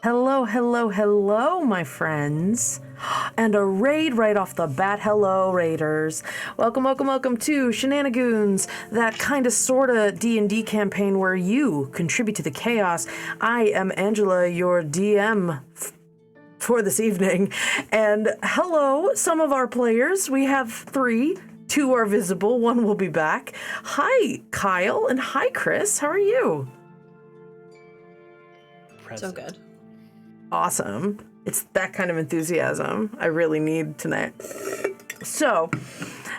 Hello, hello, hello, my friends. And a raid right off the bat. Hello, raiders. Welcome, welcome, welcome to Shenanigoons, that kind of sorta D&D campaign where you contribute to the chaos. I am Angela, your DM for this evening. And hello, some of our players. We have 3. 2 are visible, 1 will be back. Hi, Kyle, and hi, Chris. How are you? So good. Awesome. It's that kind of enthusiasm I really need tonight. So,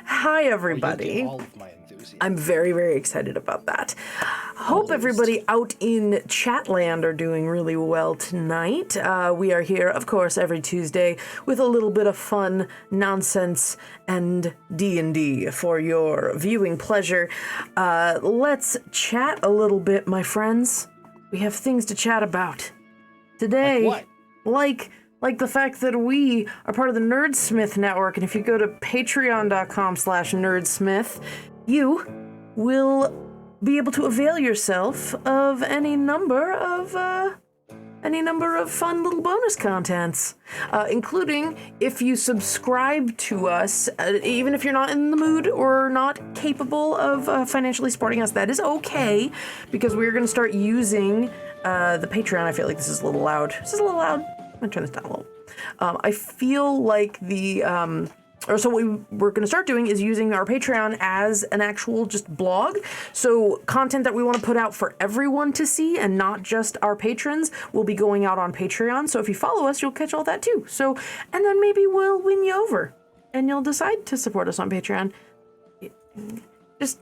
hi everybody. All of my enthusiasm. I'm very, very excited about that. Hope everybody out in Chatland are doing really well tonight. We are here, of course, every Tuesday with a little bit of fun, nonsense, and D&D for your viewing pleasure. Let's chat a little bit, my friends. We have things to chat about today. Like what? Like the fact that we are part of the Nerdsmith Network, and if you go to patreon.com/nerdsmith, you will be able to avail yourself of any number of fun little bonus contents, including if you subscribe to us, even if you're not in the mood or not capable of financially supporting us, that is okay, because we're going to start using the Patreon. I feel like this is a little loud. I'm going to turn this down a little. I feel like so what we're going to start doing is using our Patreon as an actual just blog. So content that we want to put out for everyone to see and not just our patrons will be going out on Patreon. So if you follow us, you'll catch all that too. So, and then maybe we'll win you over and you'll decide to support us on Patreon. Just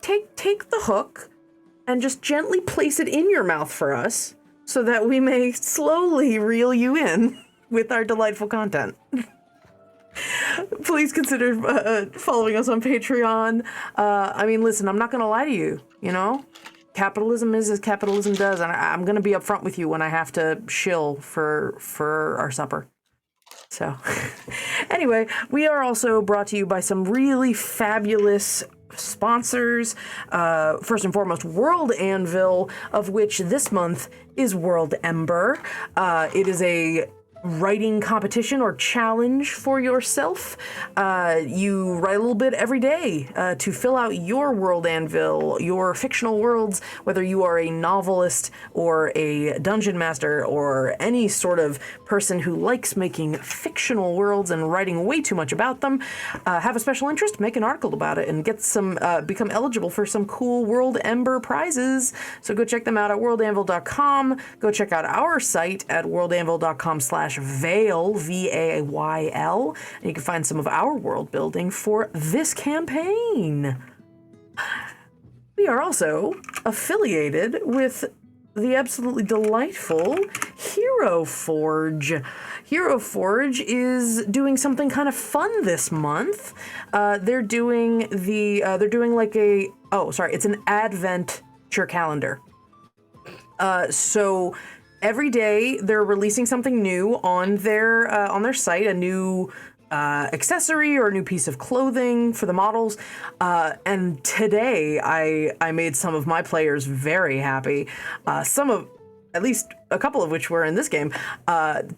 take the hook and just gently place it in your mouth for us so that we may slowly reel you in with our delightful content. Please consider following us on Patreon. Listen, I'm not going to lie to you, Capitalism is as capitalism does, and I'm going to be upfront with you when I have to shill for our supper. So, anyway, we are also brought to you by some really fabulous sponsors. First and foremost, World Anvil, of which this month is World Ember. It is a writing competition or challenge for yourself. You write a little bit every day to fill out your world anvil, your fictional worlds, whether you are a novelist or a dungeon master or any sort of person who likes making fictional worlds and writing way too much about them. Have a special interest, make an article about it and get some, become eligible for some cool World Ember prizes. So go check them out at worldanvil.com. Go check out our site at worldanvil.com/Vail, Vayl, and you can find some of our world building for this campaign. We are also affiliated with the absolutely delightful Hero Forge. Hero Forge is doing something kind of fun this month. They're doing it's an adventure calendar. So every day they're releasing something new on their site, a new accessory or a new piece of clothing for the models. And today I made some of my players very happy. At least a couple of which were in this game.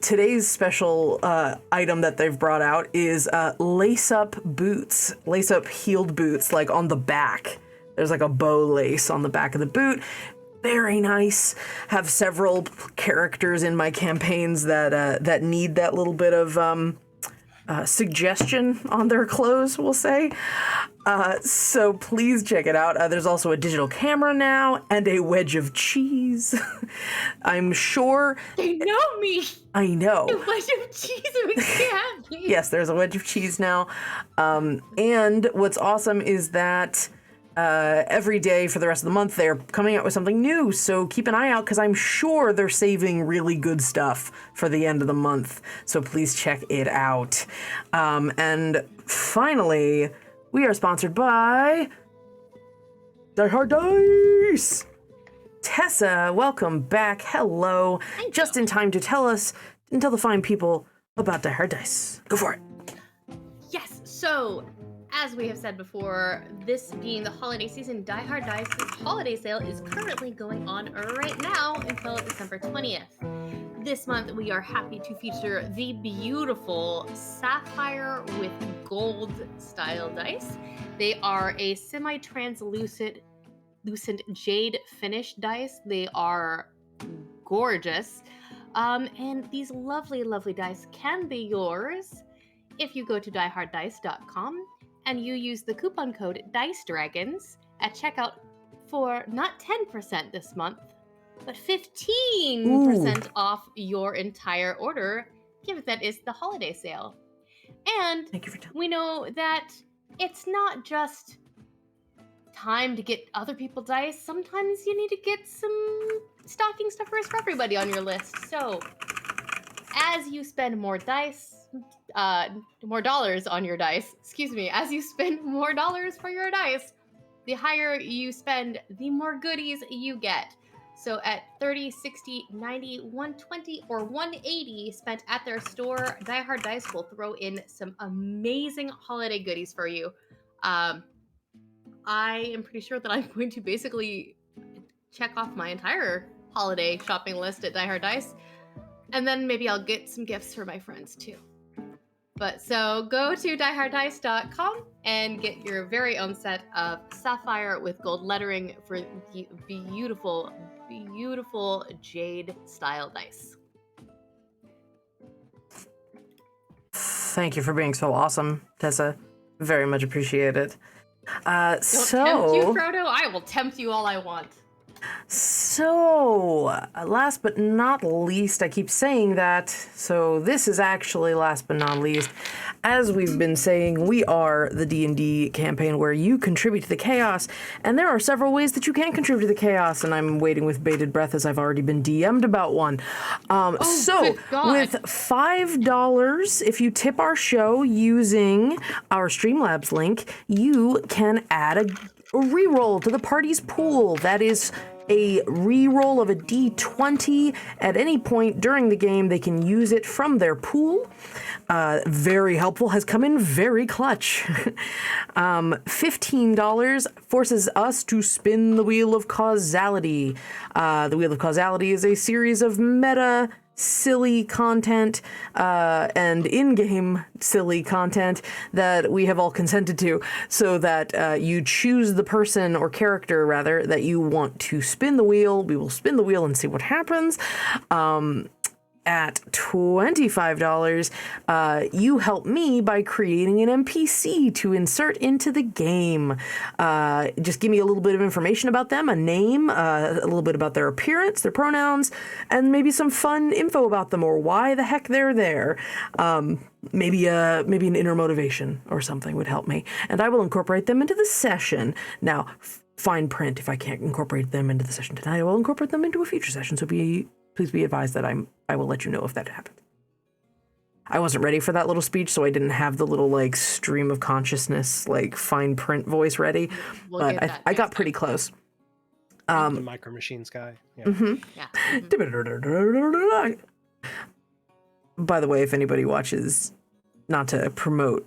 Today's special item that they've brought out is lace-up boots, lace-up heeled boots, like on the back. There's like a bow lace on the back of the boot. Very nice. Have several characters in my campaigns that need that little bit of suggestion on their clothes, we'll say. So please check it out. There's also a digital camera now and a wedge of cheese. I'm sure. They know me. I know. A wedge of cheese makes me happy. Yes, there's a wedge of cheese now. And what's awesome is that every day for the rest of the month, they're coming out with something new. So keep an eye out, because I'm sure they're saving really good stuff for the end of the month. So please check it out. And finally, we are sponsored by Die Hard Dice. Tessa, welcome back. Hello. Just in time to tell the fine people about Die Hard Dice. Go for it. Yes, so as we have said before, this being the holiday season, Die Hard Dice's holiday sale is currently going on right now until December 20th. This month, we are happy to feature the beautiful sapphire with gold style dice. They are a semi-translucent jade finish dice. They are gorgeous. And these lovely, lovely dice can be yours if you go to dieharddice.com and you use the coupon code DICEDRAGONS at checkout for not 10% this month, but 15% off your entire order, given that it's the holiday sale. And Thank you for telling me. we know that it's not just time to get other people dice. Sometimes you need to get some stocking stuffers for everybody on your list. So as you spend more dollars on your dice, as you spend more dollars for your dice, the higher you spend, the more goodies you get. So at 30, 60, 90, 120, or 180 spent at their store, Die Hard Dice will throw in some amazing holiday goodies for you. I am pretty sure that I'm going to basically check off my entire holiday shopping list at Die Hard Dice. And then maybe I'll get some gifts for my friends too. But so go to dieharddice.com and get your very own set of sapphire with gold lettering for the beautiful, beautiful jade style dice. Thank you for being so awesome, Tessa. Very much appreciated. Don't tempt you, Frodo. I will tempt you all I want. So, last but not least, I keep saying that, so this is actually last but not least. As we've been saying, we are the D&D campaign where you contribute to the chaos, and there are several ways that you can contribute to the chaos, and I'm waiting with bated breath as I've already been DM'd about one. So, good God. with $5, if you tip our show using our Streamlabs link, you can add a reroll to the party's pool. That is a reroll of a d20 at any point during the game. They can use it from their pool. Very helpful, has come in very clutch. $15 forces us to spin the Wheel of Causality. The Wheel of Causality is a series of meta silly content and in-game silly content that we have all consented to, so that you choose the person or character rather that you want to spin the wheel. We will spin the wheel and see what happens. At $25, you help me by creating an NPC to insert into the game. Just give me a little bit of information about them, a name, a little bit about their appearance, their pronouns, and maybe some fun info about them or why the heck they're there. Maybe an inner motivation or something would help me, and I will incorporate them into the session. Now, fine print, if I can't incorporate them into the session tonight, I will incorporate them into a future session, so please be advised that I will let you know if that happens. I wasn't ready for that little speech, so I didn't have the little like stream of consciousness, like fine print voice ready. We'll But I got pretty close. The Micro Machines guy. Yeah. Yeah. Mhm. By the way, if anybody watches, not to promote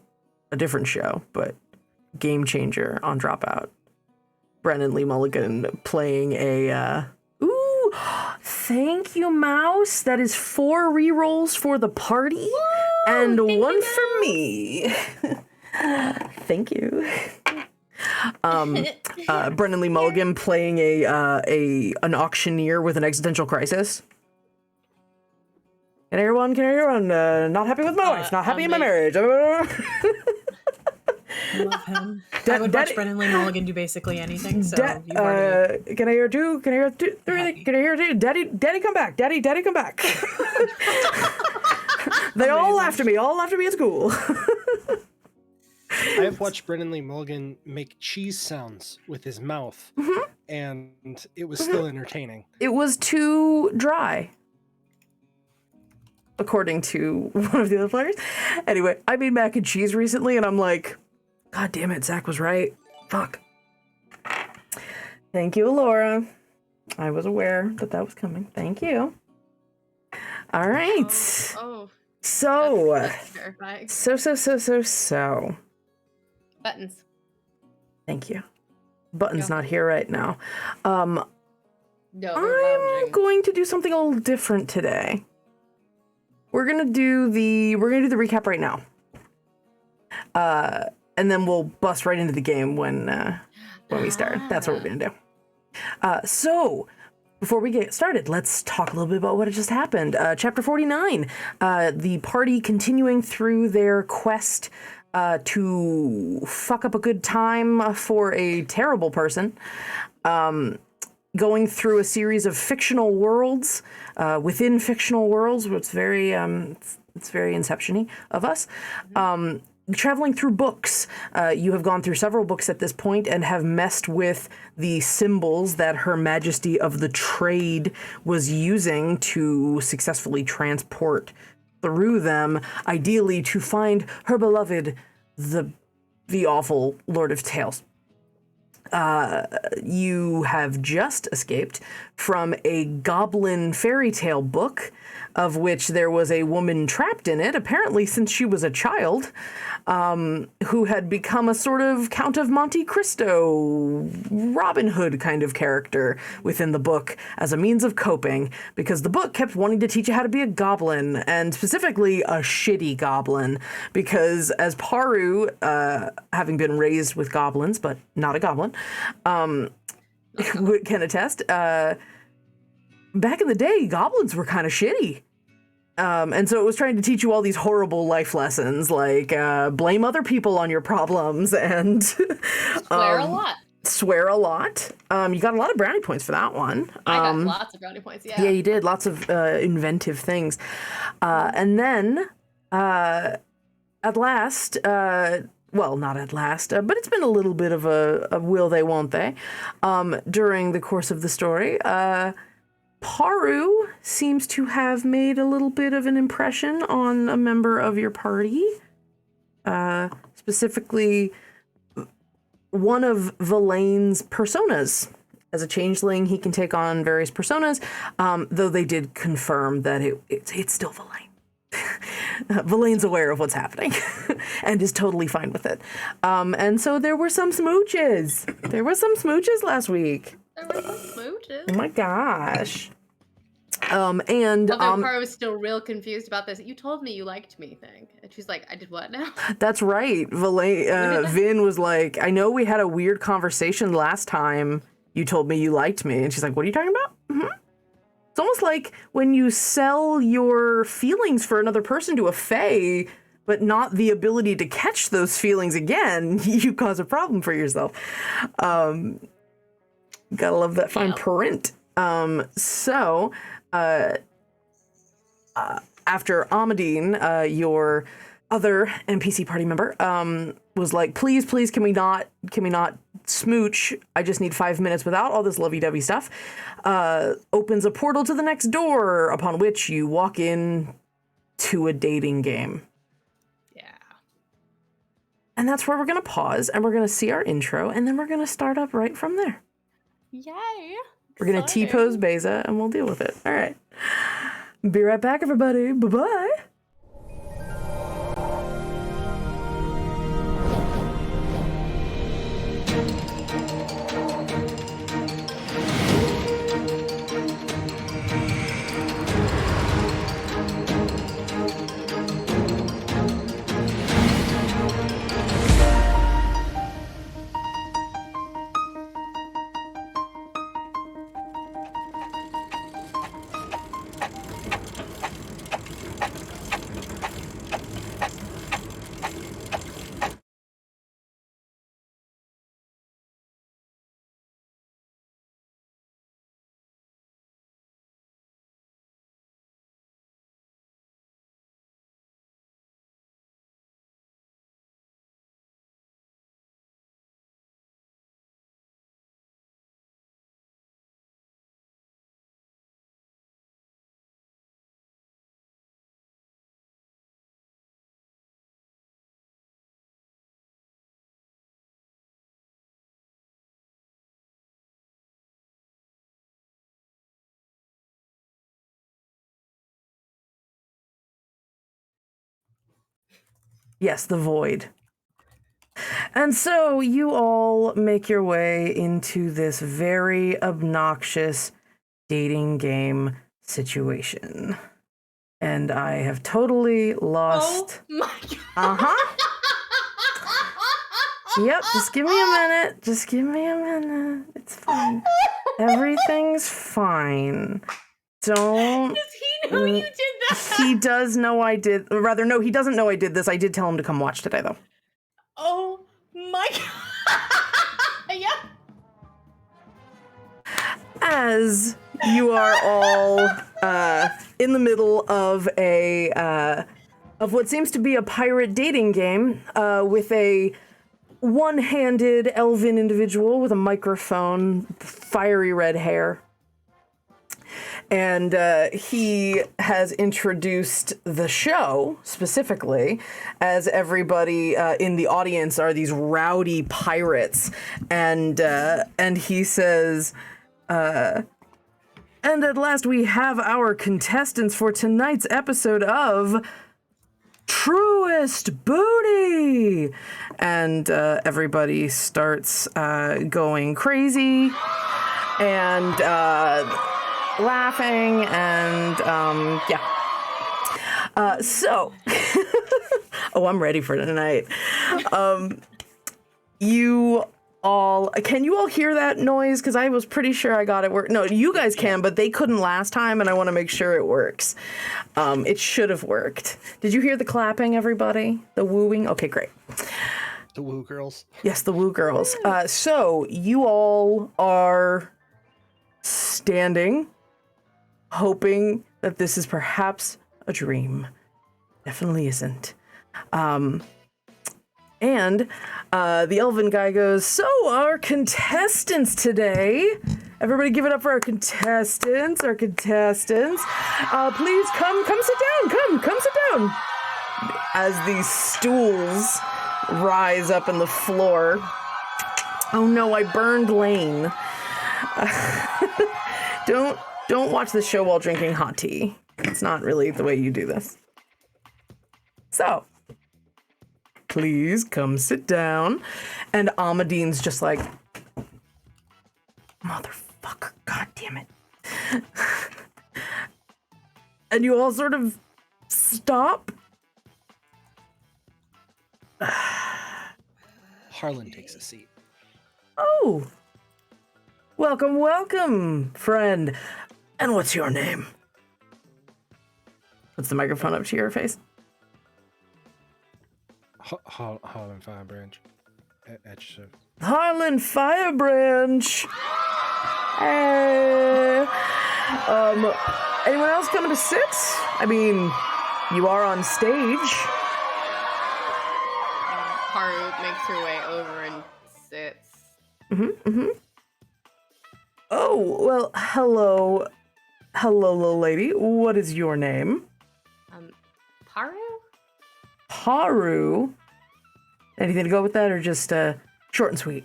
a different show, but Game Changer on Dropout, Brennan Lee Mulligan playing a thank you, Mouse. That is 4 rerolls for the party. Woo! And Thank one you, for me. Thank you. Brendan Lee Mulligan playing an auctioneer with an existential crisis. Can everyone, not happy with my wife, not happy in my marriage. I love him. I would watch Brendan Lee Mulligan do basically anything. So you've already... can I hear 2? Can I hear 2? 3? Can I hear 2? Daddy, come back. Daddy, come back. They all laughed at me. All laughed at me at school. I have watched Brendan Lee Mulligan make cheese sounds with his mouth, and it was still entertaining. It was too dry, according to one of the other players. Anyway, I made mac and cheese recently, and I'm like, God damn it, Zach was right. Fuck. Thank you, Laura. I was aware that was coming. Thank you. All right. Oh. So, That's terrifying. so. Buttons. Thank you. Button's Yeah. not here right now. No, they're I'm lounging. going to do something a little different today. We're gonna do the recap right now. And then we'll bust right into the game when we start. That's what we're gonna do. So before we get started, let's talk a little bit about what had just happened. Chapter 49, the party continuing through their quest to fuck up a good time for a terrible person, going through a series of fictional worlds within fictional worlds, which is very Inception-y of us. Traveling through books. You have gone through several books at this point and have messed with the symbols that Her Majesty of the Trade was using to successfully transport through them, ideally to find her beloved, the awful Lord of Tales. You have just escaped from a goblin fairy tale book, of which there was a woman trapped in it, apparently since she was a child, who had become a sort of Count of Monte Cristo, Robin Hood kind of character within the book as a means of coping, because the book kept wanting to teach you how to be a goblin, and specifically a shitty goblin, because as Paru, having been raised with goblins, but not a goblin, can attest, back in the day, goblins were kind of shitty. And so it was trying to teach you all these horrible life lessons, like blame other people on your problems and Swear a lot. Swear a lot. You got a lot of brownie points for that one. I got lots of brownie points, yeah. Yeah, you did. Lots of inventive things. And then at last, well, not at last, but it's been a little bit of a will they, won't they, during the course of the story. Paru seems to have made a little bit of an impression on a member of your party. Specifically, one of Vilain's personas. As a changeling, he can take on various personas, though they did confirm that it's still Vilain. Vilain's aware of what's happening and is totally fine with it. And so there were some smooches. There were some smooches last week. There were some smooches. Oh my gosh. Although Cara was still real confused about this. You told me you liked me thing. And she's like, I did what now? That's right. Vin was like, I know we had a weird conversation last time you told me you liked me. And she's like, what are you talking about? Mm-hmm. It's almost like when you sell your feelings for another person to a fae, but not the ability to catch those feelings again, you cause a problem for yourself. Gotta love that fine print. So after Amadine, your other NPC party member, was like, please, can we not smooch? I just need 5 minutes without all this lovey-dovey stuff. Opens a portal to the next door, upon which you walk in to a dating game. Yeah. And that's where we're gonna pause, and we're gonna see our intro, and then we're gonna start up right from there. Yay. We're gonna Exciting. T-pose Beza, and we'll deal with it. All right. Be right back, everybody. Bye-bye. Yes, the void. And so you all make your way into this very obnoxious dating game situation. And I have totally lost. Oh my god. Uh-huh. Yep, just give me a minute. Just give me a minute. It's fine. Everything's fine. Don't. Does he know you did that? He does know I did. Rather, no, he doesn't know I did this. I did tell him to come watch today, though. Oh my god. Yep. As you are all in the middle of of what seems to be a pirate dating game with a one-handed elven individual with a microphone, fiery red hair. And he has introduced the show specifically as everybody in the audience are these rowdy pirates. And he says, and at last we have our contestants for tonight's episode of Truest Booty. And everybody starts going crazy and laughing and so oh, I'm ready for tonight. Can you all hear that noise? Because I was pretty sure I got it work. No, you guys can, but they couldn't last time, and I want to make sure it works. It should have worked. Did you hear the clapping, everybody? The wooing? Okay, great. The woo girls. Yes, the woo girls. So you all are standing, hoping that this is perhaps a dream. Definitely isn't. And the elven guy goes, so our contestants today, everybody give it up for our contestants, please come sit down, come sit down. As these stools rise up in the floor. Oh no, I burned Lane. Don't watch the show while drinking hot tea. It's not really the way you do this. So, please come sit down. And Amadine's just like, motherfucker, god damn it. And you all sort of stop. Harlan takes a seat. Oh, welcome, friend. And what's your name? Puts the microphone up to your face. Harlan Firebranch. Harlan Firebranch. Hey. Anyone else coming to sit? I mean, you are on stage. Haru makes her way over and sits. Oh, well, hello, little lady. What is your name? Paru? Paru? Anything to go with that, or just short and sweet?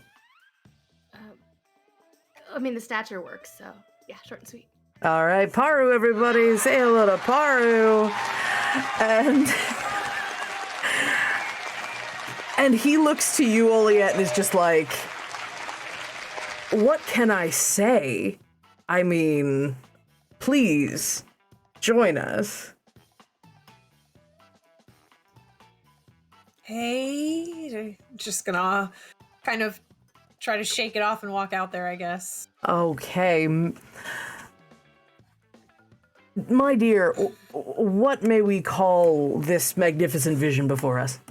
I mean, the stature works, so yeah, short and sweet. All right, Paru, everybody. Say hello to Paru. And he looks to you, Oliette, and is just like, what can I say? I mean, please join us. Hey, just gonna kind of try to shake it off and walk out there, I guess. Okay. My dear, what may we call this magnificent vision before us?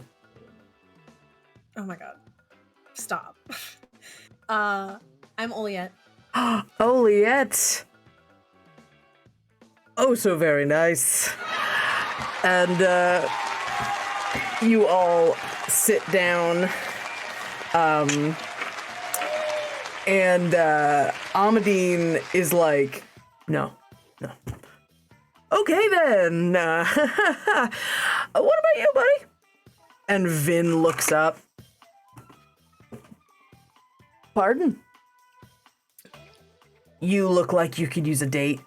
Oh my god. Stop. I'm Oliette. Oliette. Oh, so very nice. And, you all sit down, and Amadine is like, no. Okay then, what about you, buddy? And Vin looks up. Pardon? You look like you could use a date.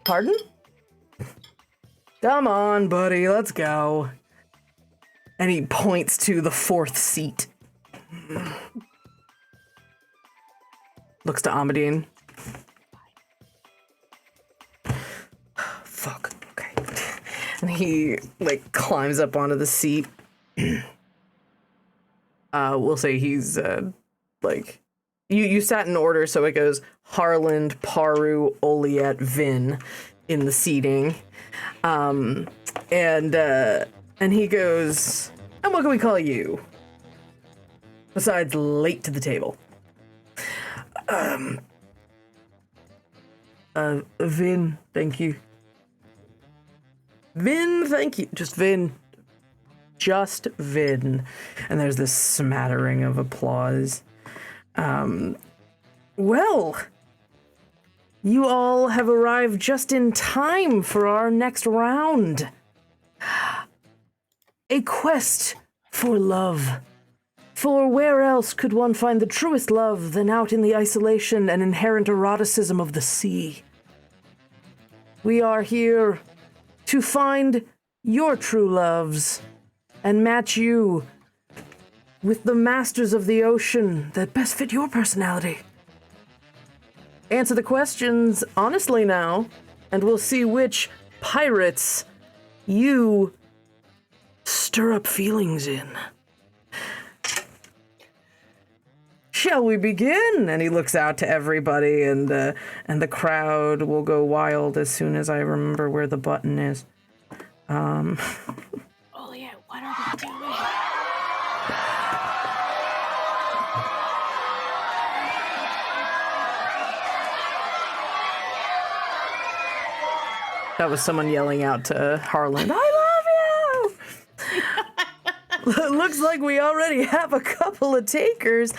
Pardon? Come on, buddy, let's go. And he points to the fourth seat. Looks to Amadine. Fuck. Okay. And he like climbs up onto the seat. We'll say he's like you sat in order, so it goes Harland, Paru, Oliet, Vin in the seating. And he goes, and what can we call you? Besides late to the table. Vin, thank you. Vin, thank you. Just Vin. Just Vin. And there's this smattering of applause. Well, you all have arrived just in time for our next round. A quest for love. For where else could one find the truest love than out in the isolation and inherent eroticism of the sea? We are here to find your true loves and match you with the masters of the ocean that best fit your personality. Answer the questions honestly now, and we'll see which pirates you stir up feelings in. Shall we begin? And he looks out to everybody, and the crowd will go wild as soon as I remember where the button is. Oh yeah, what are we doing? That was someone yelling out to Harland, I love you! Looks like we already have a couple of takers.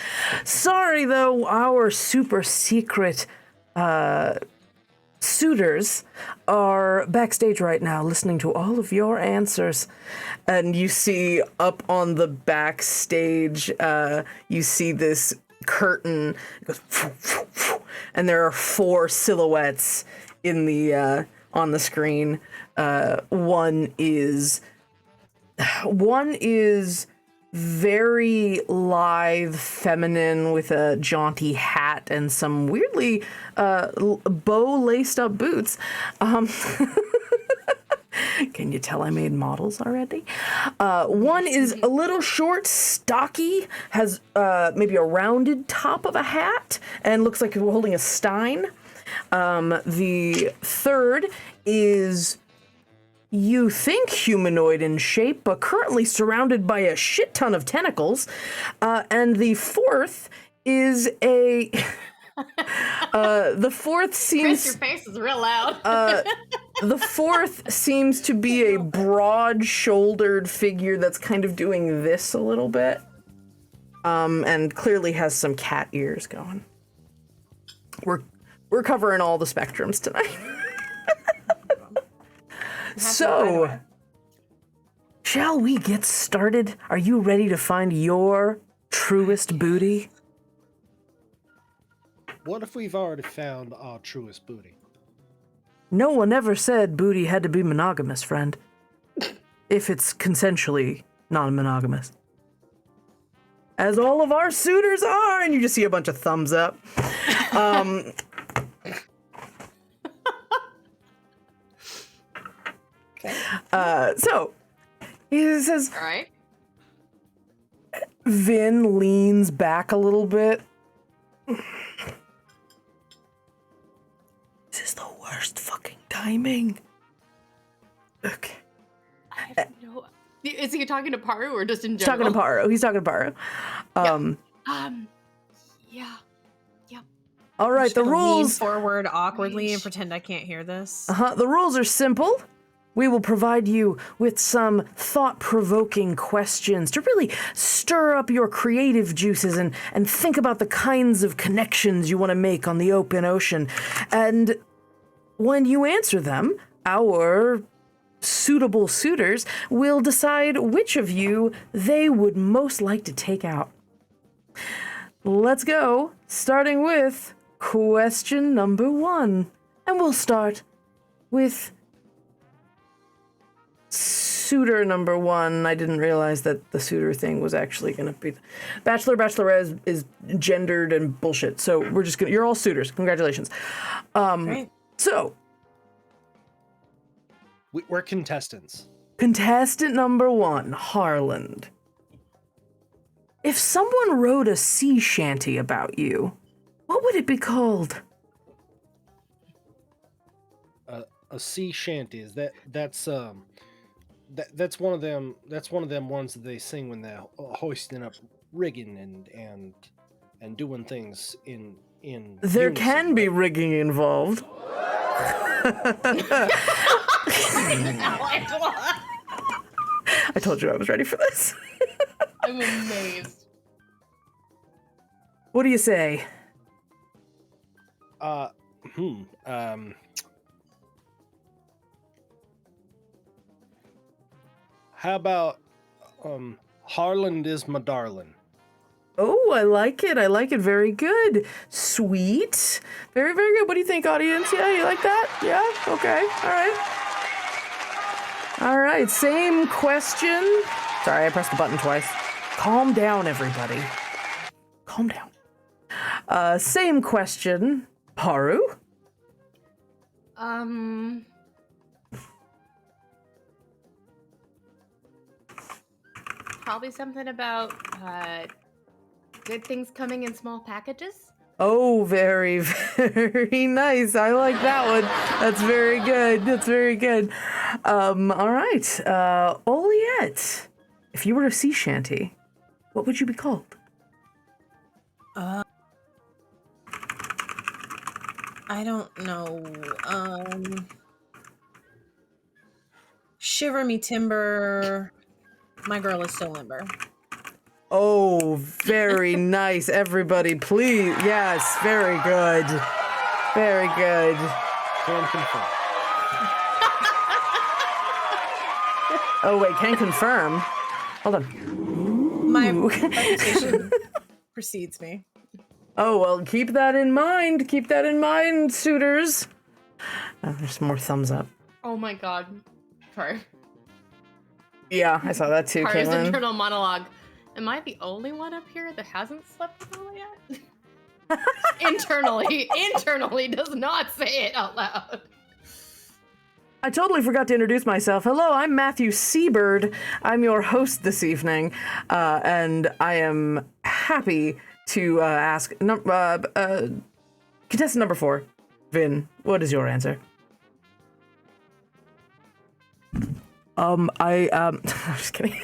Sorry, though, our super secret suitors are backstage right now listening to all of your answers. And you see up on the backstage, you see this curtain. It goes, and there are 4 silhouettes in the on the screen. One is very lithe, feminine, with a jaunty hat and some weirdly bow laced up boots. Can you tell I made models already? One is a little short, stocky, has maybe a rounded top of a hat, and looks like we're holding a stein. The third is, you think humanoid in shape, but currently surrounded by a shit ton of tentacles. And the fourth is a... the fourth seems... Chris, your face is real loud. The fourth seems to be a broad-shouldered figure that's kind of doing this a little bit. And clearly has some cat ears going. We're covering all the spectrums tonight. So, shall we get started? Are you ready to find your truest booty? What if we've already found our truest booty? No one ever said booty had to be monogamous, friend. If it's consensually non-monogamous. As all of our suitors are, and you just see a bunch of thumbs up. So, he says, All right. Vin leans back a little bit. This is the worst fucking timing. Okay. I have no. Is he talking to Paru or just in He's general? talking to Paro. He's talking to Paro. Yeah. All right, the Lean rules. forward awkwardly and pretend I can't hear this. The rules are simple. We will provide you with some thought-provoking questions to really stir up your creative juices and think about the kinds of connections you want to make on the open ocean. And when you answer them, our suitable suitors will decide which of you they would most like to take out. Let's go, starting with question number 1. And we'll start with suitor number 1. I didn't realize that the suitor thing was actually going to be bachelor, bachelorette is gendered and bullshit. So we're just gonna. You're all suitors. Congratulations. Right. So We're contestants. contestant number 1, Harland. If someone wrote a sea shanty about you, what would it be called? A sea shanty is that's one of them ones that they sing when they're hoisting up rigging and doing things in There unison, can be right? rigging involved. I told you I was ready for this. I'm amazed. What do you say? How about Harland is my darling? Oh, I like it. I like it. Very good. Sweet. Very, very good. What do you think, audience? Yeah, you like that? Yeah? Okay. All right. All right. Same question. Sorry, I pressed the button twice. Calm down, everybody. Calm down. Same question. Paru? Probably something about good things coming in small packages. Oh, very, very nice. I like that one. That's very good. That's very good. All right. Oliette, if you were a sea shanty, what would you be called? I don't know. Shiver me timber. My girl is so limber. Oh, very nice. Everybody, please. Yes, very good. Very good. Can confirm. Oh, wait, can confirm. Hold on. My reputation precedes me. Oh, well, keep that in mind. Keep that in mind, suitors. Oh, there's more thumbs up. Oh my god. Sorry. Yeah, I saw that too, Carter's Caitlin. internal monologue. Am I the only one up here that hasn't slept well yet? internally does not say it out loud. I totally forgot to introduce myself. Hello, I'm Matthew Seabird. I'm your host this evening, and I am happy to ask contestant number 4, Vin. What is your answer? I'm just kidding.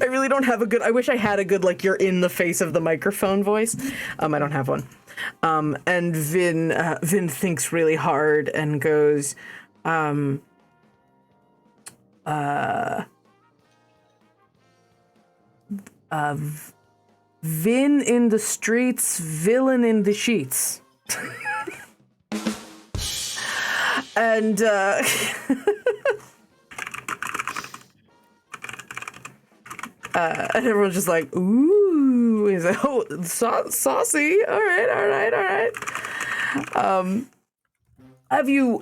I really don't have a good. I wish I had a good like you're in the face of the microphone voice. I don't have one. And Vin thinks really hard and goes, Vin in the streets, villain in the sheets. And and everyone's just like, ooh. He's like, oh, saucy. All right. Have you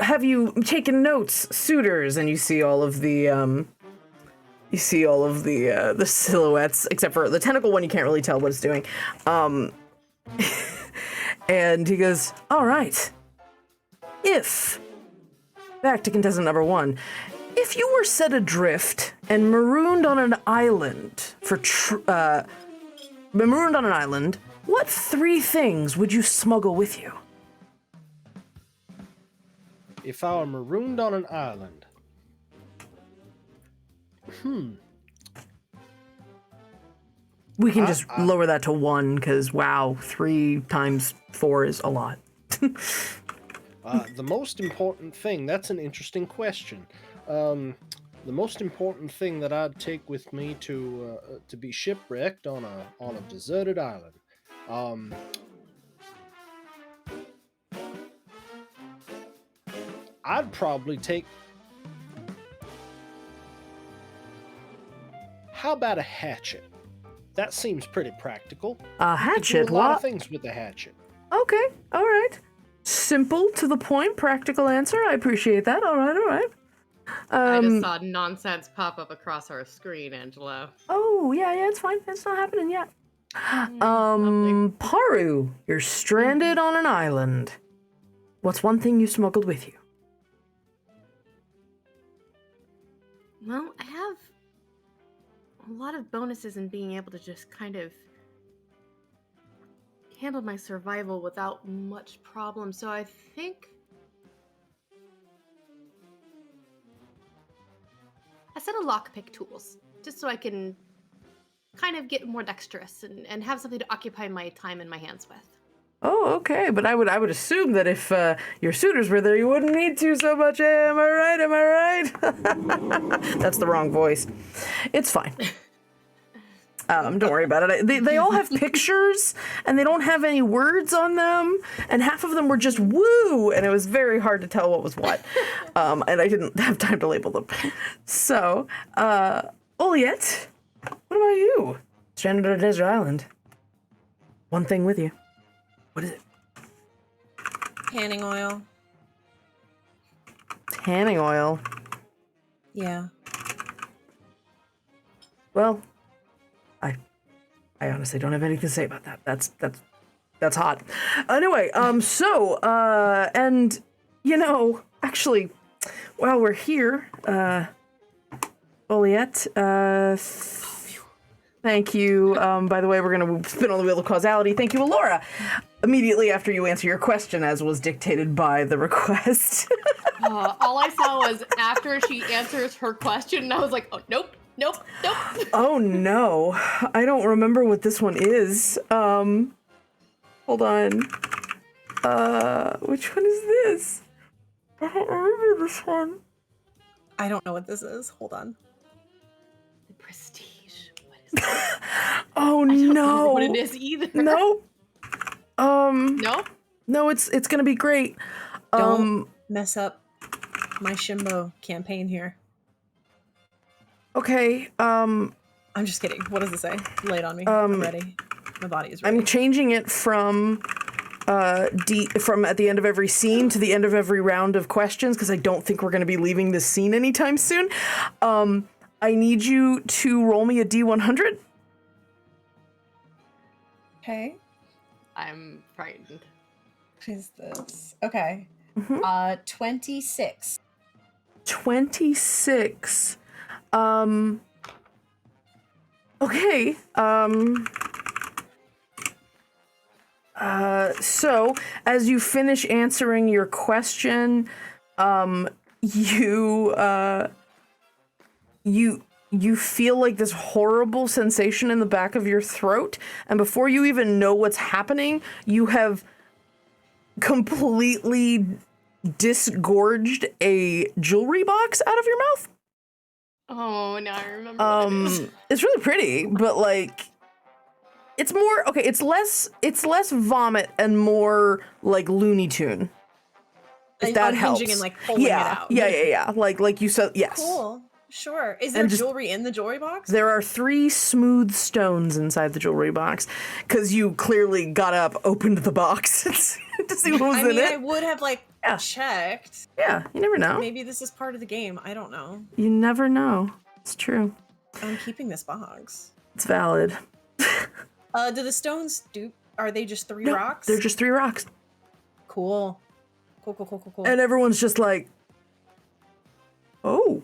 taken notes, suitors? And you see all of the the silhouettes, except for the tentacle one. You can't really tell what it's doing. And he goes, all right. Back to contestant number 1. If you were set adrift and marooned on an island what 3 things would you smuggle with you? If I were marooned on an island, We can just lower that to 1 because wow, 3 times 4 is a lot. the most important thing, that's an interesting question. The most important thing that I'd take with me to be shipwrecked on a deserted island, I'd probably take. How about a hatchet? That seems pretty practical. A hatchet? Do a lot What? of things with the hatchet. Okay, all right. Simple, to the point, practical answer. I appreciate that. All right. I just saw nonsense pop up across our screen, Angelo. Oh, yeah, it's fine. It's not happening yet. Lovely. Paru, you're stranded on an island. What's one thing you smuggled with you? Well, I have a lot of bonuses in being able to just kind of handle my survival without much problem, so I think a set of lockpick tools, just so I can kind of get more dexterous and have something to occupy my time and my hands with. Oh, okay, but I would assume that if your suitors were there, you wouldn't need to so much. Hey, am I right? Am I right? That's the wrong voice. It's fine. Don't worry about it. They all have pictures, and they don't have any words on them, and half of them were just woo, and it was very hard to tell what was what, and I didn't have time to label them. So, Oliet, what about you? Stranded on a desert island. One thing with you. What is it? Tanning oil. Tanning oil. Yeah. Well, I honestly don't have anything to say about that. That's hot. Anyway, and actually, while we're here, Oliet, thank you. By the way, we're gonna spin on the wheel of causality. Thank you, Alora. Immediately after you answer your question, as was dictated by the request. All I saw was after she answers her question, and I was like, oh, nope. Oh no, I don't remember what this one is. Hold on. Which one is this? I don't remember this one. I don't know what this is. Hold on. The Prestige. What is that? Oh I don't no. know what it is either. Nope. No? No, it's gonna be great. Don't mess up my Shimbo campaign here. Okay, I'm just kidding. What does it say? Lay it on me. I'm ready. My body is ready. I'm changing it from from at the end of every scene to the end of every round of questions because I don't think we're going to be leaving this scene anytime soon. I need you to roll me a D100. Okay. I'm frightened. What is this? Okay. 26. 26. Okay. So as you finish answering your question, you feel like this horrible sensation in the back of your throat, and before you even know what's happening, you have completely disgorged a jewelry box out of your mouth. Oh, now I remember what it is. It's really pretty, but like it's more okay, it's less vomit and more like Looney Tune. If that helps. Unhinging and like pulling it out. Yeah. Like you said, yes. Cool. Sure. Is there jewelry in the jewelry box? There are 3 smooth stones inside the jewelry box because you clearly got up, opened the box to see what was in it. I would have checked. Yeah, you never know. Maybe this is part of the game. I don't know. You never know. It's true. I'm keeping this box. It's valid. Do the stones are they just 3 rocks? They're just 3 rocks. Cool. And everyone's just like, oh.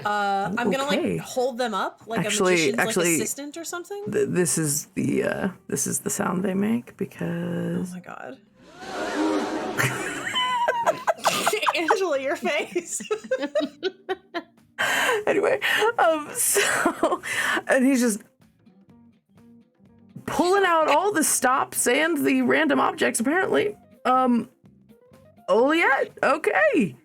I'm gonna hold them up like a magician's assistant or something. This is the sound they make because. Oh my god. Angela, your face. Anyway, and he's just pulling out all the stops and the random objects. Apparently, Oliet, okay,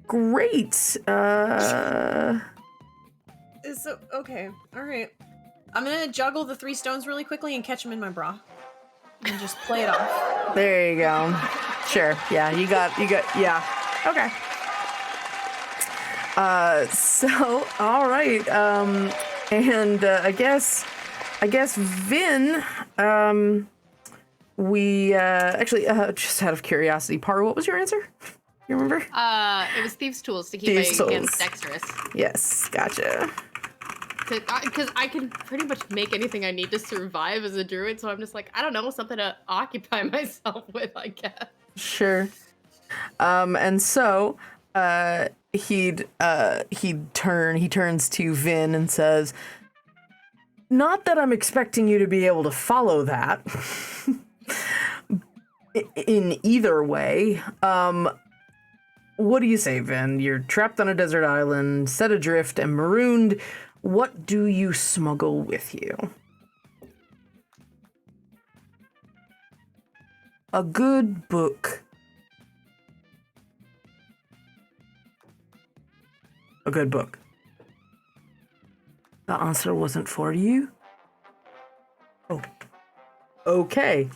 great. So okay, all right. I'm gonna juggle the 3 stones really quickly and catch them in my bra, and just play it off. There you go. Sure. Yeah, you got. Yeah. Okay. So all right. And I guess Vin. We actually just out of curiosity, Paru, what was your answer? You remember? It was thieves' tools to keep Thieves' my hands tools. dexterous. Yes, gotcha. Because I can pretty much make anything I need to survive as a druid, so I'm just like, I don't know, something to occupy myself with, I guess. Sure. And so he turns to Vin and says, "Not that I'm expecting you to be able to follow that in either way. What do you say, Vin? You're trapped on a desert island, set adrift, and marooned. What do you smuggle with you?" "A good book." "A good book." "The answer wasn't for you?" "Oh, okay.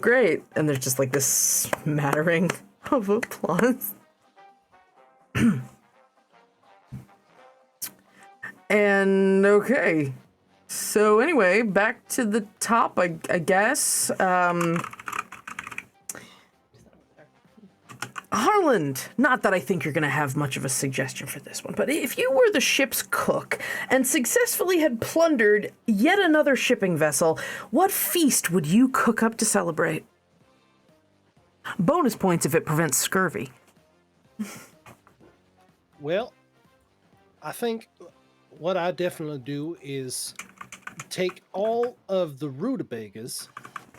Great." And there's just like this smattering of applause. And okay. So anyway, back to the top, I guess. Harland, not that I think you're going to have much of a suggestion for this one, but if you were the ship's cook and successfully had plundered yet another shipping vessel, what feast would you cook up to celebrate? Bonus points if it prevents scurvy. Well, I think what I definitely do is take all of the rutabagas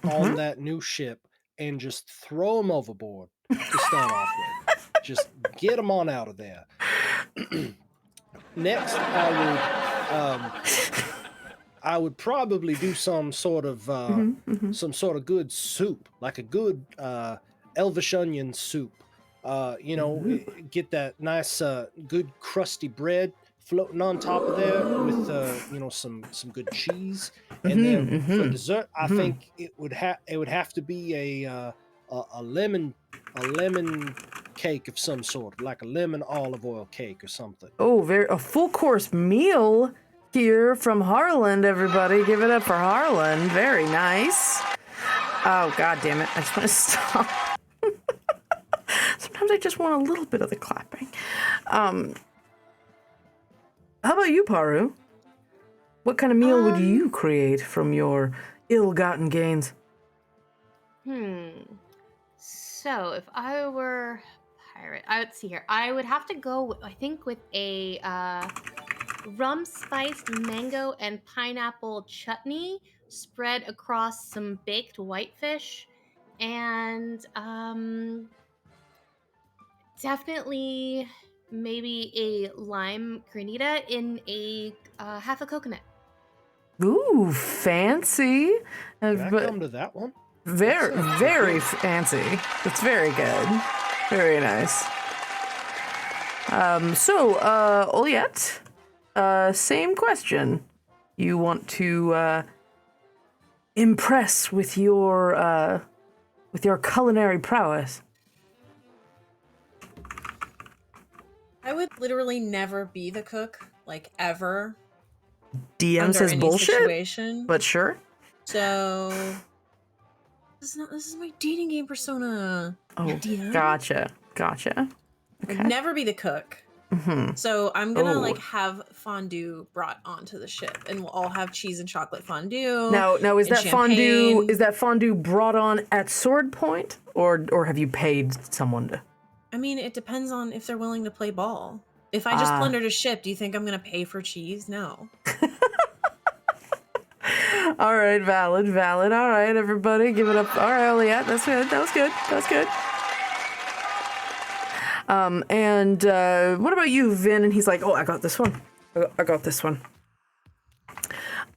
on that new ship and just throw them overboard to start off with. Just get them on out of there. Next, I would probably do some sort of good soup, like a good elvish onion soup. Get that nice good crusty bread floating on top of there with some good cheese, and then for dessert, I think it would have to be a lemon cake of some sort, like a lemon olive oil cake or something. Oh, a full course meal here from Harland, everybody. Give it up for Harland. Very nice. Oh, God damn it. I just want to stop. Sometimes I just want a little bit of the clapping. How about you, Paru? What kind of meal would you create from your ill-gotten gains? So if I were pirate, I would see here. I would have to go, I think, with a rum spiced mango and pineapple chutney spread across some baked whitefish, and definitely maybe a lime granita in a half a coconut. Ooh, fancy. Can I come to that one? Very fancy. It's very good. Very nice. Oliette, same question. You want to impress with your culinary prowess? I would literally never be the cook, like ever. DM under says any bullshit, situation. but sure. So this is my dating game persona. Oh, DM. gotcha. Okay. I'd never be the cook. Mm-hmm. So I'm gonna have fondue brought onto the ship, and we'll all have cheese and chocolate fondue. Now is and that champagne. fondue brought on at sword point, or have you paid someone to? I mean, it depends on if they're willing to play ball. If I just plundered a ship, do you think I'm gonna pay for cheese? No. All right, valid. All right, everybody, give it up. All right, Oliette, that's good. That was good. And what about you, Vin? And he's like, oh, I got this one.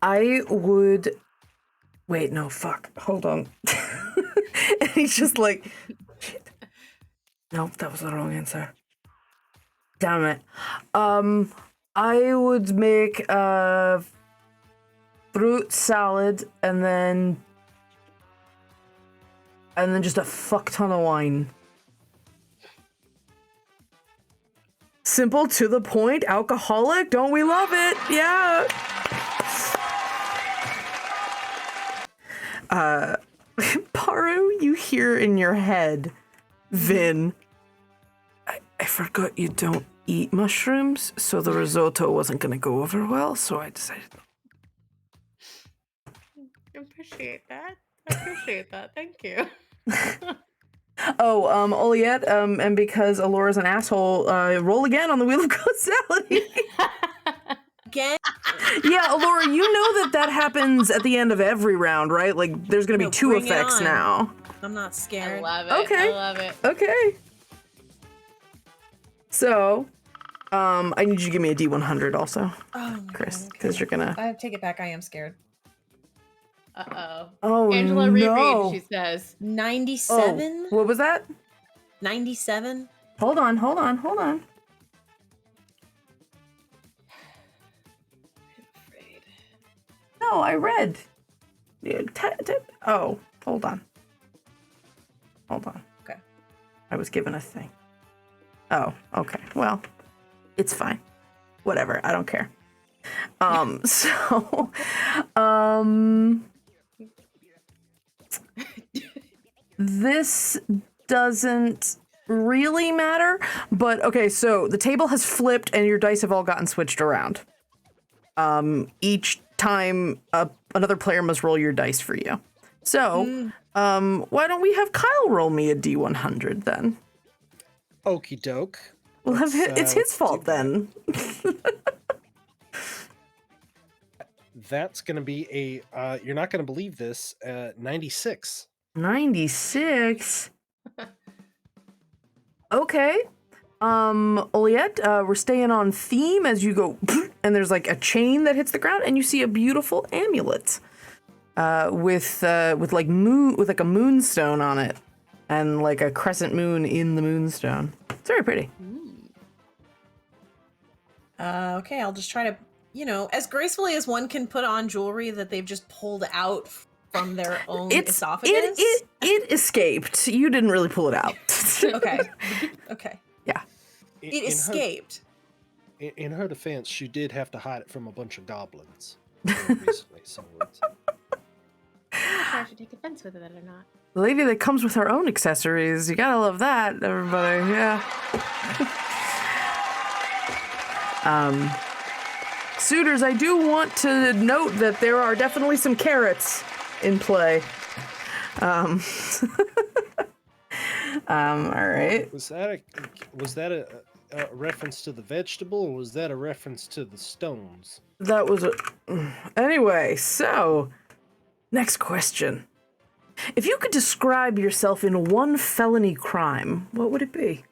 I would... Wait, no, fuck. Hold on. And he's just like, shit. Nope, that was the wrong answer. Damn it. I would make a fruit salad and then just a fuck ton of wine. Simple, to the point, alcoholic. Don't we love it? Yeah. Paru, you hear in your head Vin, I forgot you don't eat mushrooms, so the risotto wasn't going to go over well, so I decided. Appreciate that. Thank you. Oh, Oliette, and because Alora's an asshole, roll again on the Wheel of Causality. Again? Yeah, Alora, you know that happens at the end of every round, right? Like, there's gonna be No, 2 bring it effects on. now. I'm not I scared. love it. Okay. I love it. Okay. So, I need you to give me a D100 also, Oh my Chris, God, because okay. you're gonna. I take it back. I am scared. Uh-oh. Oh, Angela, no. reread, she says. 97? Oh, what was that? 97? Hold on. I'm afraid. No, I read. Yeah, oh, hold on. Okay. I was given a thing. Oh, okay. Well, it's fine. Whatever. I don't care. So, this doesn't really matter, but okay, so the table has flipped and your dice have all gotten switched around. Each time another player must roll your dice for you. So, why don't we have Kyle roll me a D100 then? Okie doke. Well, it's his fault then. That's going to be a, you're not going to believe this, 96. 96. Okay. Oliette, we're staying on theme as you go, and there's like a chain that hits the ground, and you see a beautiful amulet, with like a moonstone on it, and like a crescent moon in the moonstone. It's very pretty. Okay, I'll just try to, as gracefully as one can put on jewelry that they've just pulled out from their own esophagus. It escaped. You didn't really pull it out. Okay. Yeah. It escaped. In her defense, she did have to hide it from a bunch of goblins recently. So I should take offense with it or not. The lady that comes with her own accessories. You gotta love that, everybody. Yeah. Suitors, I do want to note that there are definitely some carrots in play. All right. was that a reference to the vegetable, or was that a reference to the stones? That was anyway, so next question. If you could describe yourself in one felony crime, what would it be?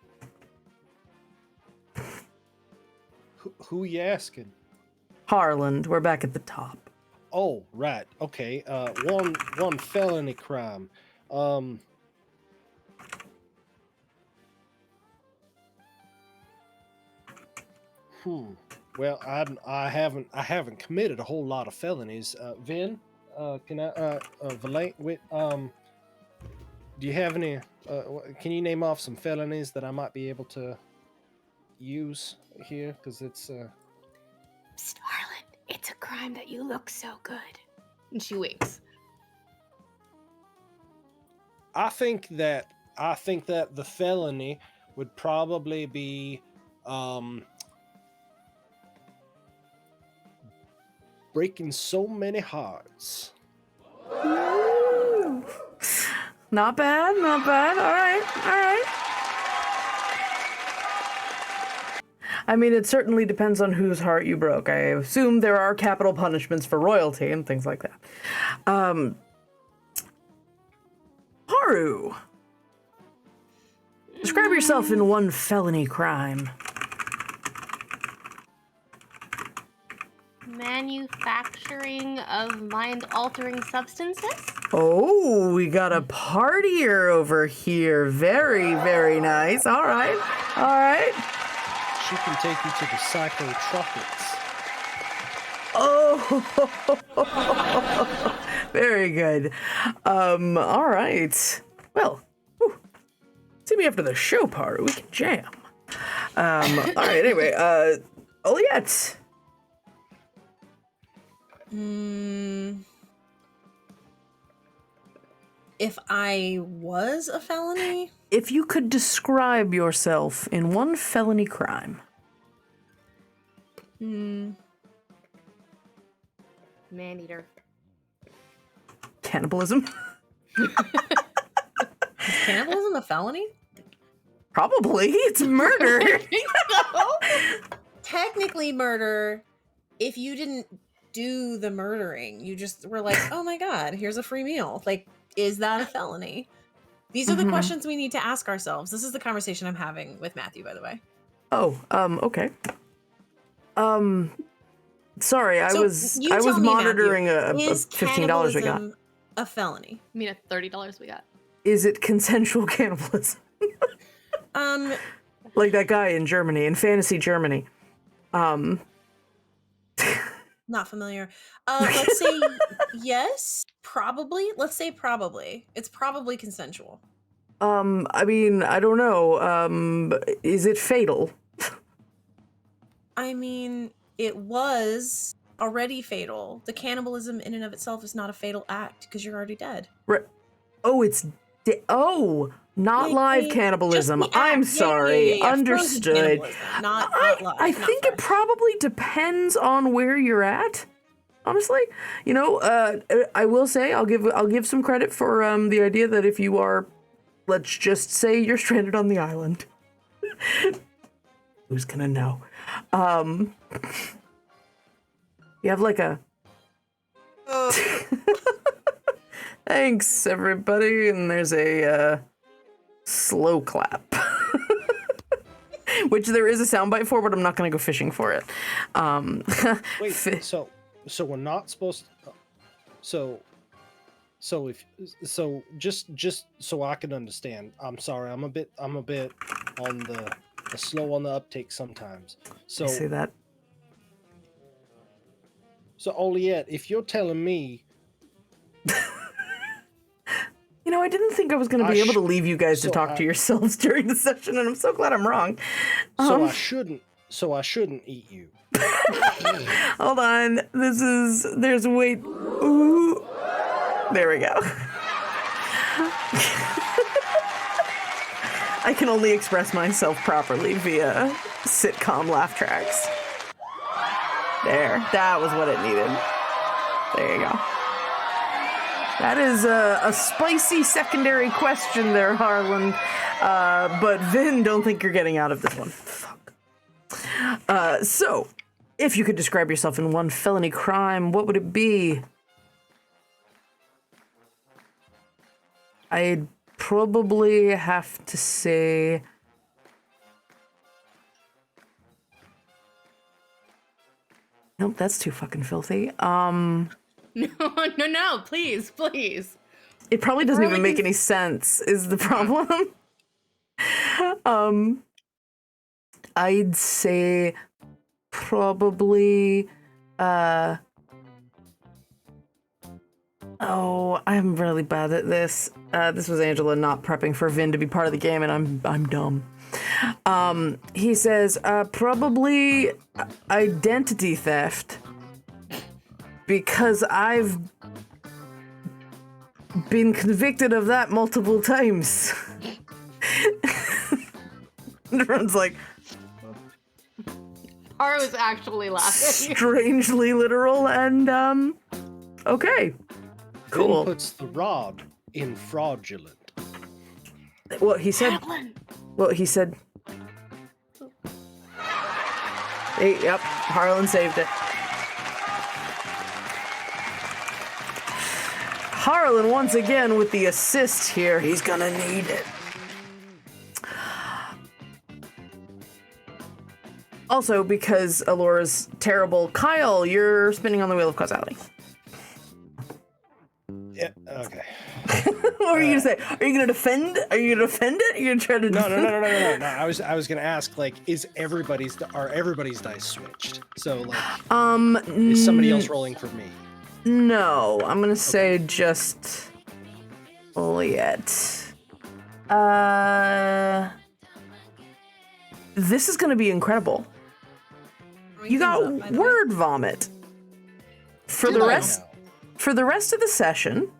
Who you asking? Harland, we're back at the top. Oh, right. Okay. One felony crime. Well, I haven't committed a whole lot of felonies. Vin, can I Valant with do you have any can you name off some felonies that I might be able to use here, cuz it's Psst, Harlan, it's a crime that you look so good. And she winks. I think that the felony would probably be breaking so many hearts. Not bad, not bad. All right. I mean, it certainly depends on whose heart you broke. I assume there are capital punishments for royalty and things like that. Haru, describe yourself in one felony crime. Manufacturing of mind-altering substances? Oh, we got a partier over here. Very, very nice. All right. She can take you to the psychotropics. Oh, very good. All right. Well, see me after the show, Paru. We can jam. All right. Anyway, Oliette. If I was a felony? If you could describe yourself in one felony crime. Man-eater. Cannibalism? Is cannibalism a felony? Probably. It's murder. Technically murder if you didn't do the murdering. You just were like, oh my god, here's a free meal. Like, is that a felony? These are the questions we need to ask ourselves. This is the conversation I'm having with Matthew, by the way. Oh, okay. Sorry, I So was you tell me, monitoring Matthew, a is $15 we got. cannibalism a felony? I mean, at $30 we got. Is it consensual cannibalism? Like that guy in Germany, in fantasy Germany. Not familiar. Let's say yes, probably. Let's say probably. It's probably consensual. I mean, I don't know. Is it fatal? I mean, it was already fatal. The cannibalism in and of itself is not a fatal act because you're already dead. Right. Oh, it's not live cannibalism. Just the I'm act. sorry. Yeah. Understood. Frozen cannibalism, not live. I not think it fresh. probably depends on where you're at. Honestly, you know, I will say I'll give some credit for the idea that if you are, let's just say you're stranded on the island, who's gonna know? You have like a thanks everybody, and there's a slow clap. Which there is a soundbite for, but I'm not gonna go fishing for it. Wait, so we're not supposed to, just so I can understand. I'm sorry, I'm a bit on the slow on the uptake sometimes. So I see that. So Oliette, if you're telling me, You know, I didn't think I was going to be able to leave you guys to talk to yourselves during the session, and I'm so glad I'm wrong. I shouldn't eat you. Hold on. There's wait. Ooh. There we go. I can only express myself properly via sitcom laugh tracks. There. That was what it needed. There you go. That is a spicy secondary question there, Harlan. But Vin, don't think you're getting out of this one. Fuck. So, if you could describe yourself in one felony crime, what would it be? I'd probably have to say... Nope, that's too fucking filthy. No, please. It probably doesn't even make any sense, is the problem. I'd say probably, I'm really bad at this. This was Angela not prepping for Vin to be part of the game, and I'm dumb. He says, probably identity theft. Because I've been convicted of that multiple times. Everyone's like... I was actually laughing. Strangely literal and, okay. Cool. Vin puts the rod in fraudulent. What he said... Hey, yep, Harlan saved it. Harlan once again with the assist here. He's gonna need it. Also, because Alora's terrible, Kyle, you're spinning on the wheel of causality. Yeah. Okay. What are you gonna say? Are you gonna defend? Are you gonna defend it? Are you gonna try to? No. I was gonna ask, like, are everybody's dice switched? So like, is somebody else rolling for me? No, I'm gonna say just Oliette. This is gonna be incredible. You got word vomit. For the rest of the session,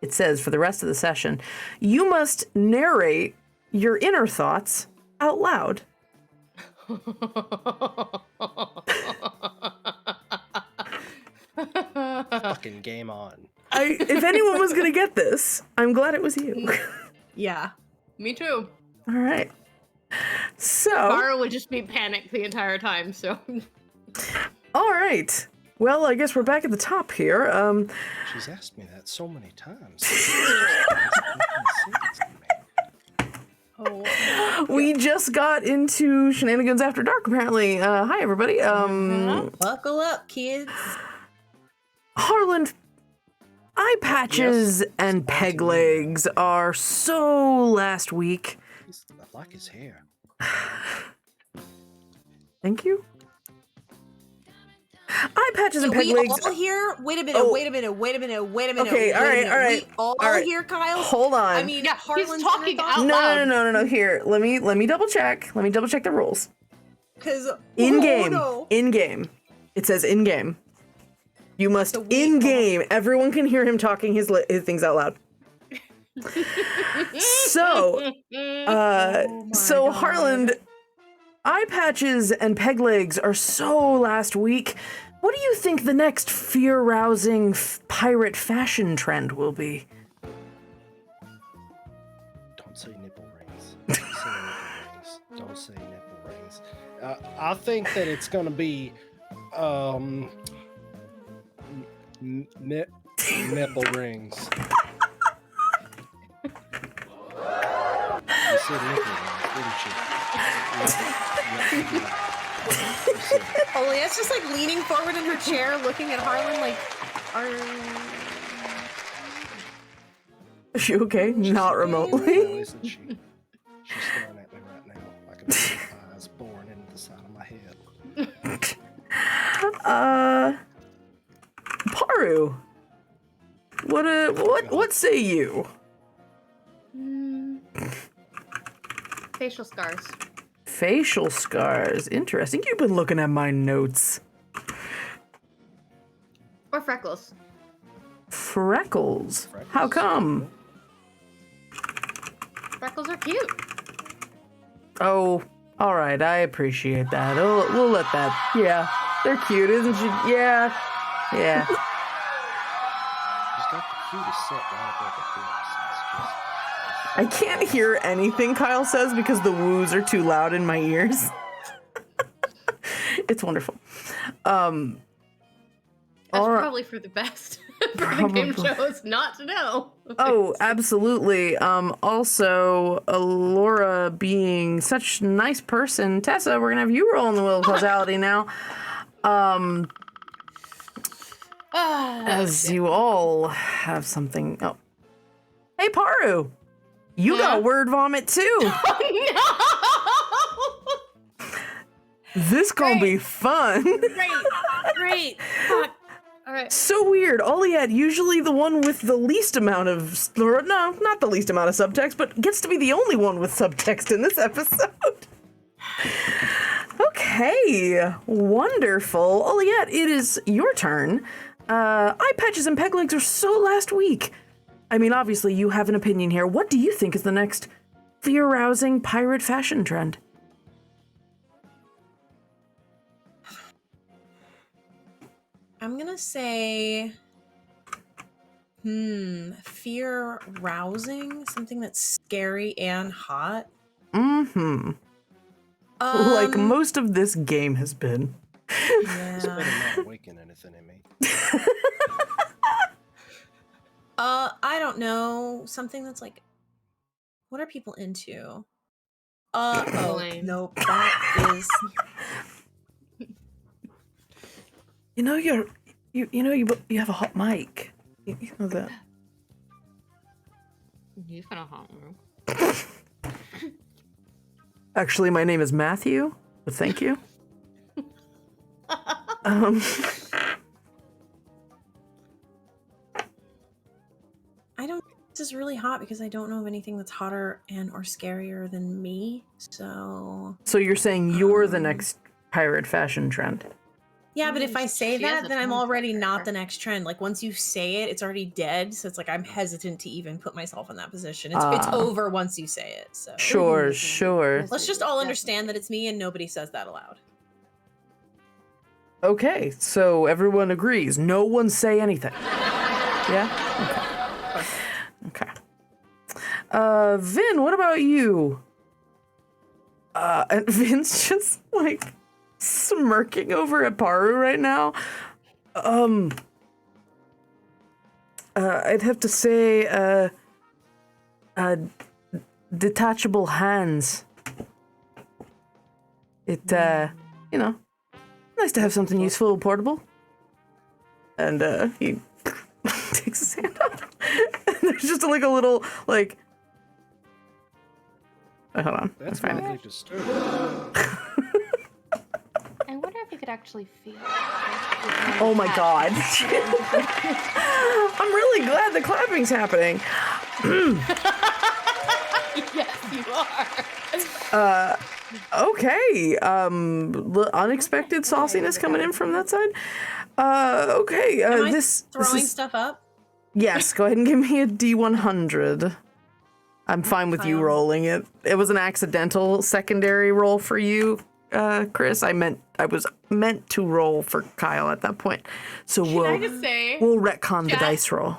it says for the rest of the session, you must narrate your inner thoughts out loud. Fucking game on. If anyone was gonna get this, I'm glad it was you. Yeah. Me too. All right. So. Kara would just be panicked the entire time, so. All right. Well, I guess we're back at the top here. She's asked me that so many times. Oh. We just got into Shenanigans After Dark, apparently. Hi, everybody. Buckle up, kids. Harlan, eye patches and peg legs are so last week. I like his hair. Thank you. Eye patches and peg we legs. all here? Wait a minute, Oh. wait a minute, wait a minute, wait a minute. Okay, wait all a right, minute. all right, We all all right. here, Kyle? Hold on. I mean, Yeah, Harlan's he's talking inner out thoughts? loud. No. Here, let me double check. Let me double check the rules. Because In game. no. In game. It says in game. You must So we in all- game. Everyone can hear him talking his things out loud. So, Oh my so God. Harlan, eye patches and peg legs are so last week. What do you think the next fear-rousing pirate fashion trend will be? Don't say nipple rings. Don't say nipple rings. Don't say nipple rings. I think that it's gonna be nipple rings. You said nipple rings, didn't you? Yep. Oh, Leah's just like leaning forward in her chair, looking at Harlan like, Is she okay? Not remotely. No, isn't she? She's staring at me right now. I can see her eyes boring into the side of my head. Paru. What say you? Facial scars. Facial scars. Interesting. You've been looking at my notes. Or freckles. Freckles. How come? Freckles are cute. Oh, all right. I appreciate that. We'll let that. Yeah, they're cute, isn't she? Yeah. Yeah. She's got the cutest set right above her hips. I can't hear anything Kyle says because the woos are too loud in my ears. It's wonderful. That's all right. probably for the best. For the game shows not to know. Oh, absolutely. Also, Laura being such a nice person. Tessa, we're gonna have you roll in the wheel of causality now. As you all have something. Oh, hey Paru, you got word vomit too. Oh, no! This gonna be fun. great. All right. So weird. Oliette, usually the one with the least amount of, or no, not the least amount of subtext, but gets to be the only one with subtext in this episode. Okay, wonderful. Oliette, it is your turn. Eye patches and peg legs are so last week. I mean, obviously you have an opinion here. What do you think is the next fear-rousing pirate fashion trend? I'm gonna say, fear rousing, something that's scary and hot. Mm-hmm. Like most of this game has been. It's better Yeah. not awaken anything in me. I don't know, something that's like, what are people into? Oh, Lame. nope, that is. You know you have a hot mic. You know that. He's kind of hot. Actually, my name is Matthew, but thank you. I don't. This is really hot because I don't know of anything that's hotter and or scarier than me. So So you're saying you're the next pirate fashion trend? Yeah, but if I say She has that, a then I'm tongue already twister. not the next trend. Like once you say it, it's already dead. So it's like I'm hesitant to even put myself in that position. It's over once you say it. So Sure, Yes, sure. yes, let's just yes, all definitely. understand that it's me and nobody says that aloud. Okay, so everyone agrees. No one say anything. Yeah? Okay. Vin, what about you? And Vin's just like smirking over at Paru right now. I'd have to say, detachable hands. It, you know, nice to have something useful, portable. And, he takes his hand up. And there's just like a little, like, hold on. That's I'll find it. really disturbing. I wonder if you could actually feel. Oh my god. I'm really glad the clapping's happening. Yes, you are. Okay. Unexpected sauciness coming in from that side. Okay. Am I This throwing is, stuff up? yes, go ahead and give me a D100. I'm fine with you Fine. rolling it. It was an accidental secondary roll for you, Chris. I was meant to roll for Kyle at that point. So Can I just say, we'll retcon the Chat? dice roll.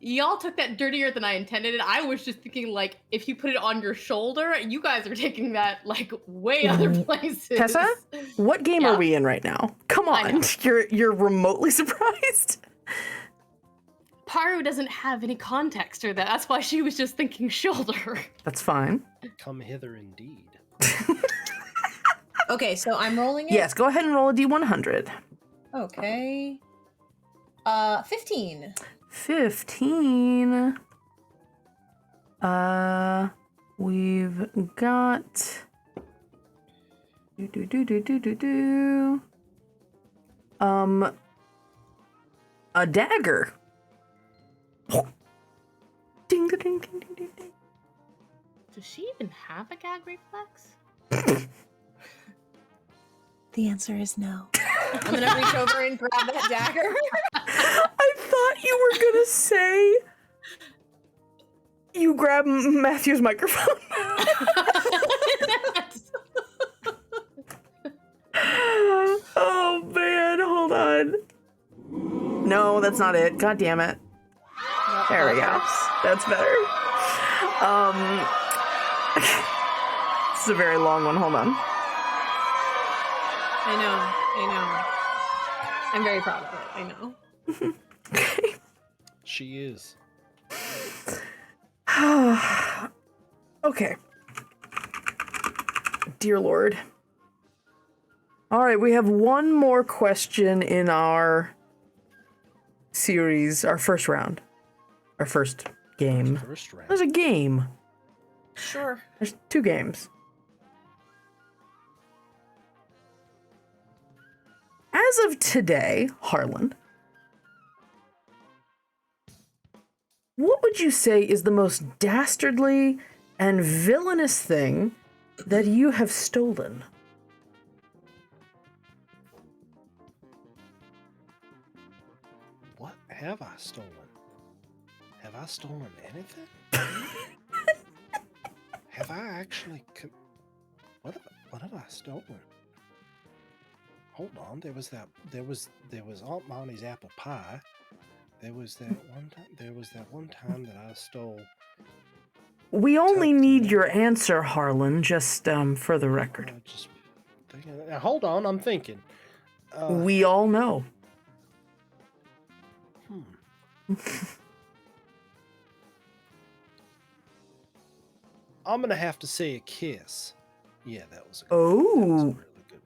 y'all took that dirtier than I intended it. I was just thinking, like, if you put it on your shoulder, you guys are taking that, like, way other places. Tessa, what game Yeah. are we in right now? Come I on, know. you're remotely surprised. Paru doesn't have any context for that. That's why she was just thinking shoulder. That's fine. Come hither indeed. Okay, so I'm rolling it. Yes, go ahead and roll a D100. Okay. 15. 15. We've got. A dagger. Ding, ding, ding, ding, ding, ding. Does she even have a gag reflex? The answer is no. I'm gonna reach over and grab that dagger. I thought you were gonna say you grab Matthew's microphone. Oh man, hold on. No, that's not it. God damn it. There we go. That's better. This is a very long one. Hold on. I know. I'm very proud of it. I know. She is. Okay. Dear Lord. All right, we have one more question in our series, our first round. Our first game. First round. There's a game. Sure. There's 2 games. As of today, Harlan, what would you say is the most dastardly and villainous thing that you have stolen? What have I stolen? Have I stolen anything? Have I actually? What have I stolen? Hold on. There was Aunt Monty's apple pie. There was that one time that I stole. We only need your answer, Harlan, just for the record. Just thinking. Now, hold on. I'm thinking. We all know. I'm gonna have to say a kiss. Yeah, that was a Oh. really good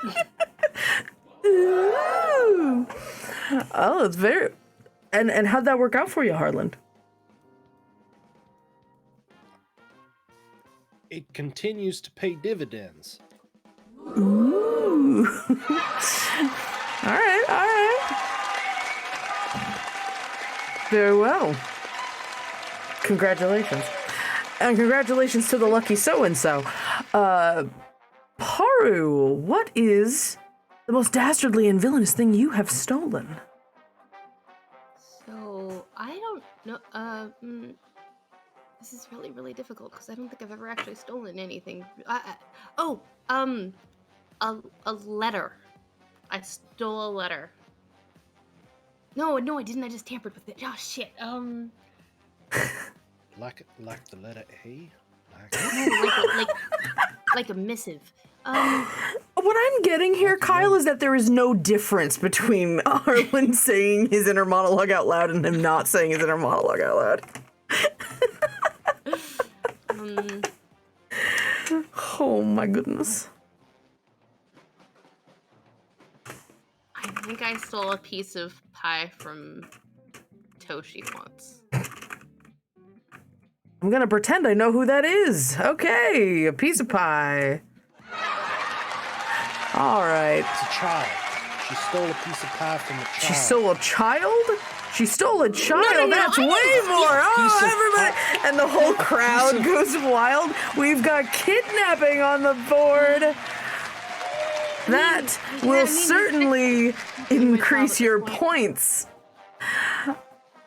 one. Ooh. Oh, it's very. And how'd that work out for you, Harlan? It continues to pay dividends. Ooh. All right. Very well. Congratulations. And congratulations to the lucky so-and-so. Paru, what is The most dastardly and villainous thing you have stolen. So I don't know. This is really, really difficult because I don't think I've ever actually stolen anything. A letter. I stole a letter. No, I didn't. I just tampered with it. Oh shit. Like the letter A. Like a missive. What I'm getting here, Kyle, is that there is no difference between Arlen saying his inner monologue out loud and him not saying his inner monologue out loud. Oh my goodness. I think I stole a piece of pie from Toshi once. I'm gonna pretend I know who that is. Okay, a piece of pie. All right. It's a child. She stole a piece of pie from a child. She stole a child? She stole a child? No, That's I way didn't more. piece Oh, of everybody. And the whole crowd goes wild. We've got kidnapping on the board. That will certainly increase your points.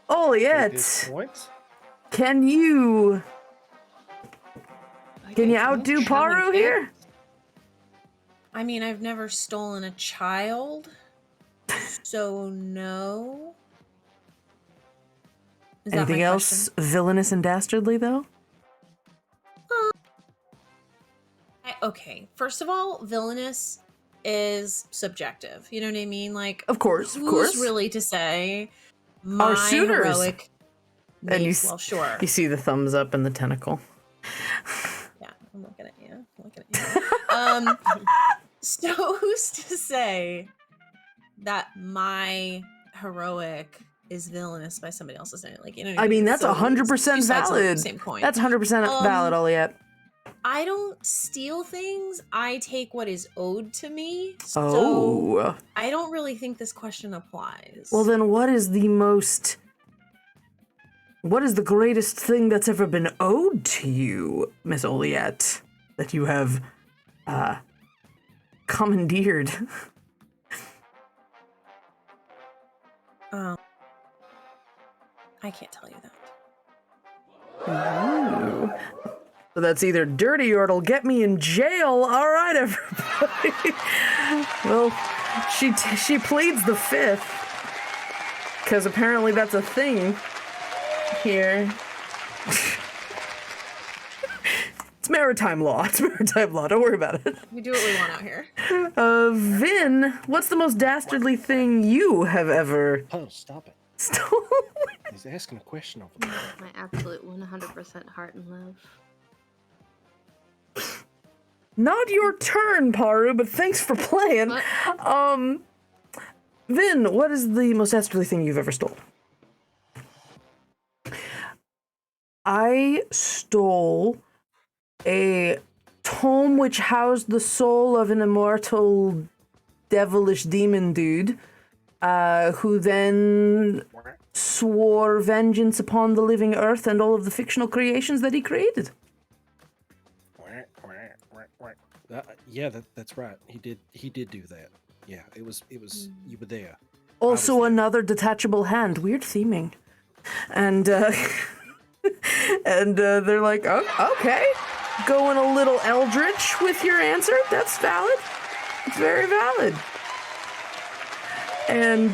Oliette, Points? can you outdo Paru here? I mean, I've never stolen a child, so no. Is that my Anything else villainous and dastardly, though? Okay, first of all, villainous is subjective. You know what I mean? Like, Of course. who's really to say my suitors. heroic And needs? Well, sure. You see the thumbs up and the tentacle. Yeah, I'm looking at you. So who's to say that my heroic is villainous by somebody else's name? Like, you know what I mean, So that's 100% two sides of the valid. Same coin. That's 100% valid, Oliette. I don't steal things. I take what is owed to me. So Oh. I don't really think this question applies. Well, then what is the greatest thing that's ever been owed to you, Miss Oliette, that you have, commandeered? I can't tell you that. Ooh. So that's either dirty or it'll get me in jail. All right, everybody. Well, she pleads the fifth, because apparently that's a thing here. It's maritime law. It's maritime law. Don't worry about it. We do what we want out here. Vin, what's the most dastardly thing you have ever Oh, stop it. stolen? He's asking a question over there. My absolute 100% heart and love. Not your turn, Paru, but thanks for playing. What? Vin, what is the most dastardly thing you've ever stolen? I stole a tome which housed the soul of an immortal devilish demon dude, who then swore vengeance upon the living earth and all of the fictional creations that he created. Yeah, that's right. He did do that. Yeah, it was you were there. Also another detachable hand. Weird theming. And and they're like, oh, okay. Going a little eldritch with your answer. That's valid. It's very valid. And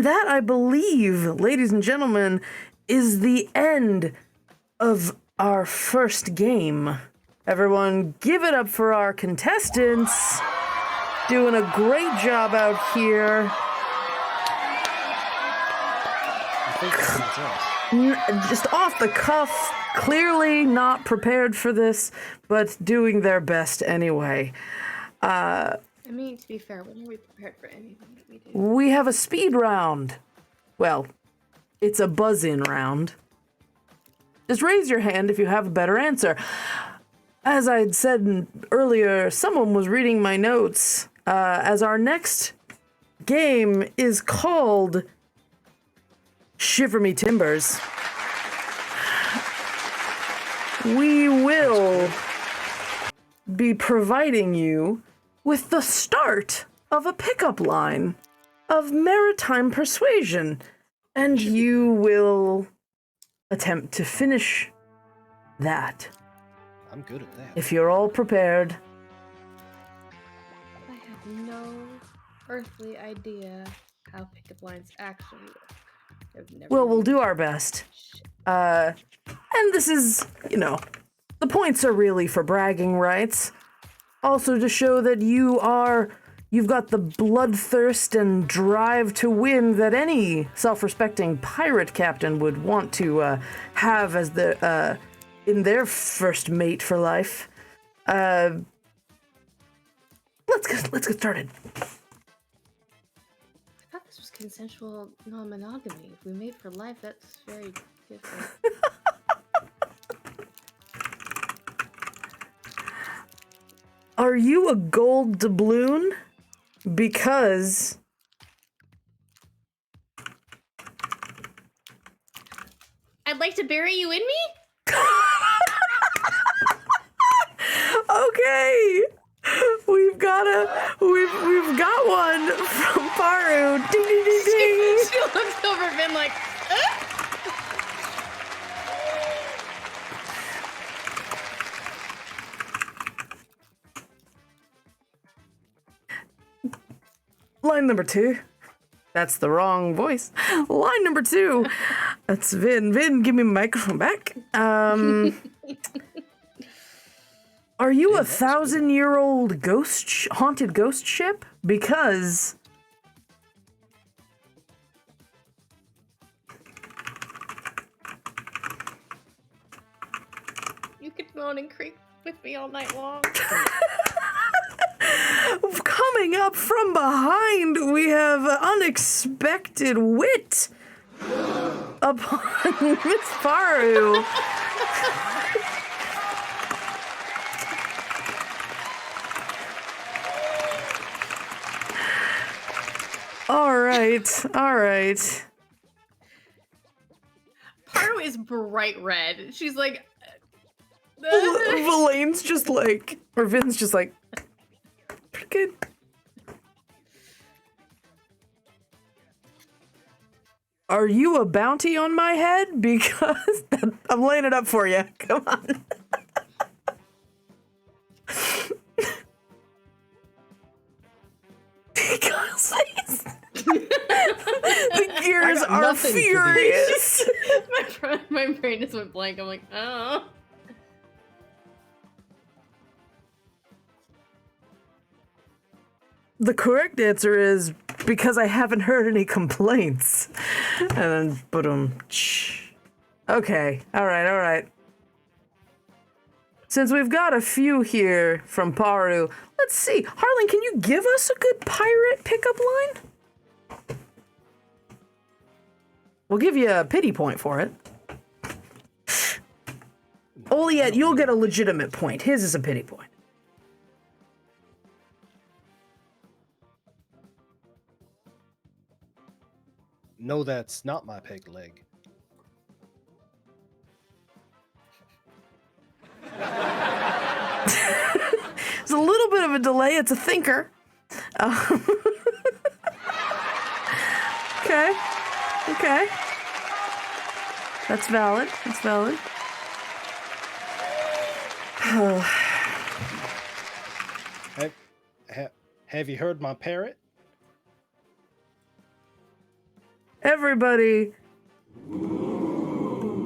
that, I believe, ladies and gentlemen, is the end of our first game. Everyone, give it up for our contestants. Doing a great job out here. I think that's us. Just off the cuff, clearly not prepared for this, but doing their best anyway. I mean, to be fair, when are we prepared for anything that we do? We have a speed round. Well, it's a buzz-in round. Just raise your hand if you have a better answer. As I had said earlier, someone was reading my notes, as our next game is called Shiver Me Timbers. We will be providing you with the start of a pickup line of maritime persuasion, and you will attempt to finish that. I'm good at that. If you're all prepared. I have no earthly idea how pickup lines actually work. I've never Well, we'll used do our best. shit. And this is, the points are really for bragging rights. Also to show that you've got the bloodthirst and drive to win that any self-respecting pirate captain would want to have as in their first mate for life. Let's get started. I thought this was consensual non-monogamy. If we made for life, that's very different. Are you a gold doubloon? Because I'd like to bury you in me? okay, we've got one from Paru. Ding ding ding ding. She looks over Vin like, Line number 2. That's the wrong voice. Line number 2. That's Vin. Vin, give me my microphone back. Are you a 1,000-year-old haunted ghost ship? Because you could moan and creak with me all night long. coming up from behind, we have unexpected wit upon Miss Paru. All right. Paru is bright red. She's like, Valane's just like, or Vin's just like, pretty good. Are you a bounty on my head? Because I'm laying it up for you. Come on. Because the gears are nothing for furious. my brain just went blank. I'm like, oh. The correct answer is because I haven't heard any complaints. And then, okay, all right. Since we've got a few here from Paru, let's see. Harlan, can you give us a good pirate pickup line? We'll give you a pity point for it. Oliet, you'll get a legitimate point. His is a pity point. No, that's not my peg leg. It's a little bit of a delay. It's a thinker. Okay. That's valid. Have you heard my parrot? Everybody,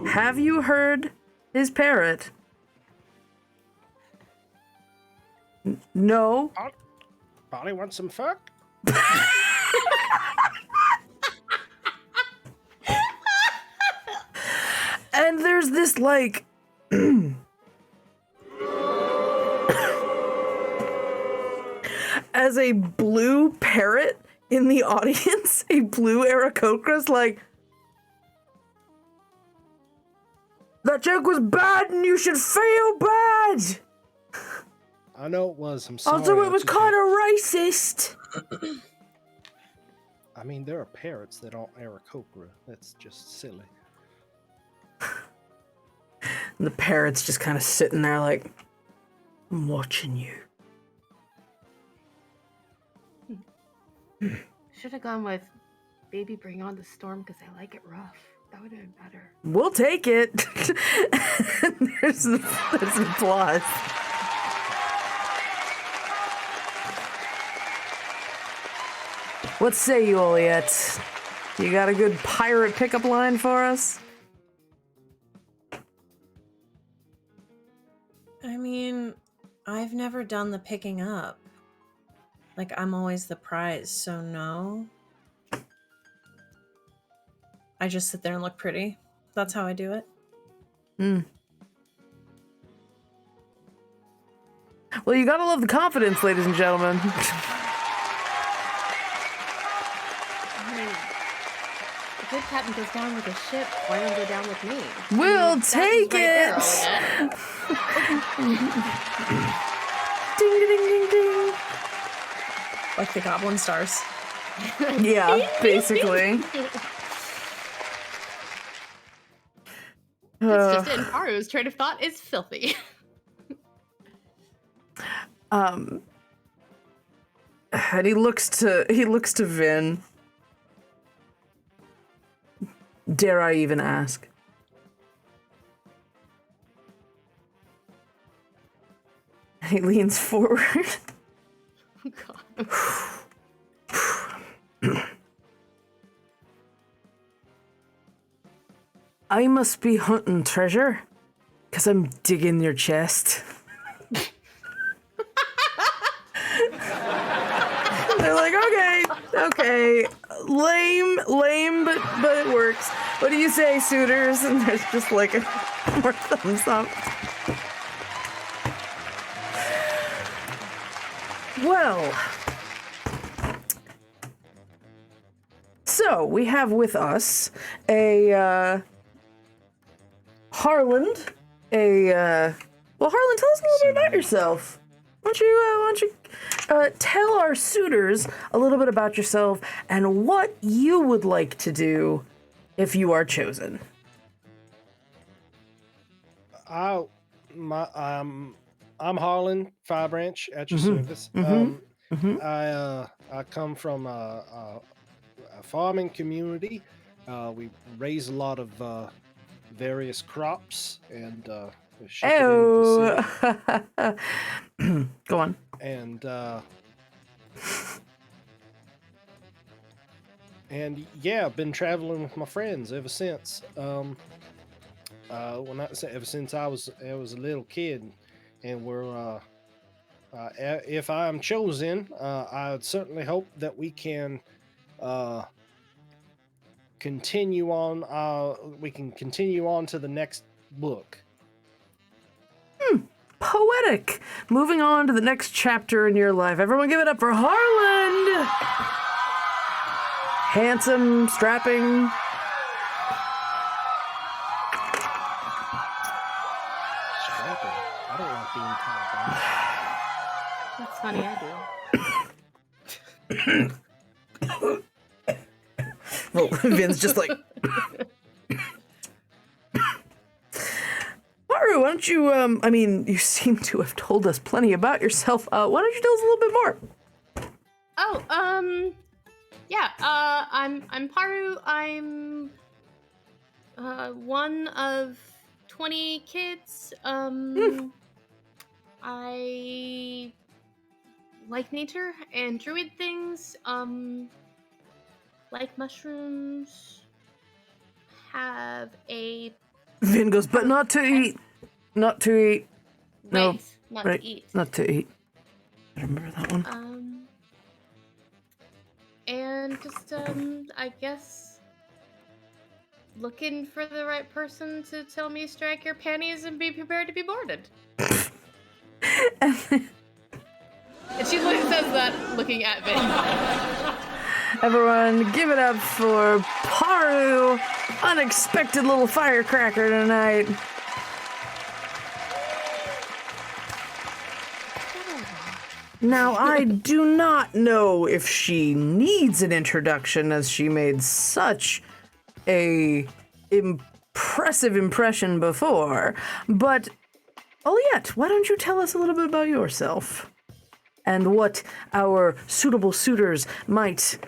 have you heard his parrot? No. Bonnie wants some fuck? And there's this, like, as a blue parrot in the audience, a blue Aarakocra's like, that joke was bad and you should feel bad. I know it was. I'm sorry. Also, it was kind of racist. I mean, there are parrots that aren't Aarakocra. That's just silly. And the parrot's just kind of sitting there like, I'm watching you. Should have gone with Baby Bring On the Storm because I like it rough. That would have been better. We'll take it. there's applause. What say you, Oliette? You got a good pirate pickup line for us? I mean, I've never done the picking up. Like, I'm always the prize, so no. I just sit there and look pretty. That's how I do it. Well, you gotta love the confidence, ladies and gentlemen. The good captain goes down with a ship. Why don't go down with me? We'll take it. Ding, ding, ding, ding. Like the goblin stars. Yeah, basically. It's just in Haru's train of thought is filthy. And he looks to Vin. Dare I even ask? He leans forward. Oh, God. I must be hunting treasure, 'cause I'm digging your chest. They're like, okay, lame, but it works. What do you say, suitors? And there's just like a more thumbs up. Well, so we have with us a Harland. Well, Harland, tell us a little bit about yourself. Why don't you tell our suitors a little bit about yourself and what you would like to do if you are chosen? I'm Harlan Firebranch at your service. I come from a farming community. We raise a lot of various crops and ship it into the city. Go on. And yeah, I've been traveling with my friends ever since. When I say ever since I was a little kid, and we're if I am chosen, I would certainly hope that we can continue on. We can continue on to the next book. Poetic. Moving on to the next chapter in your life. Everyone give it up for Harland! Handsome, strapping. Strapping. I don't like being tied down. That's funny, I do. Well, Vin's just like... Haru, why don't you, I mean, you seem to have told us plenty about yourself. Why don't you tell us a little bit more? Oh, yeah, I'm Haru. I'm one of 20 kids. I like nature and druid things. Like mushrooms. Have a Vin goes, but not to eat. Not to eat. No, right, not right, to eat. not to eat. I remember that one. And just, I guess, looking for the right person to tell me strike your panties and be prepared to be boarded. And she says that looking at Vin. Everyone, give it up for Haru, unexpected little firecracker tonight. Now, I do not know if she needs an introduction, as she made such a impressive impression before, but Oliette, why don't you tell us a little bit about yourself? And what our suitable suitors might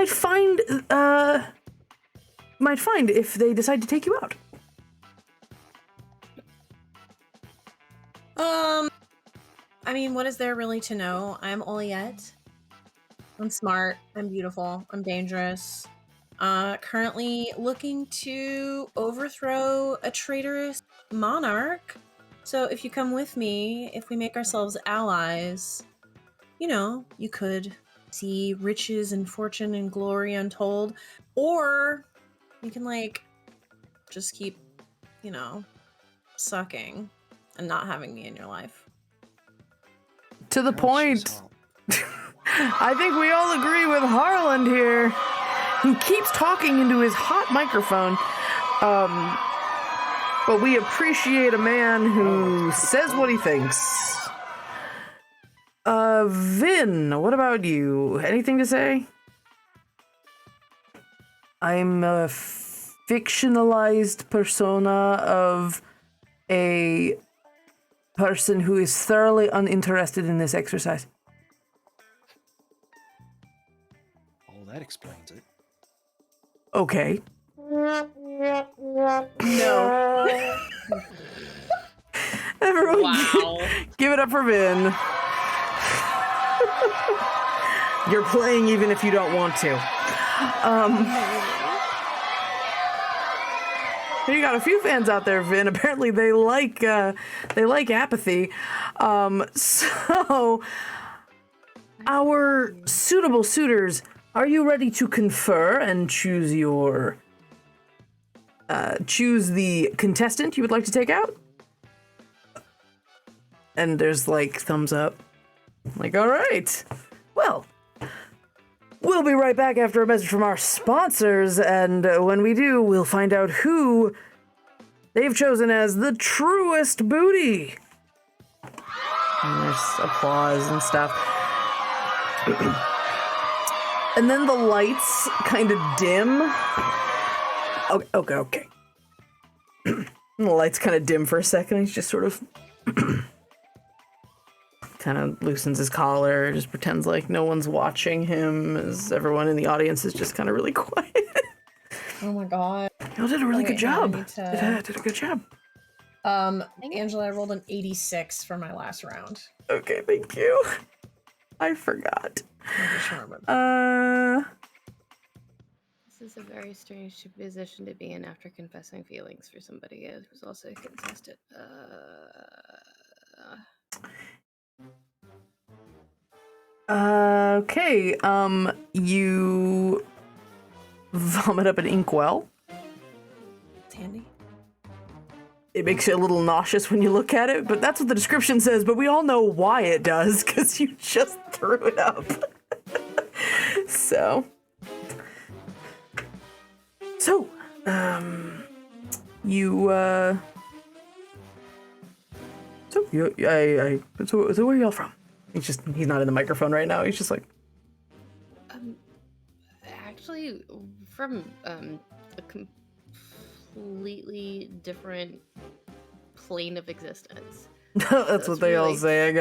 find if they decide to take you out. I mean, what is there really to know? I'm Oliette. I'm smart. I'm beautiful. I'm dangerous. Currently looking to overthrow a traitorous monarch. So if you come with me, if we make ourselves allies, you know, you could see riches and fortune and glory untold, or you can like just keep, you know, sucking and not having me in your life. To the God, point. she's hot. I think we all agree with Harland here, who keeps talking into his hot microphone. But we appreciate a man who says what he thinks. Vin, what about you? Anything to say? I'm a fictionalized persona of a person who is thoroughly uninterested in this exercise. Oh, that explains it. Okay. No. Everyone, Wow. give it up for Vin. You're playing even if you don't want to. You got a few fans out there, Vin. Apparently, they like apathy. So, our suitable suitors, are you ready to confer and choose the contestant you would like to take out? And there's like thumbs up. Like, all right. Well, we'll be right back after a message from our sponsors, and when we do, we'll find out who they've chosen as the truest booty. And there's applause and stuff. And then the lights kind of dim. Okay. The lights kind of dim for a second. He's just sort of kind of loosens his collar, just pretends like no one's watching him, as everyone in the audience is just kind of really quiet. Oh my god. Y'all did a really good job. I need to- Did a good job. Angela, I rolled an 86 for my last round. Okay, thank you. I forgot. I just remembered. This is a very strange position to be in after confessing feelings for somebody who's also a contestant. Okay, you vomit up an inkwell. It's handy. It makes you a little nauseous when you look at it, but that's what the description says, but we all know why it does, because you just threw it up. So, so where are y'all from? He's not in the microphone right now. He's just like, Actually, from a completely different plane of existence. that's what they all really- say. I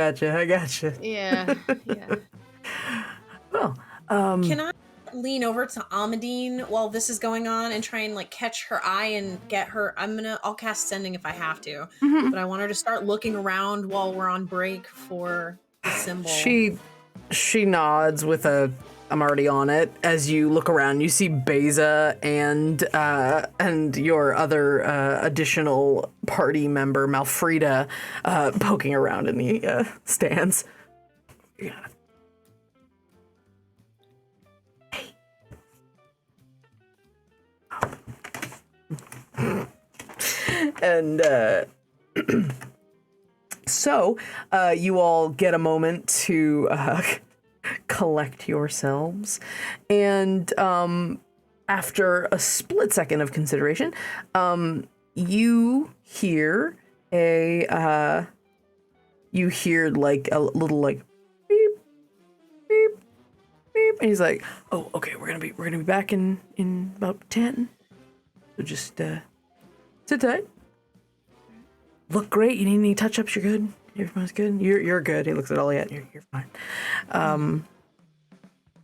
gotcha. Yeah, yeah. Well, Can I lean over to Amadine while this is going on and try and like catch her eye and get her? I'll cast sending if I have to, but I want her to start looking around while we're on break for the symbol. She nods with a I'm already on it. As you look around, you see Beza and your other additional party member, Malfrida, poking around in the stands. Yeah. Hey. And so you all get a moment to collect yourselves, and after a split second of consideration, you hear like a little like beep beep beep, and he's like, "Oh, okay, we're gonna be back in about 10. So just sit tight." look great. You need any touch-ups? You're good? Everyone's good? You're good. He looks at Oliette. You're fine.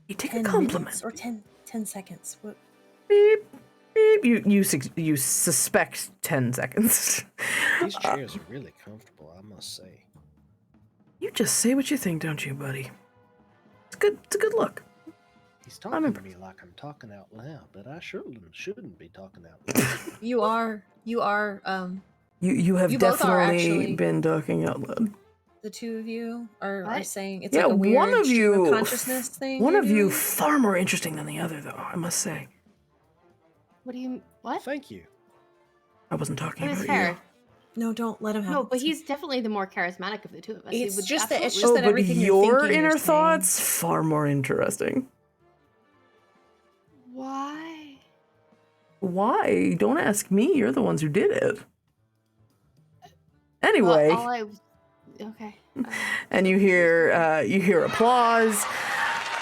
You take a 10 compliment. minutes or 10 seconds. What? Beep, beep. You suspect 10 seconds. These chairs are really comfortable, I must say. You just say what you think, don't you, buddy? It's good. It's a good look. He's talking to me like I'm talking out loud, but I surely shouldn't be talking out loud. You are. You have You both are, definitely actually. been talking out loud. The two of you are What? saying it's Yeah, like a weird one of stream you- of consciousness thing. One you're of you doing? far more interesting than the other, though, I must say. What do you? What? Thank you. I wasn't talking That is about fair. you. No, don't let him have. No, but he's definitely the more charismatic of the two of us. He It's would just that- it's absolutely- just Oh, that but everything you're your thinking, inner you're saying. thoughts far more interesting. Why? Why? Don't ask me. You're the ones who did it. Anyway, Well, okay. and you hear applause.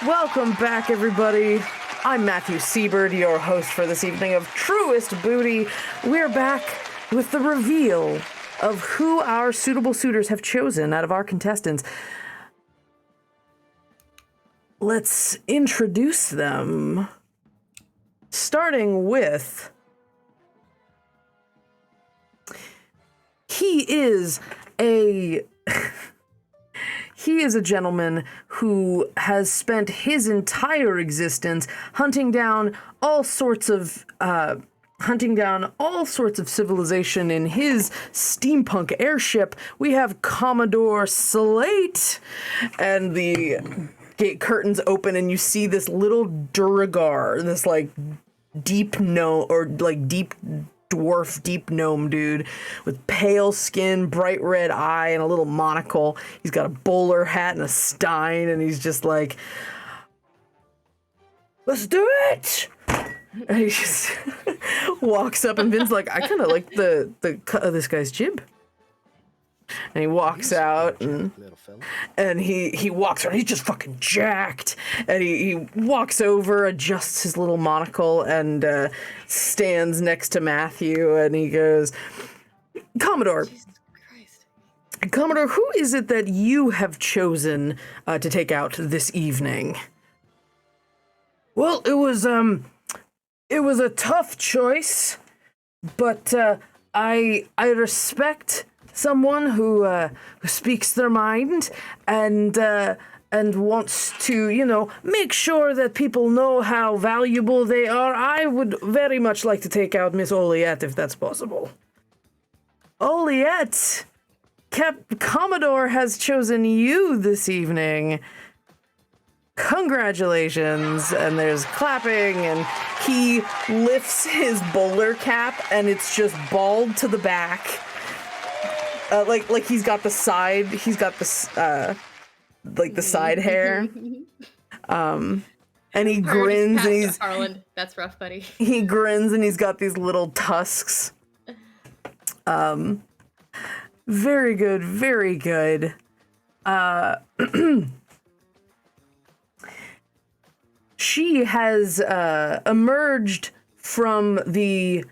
Welcome back, everybody. I'm Matthew Siebert, your host for this evening of Truest Booty. We're back with the reveal of who our suitable suitors have chosen out of our contestants. Let's introduce them. Starting with... He is a gentleman who has spent his entire existence hunting down all sorts of civilization in his steampunk airship. We have Commodore Slate, and the gate curtains open, and you see this little Duragar, this deep gnome dude with pale skin, bright red eye, and a little monocle. He's got a bowler hat and a stein, and he's just like, let's do it! And he just walks up, and Vin's like, I kind of like the cut of this guy's jib. And he walks out, and Little fella. he walks around. He's just fucking jacked. And he walks over, adjusts his little monocle, and stands next to Matthew. And he goes, Commodore, Jesus Christ. Commodore, who is it that you have chosen to take out this evening? Well, it was a tough choice, but I respect someone who speaks their mind and wants to, make sure that people know how valuable they are. I would very much like to take out Miss Oliette, if that's possible. Oliette, Commodore has chosen you this evening. Congratulations. And there's clapping, and he lifts his bowler cap, and it's just bald to the back. Like he's got the side hair. And he grins, and he's Harland. That's rough, buddy. he grins, and he's got these little tusks. Very good, very good. She has emerged from the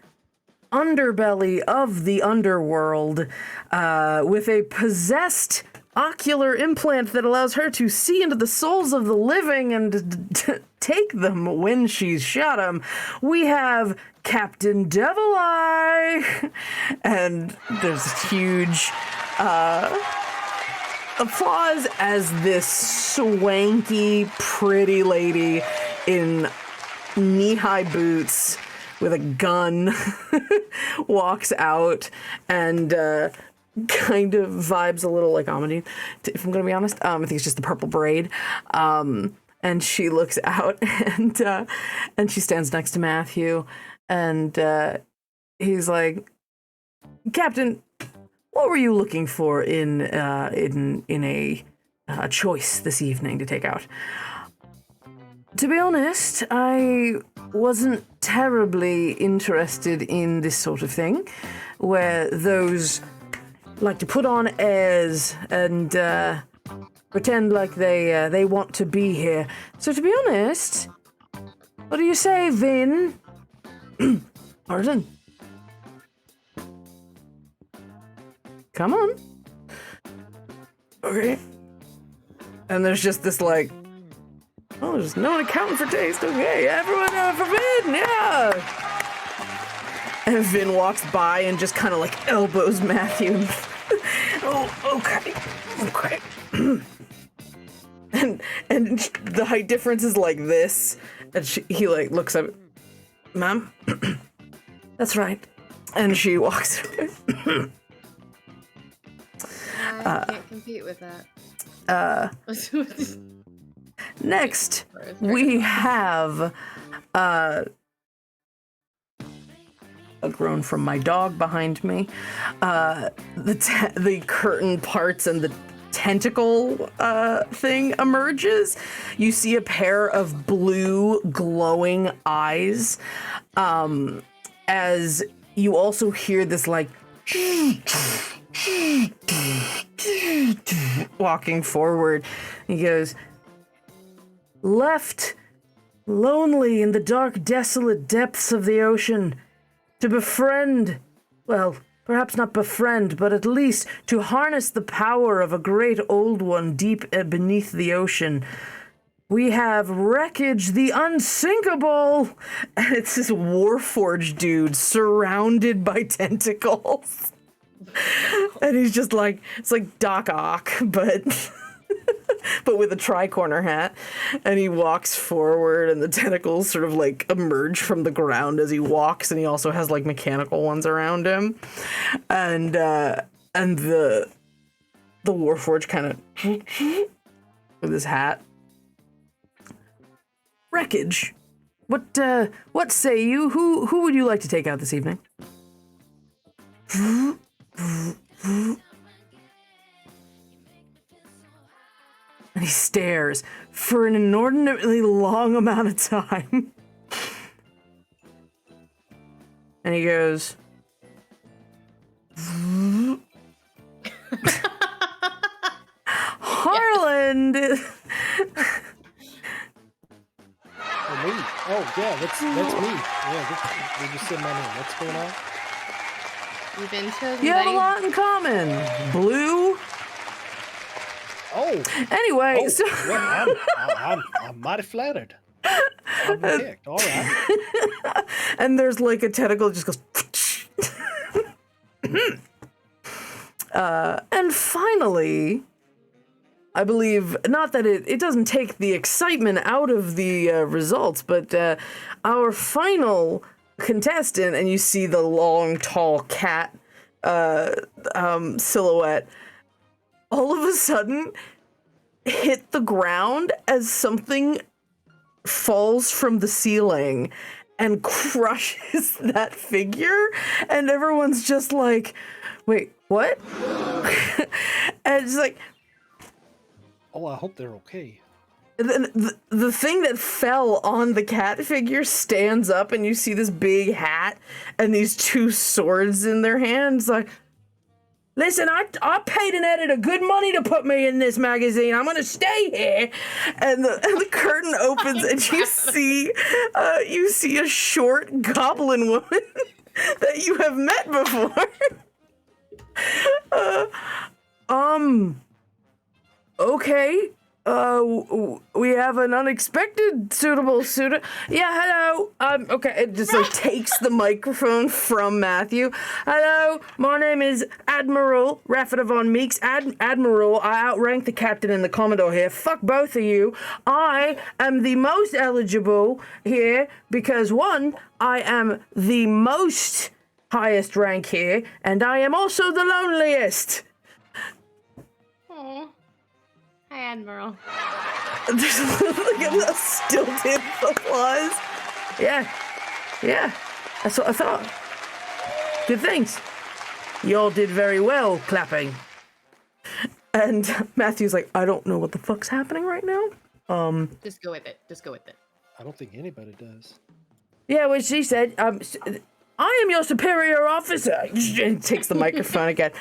underbelly of the underworld with a possessed ocular implant that allows her to see into the souls of the living and take them when she's shot them. We have Captain Devil Eye, and there's huge applause as this swanky, pretty lady in knee-high boots with a gun walks out and kind of vibes a little like Amadine, if I'm gonna be honest. I think it's just the purple braid. And she looks out and she stands next to Matthew, and he's like, Captain, what were you looking for in a choice this evening to take out? To be honest, I wasn't terribly interested in this sort of thing, where those like to put on airs and pretend like they want to be here. So to be honest, what do you say, Vin? Pardon? come on. Okay. And there's just this like, oh, there's no one accounting for taste. Okay, everyone for Vin, yeah. And Vin walks by and just kind of like elbows Matthew. Oh, okay. and the height difference is like this, and he like looks up, ma'am. That's right. And she walks away. I can't compete with that. Next, we have a groan from my dog behind me. The curtain parts and the tentacle thing emerges. You see a pair of blue glowing eyes, as you also hear this like walking forward. He goes, left lonely in the dark, desolate depths of the ocean, to befriend, well, perhaps not befriend, but at least to harness the power of a great old one deep beneath the ocean. We have Wreckage the Unsinkable, and it's this Warforged dude surrounded by tentacles. And he's just like, it's like Doc Ock, but with a tri-corner hat. And he walks forward, and the tentacles sort of like emerge from the ground as he walks, and he also has like mechanical ones around him. And the Warforged kind of with his hat. Wreckage, what say you? Who would you like to take out this evening? And he stares for an inordinately long amount of time. And he goes, Harland. Oh, me? Oh, yeah, that's me. Yeah, they just said my name. What's going on? You've been chosen. You have a buddy. lot in common. Blue. Oh. Anyway, Oh, so well, I'm mighty flattered. I'm picked. All right. and there's like a tentacle that just goes. And finally, I believe, not that it doesn't take the excitement out of the results, but our final contestant, and you see the long, tall cat silhouette, all of a sudden hit the ground as something falls from the ceiling and crushes that figure, and everyone's just like, wait, what? And it's like, Oh, I hope they're okay. the thing that fell on the cat figure stands up, and you see this big hat and these two swords in their hands. Like, listen, I paid an editor good money to put me in this magazine. I'm gonna stay here. And the curtain opens, and you see a short goblin woman that you have met before. Okay. We have an unexpected suitable suitor. Yeah, hello. Okay, it just like takes the microphone from Matthew. Hello, my name is Admiral Rafford von Meeks. Admiral, I outrank the captain and the commodore here. Fuck both of you. I am the most eligible here because, one, I am the most highest rank here, and I am also the loneliest. Aw. Hi, Admiral. There's like a stilted applause. Yeah, that's what I thought. Good things. Y'all did very well clapping. And Matthew's like, I don't know what the fuck's happening right now. Just go with it. Just go with it. I don't think anybody does. Yeah, well, she said, I am your superior officer. And takes the microphone again.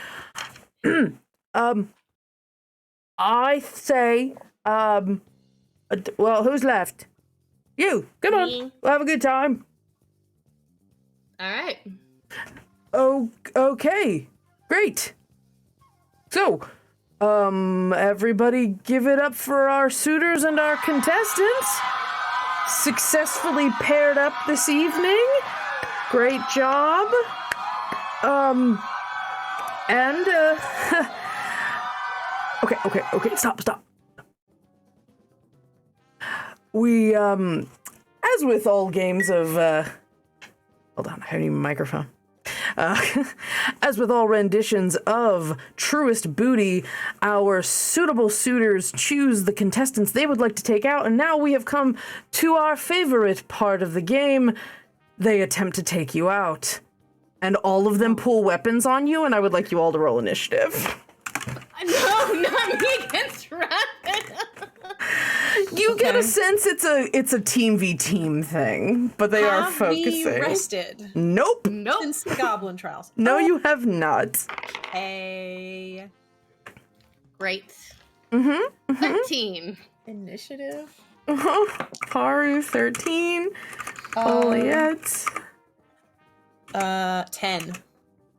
I say, well, who's left? You. Come on. Me. We'll have a good time. All right. Oh, okay. Great. So, everybody give it up for our suitors and our contestants. Successfully paired up this evening. Great job. Okay, stop. We, as with all games of, hold on, I need my microphone. As with all renditions of Truest Booty, our suitable suitors choose the contestants they would like to take out, and now we have come to our favorite part of the game. They attempt to take you out. And all of them pull weapons on you, and I would like you all to roll initiative. No, not me against Rapid. You get a sense it's a team v team thing, but they are focusing. Have we rested? Nope. Since the Goblin Trials. No, you have not. A Great. 13. 13. initiative. Paru 13. Oliet 10.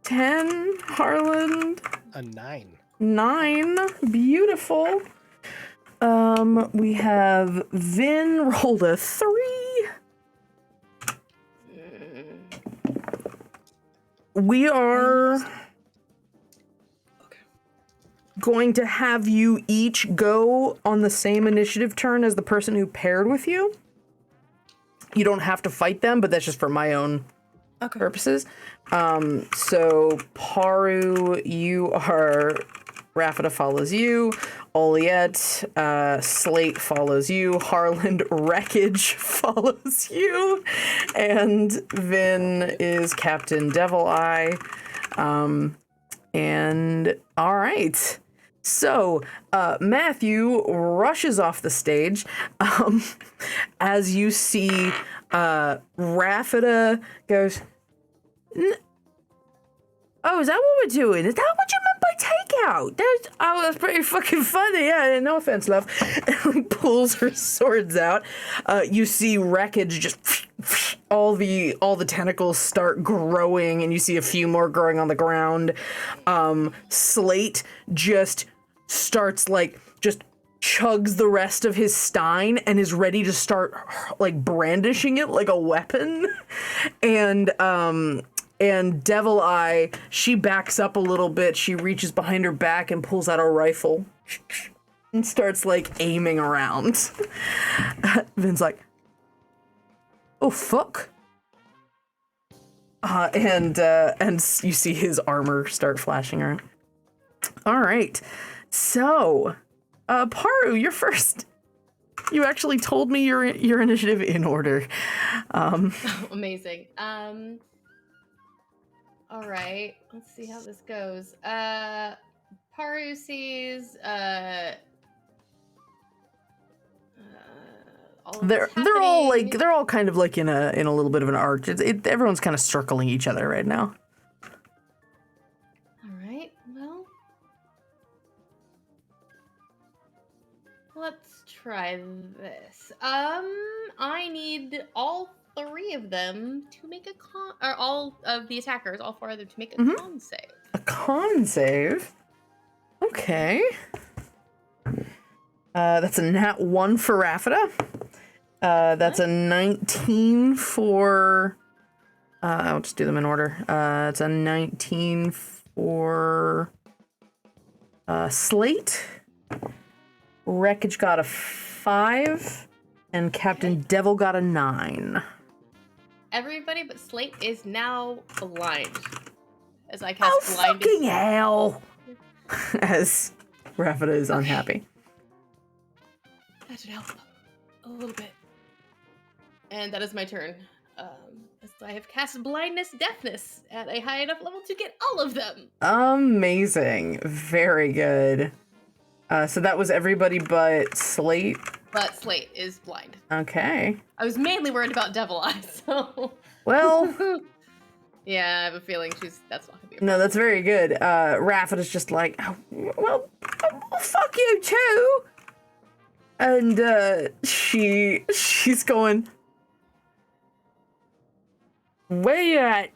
10. Harland A 9. 9. Beautiful. We have Vin rolled a 3. We are going to have you each go on the same initiative turn as the person who paired with you. You don't have to fight them, but that's just for my own purposes. So Paru, you are... Rafida follows you. Oliet, Slate follows you. Harland, Wreckage follows you. And Vin is Captain Devil Eye. And all right. So, Matthew rushes off the stage as you see Rafida goes, oh, is that what we're doing? Is that what you meant by takeout? That's pretty fucking funny. Yeah, no offense, love. And pulls her swords out. You see Wreckage just all the tentacles start growing, and you see a few more growing on the ground. Slate just starts just chugs the rest of his stein and is ready to start brandishing it like a weapon. And Devil Eye, she backs up a little bit. She reaches behind her back and pulls out a rifle and starts aiming around. Vin's like, oh fuck. And you see his armor start flashing around. All right. So, Paru, you're first. You actually told me your initiative in order. Amazing. All right, let's see how this goes. Paru sees all of this they're all happening. they're all kind of in a little bit of an arch. Everyone's kind of circling each other right now. All right, well, let's try this. I need all 3 of them to make a all of the attackers, all 4 of them to make a con save. A con save? Okay. That's a nat 1 for Rafida. That's a 19 for... I'll just do them in order. It's a 19 for... Slate. Wreckage got a 5. And Captain Devil got a 9. Everybody but Slate is now blind. As I cast blind. Fucking hell! As Rafida is unhappy. That should help a little bit. And that is my turn. As I have cast blindness, deafness at a high enough level to get all of them. Amazing. Very good. So that was everybody but Slate. But Slate is blind. Okay. I was mainly worried about Devil Eye, so... Well... yeah, I have a feeling that's not gonna be a problem. No, that's very good. Rafida's just like, oh, well, fuck you too! And, she's going, where you at?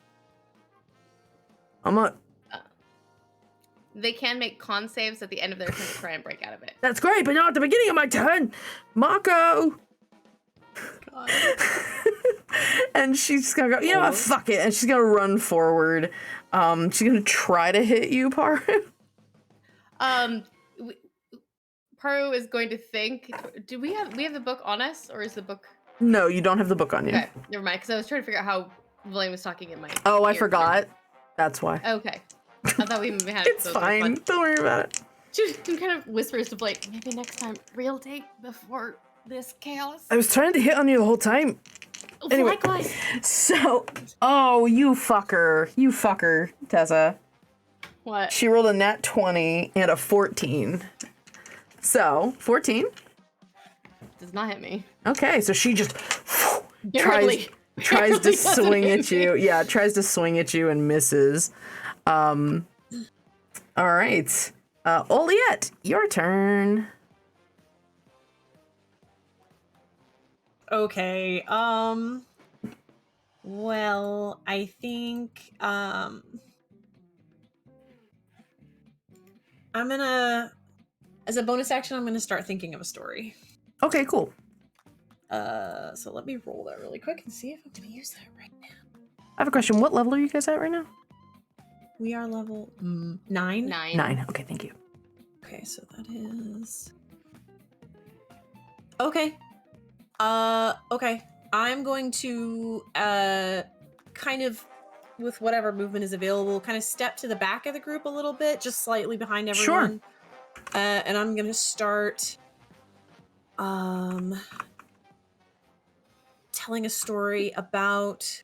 I'm up. they can make con saves at the end of their turn to try and break out of it. That's great, but not at the beginning of my turn. Marco. God. And she's just gonna go, you know what, fuck it. And she's gonna run forward. She's gonna try to hit you, Paru. Paru is going to think. Do we have the book on us, or is the book? No, you don't have the book on you. Okay, never mind. Because I was trying to figure out how William was talking in my. Oh, I ear. forgot. That's why. Okay, I thought we maybe had. It's fine. Don't worry about it. She kind of whispers to Blake, maybe next time, real take before this chaos. I was trying to hit on you the whole time. Anyway. Likewise. So, oh, you fucker, Tessa. What? She rolled a nat 20 and a 14. So, 14. Does not hit me. Okay, so she just Barely. tries to Barely doesn't swing hit at you. Yeah, tries to swing at you and misses. All right. Oliette, your turn. Okay. Well, I think I'm gonna, as a bonus action, I'm gonna start thinking of a story. Okay, cool. So let me roll that really quick and see if I'm gonna use that right now. I have a question. What level are you guys at right now? We are level 9. 9. Okay, thank you. Okay, so that is okay. Okay. I'm going to kind of, with whatever movement is available, kind of step to the back of the group a little bit, just slightly behind everyone. Sure. And I'm gonna start telling a story about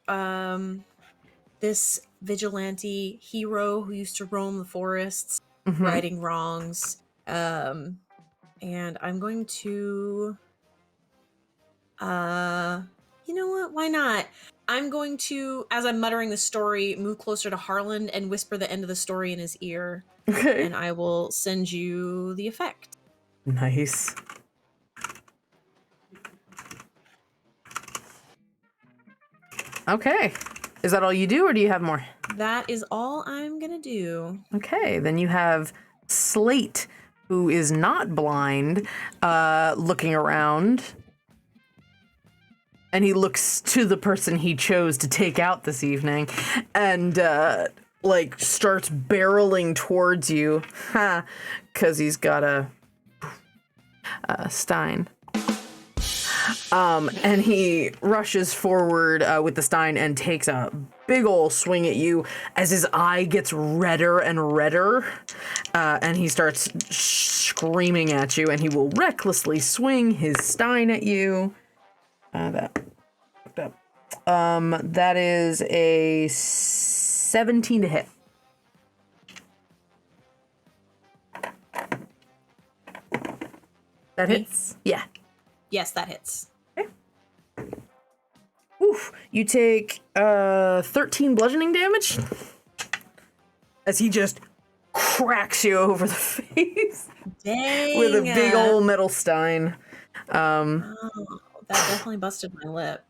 this vigilante hero who used to roam the forests, righting wrongs. And I'm going to you know what? Why not? I'm going to, as I'm muttering the story, move closer to Harlan and whisper the end of the story in his ear. Okay. And I will send you the effect. Nice. Okay. Is that all you do, or do you have more? That is all I'm gonna do. Okay, then you have Slate, who is not blind, looking around. And he looks to the person he chose to take out this evening and, starts barreling towards you. Ha! Because he's got a Stein. And he rushes forward with the Stein and takes a big ol' swing at you as his eye gets redder and redder. And he starts screaming at you, and he will recklessly swing his Stein at you. That is a 17 to hit. That hits? Yeah. Yes, that hits. Okay. Oof. You take 13 bludgeoning damage as he just cracks you over the face. Dang. With a big old metal Stein. Oh, that definitely busted my lip.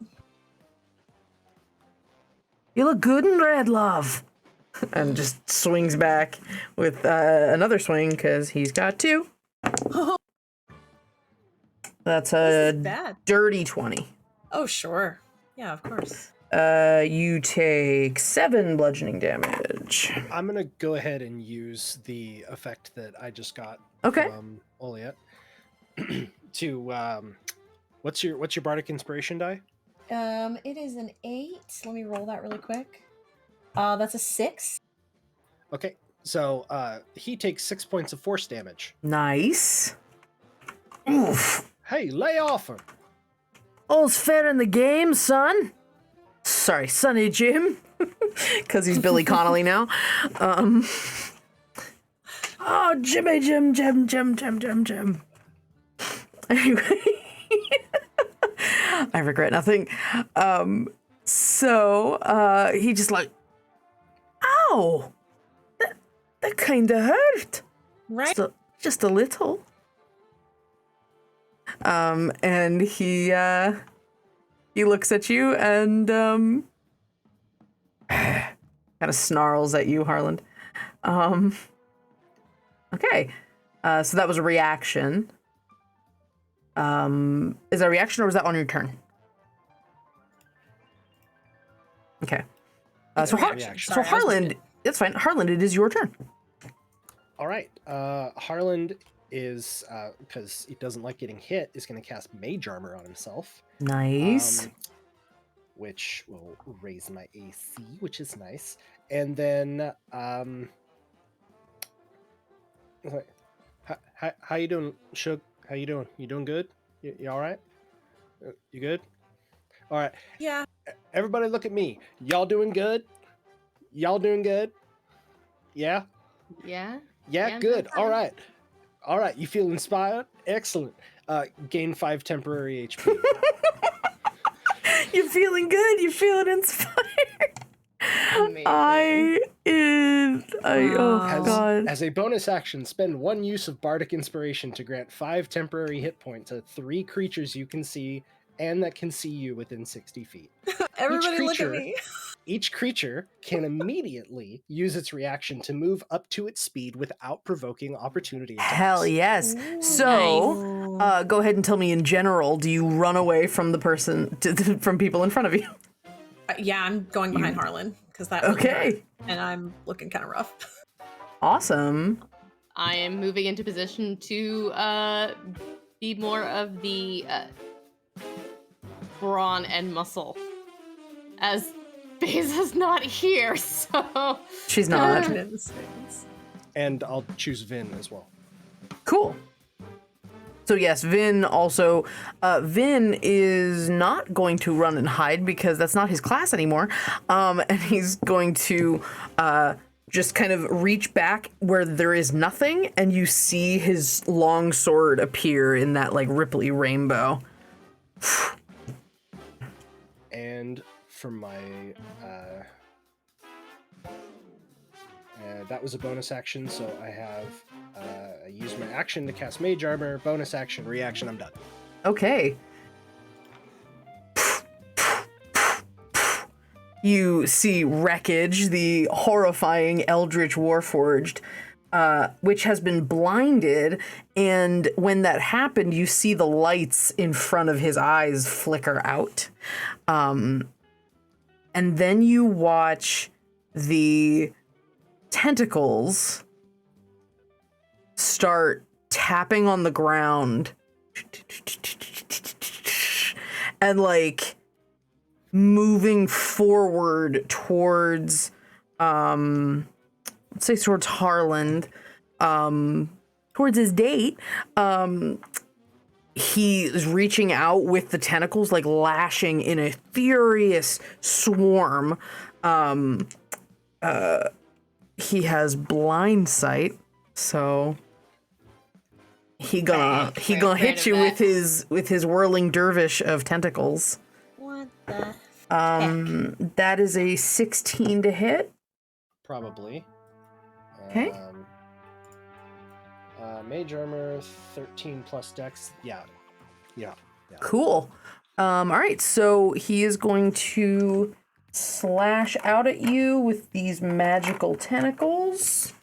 You look good in red, love. And just swings back with another swing because he's got 2. That's a bad. Dirty 20. Oh, sure. Yeah, of course. You take 7 bludgeoning damage. I'm gonna go ahead and use the effect that I just got from Oliette to what's your bardic inspiration die? It is an 8. Let me roll that really quick. That's a 6. Okay, so he takes 6 points of force damage. Nice. Oof. Hey, lay off her. All's fair in the game, son. Sorry, Sonny Jim. Because he's Billy Connolly now. Oh, Jimmy Jim. Anyway. I regret nothing. So he just like, ow! That kind of hurt. Right? Just a little. And he looks at you and kind of snarls at you, Harland. Okay. So that was a reaction. Is that a reaction or was that on your turn? Okay. It's a So reaction. Sorry, I was Harland, muted. it's fine. Harland, it is your turn. All right. Harland is, because he doesn't like getting hit, is going to cast Mage Armor on himself. Nice. Which will raise my AC, which is nice. And then, how you doing, Shug? How you doing? You doing good? You all right? You good? All right. Yeah. Everybody look at me. Y'all doing good? Y'all doing good? Yeah? Yeah. Yeah, Yeah, I'm good. doing All fine. right. All right. You feel inspired? Excellent. Gain 5 temporary HP. You feeling good? You feeling inspired? Amazing. Oh Wow. god. As a bonus action, spend 1 use of Bardic Inspiration to grant 5 temporary hit points to 3 creatures you can see and that can see you within 60 feet. Everybody look at creature- me. Each creature can immediately use its reaction to move up to its speed without provoking opportunity attacks. Hell yes. Ooh, So, nice. go ahead and tell me in general, do you run away from the person, from people in front of you? Yeah, I'm going behind Harlan because that really Okay. hurt, and I'm looking kind of rough. Awesome. I am moving into position to be more of the brawn and muscle. As Beza's not here, so She's not. And I'll choose Vin as well. Cool. So yes, Vin also, Vin is not going to run and hide because that's not his class anymore. And he's going to just kind of reach back where there is nothing and you see his long sword appear in that like ripply rainbow. And for my that was a bonus action, so I have I use my action to cast Mage Armor, bonus action, reaction, I'm done. Okay. You see Wreckage, the horrifying Eldritch Warforged, which has been blinded, and when that happened, you see the lights in front of his eyes flicker out. And then you watch the tentacles start tapping on the ground and like moving forward towards let's say towards Harland, towards his date. He is reaching out with the tentacles, like lashing in a furious swarm. He has blind sight, so he gonna hit you with his whirling dervish of tentacles. What the? That is a 16 to hit. Probably. Okay. Mage Armor, 13 plus Dex. Yeah. Cool. All right, so he is going to slash out at you with these magical tentacles.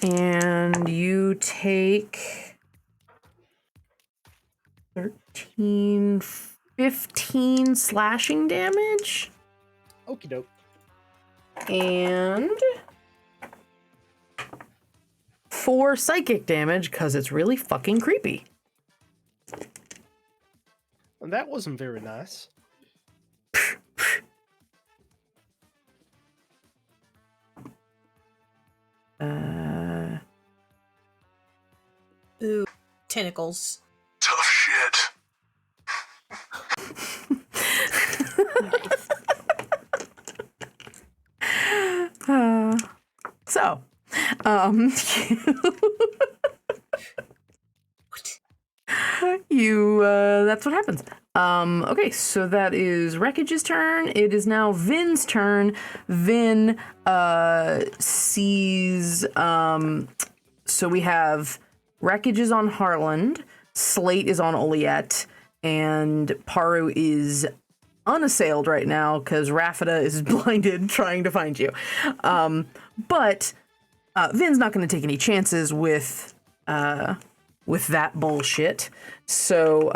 And you take 13, 15 slashing damage. Okie doke. And 4 psychic damage because it's really fucking creepy. And that wasn't very nice. Ooh, tentacles. Tough shit. So, that's what happens. Okay, so that is Wreckage's turn. It is now Vin's turn. Vin sees, so we have Wreckage is on Harland, Slate is on Oliette, and Paru is unassailed right now because Rafida is blinded trying to find you. But Vin's not going to take any chances with that bullshit. So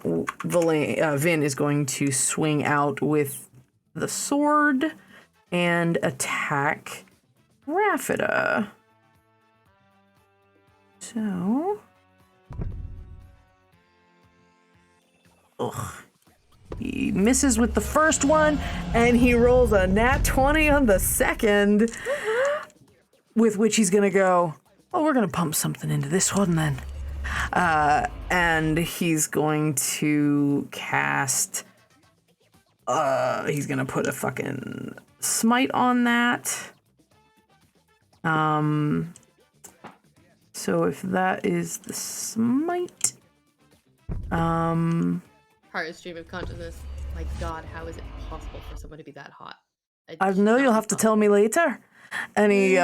Vin is going to swing out with the sword and attack Raffida. So, he misses with the first one, and he rolls a nat 20 on the second, with which he's gonna go, oh, we're gonna pump something into this one then. And he's going to cast, he's gonna put a fucking smite on that. So if that is the smite, Heart is stream of consciousness. My God, how is it possible for someone to be that hot? I know you'll have to tell me later. And he,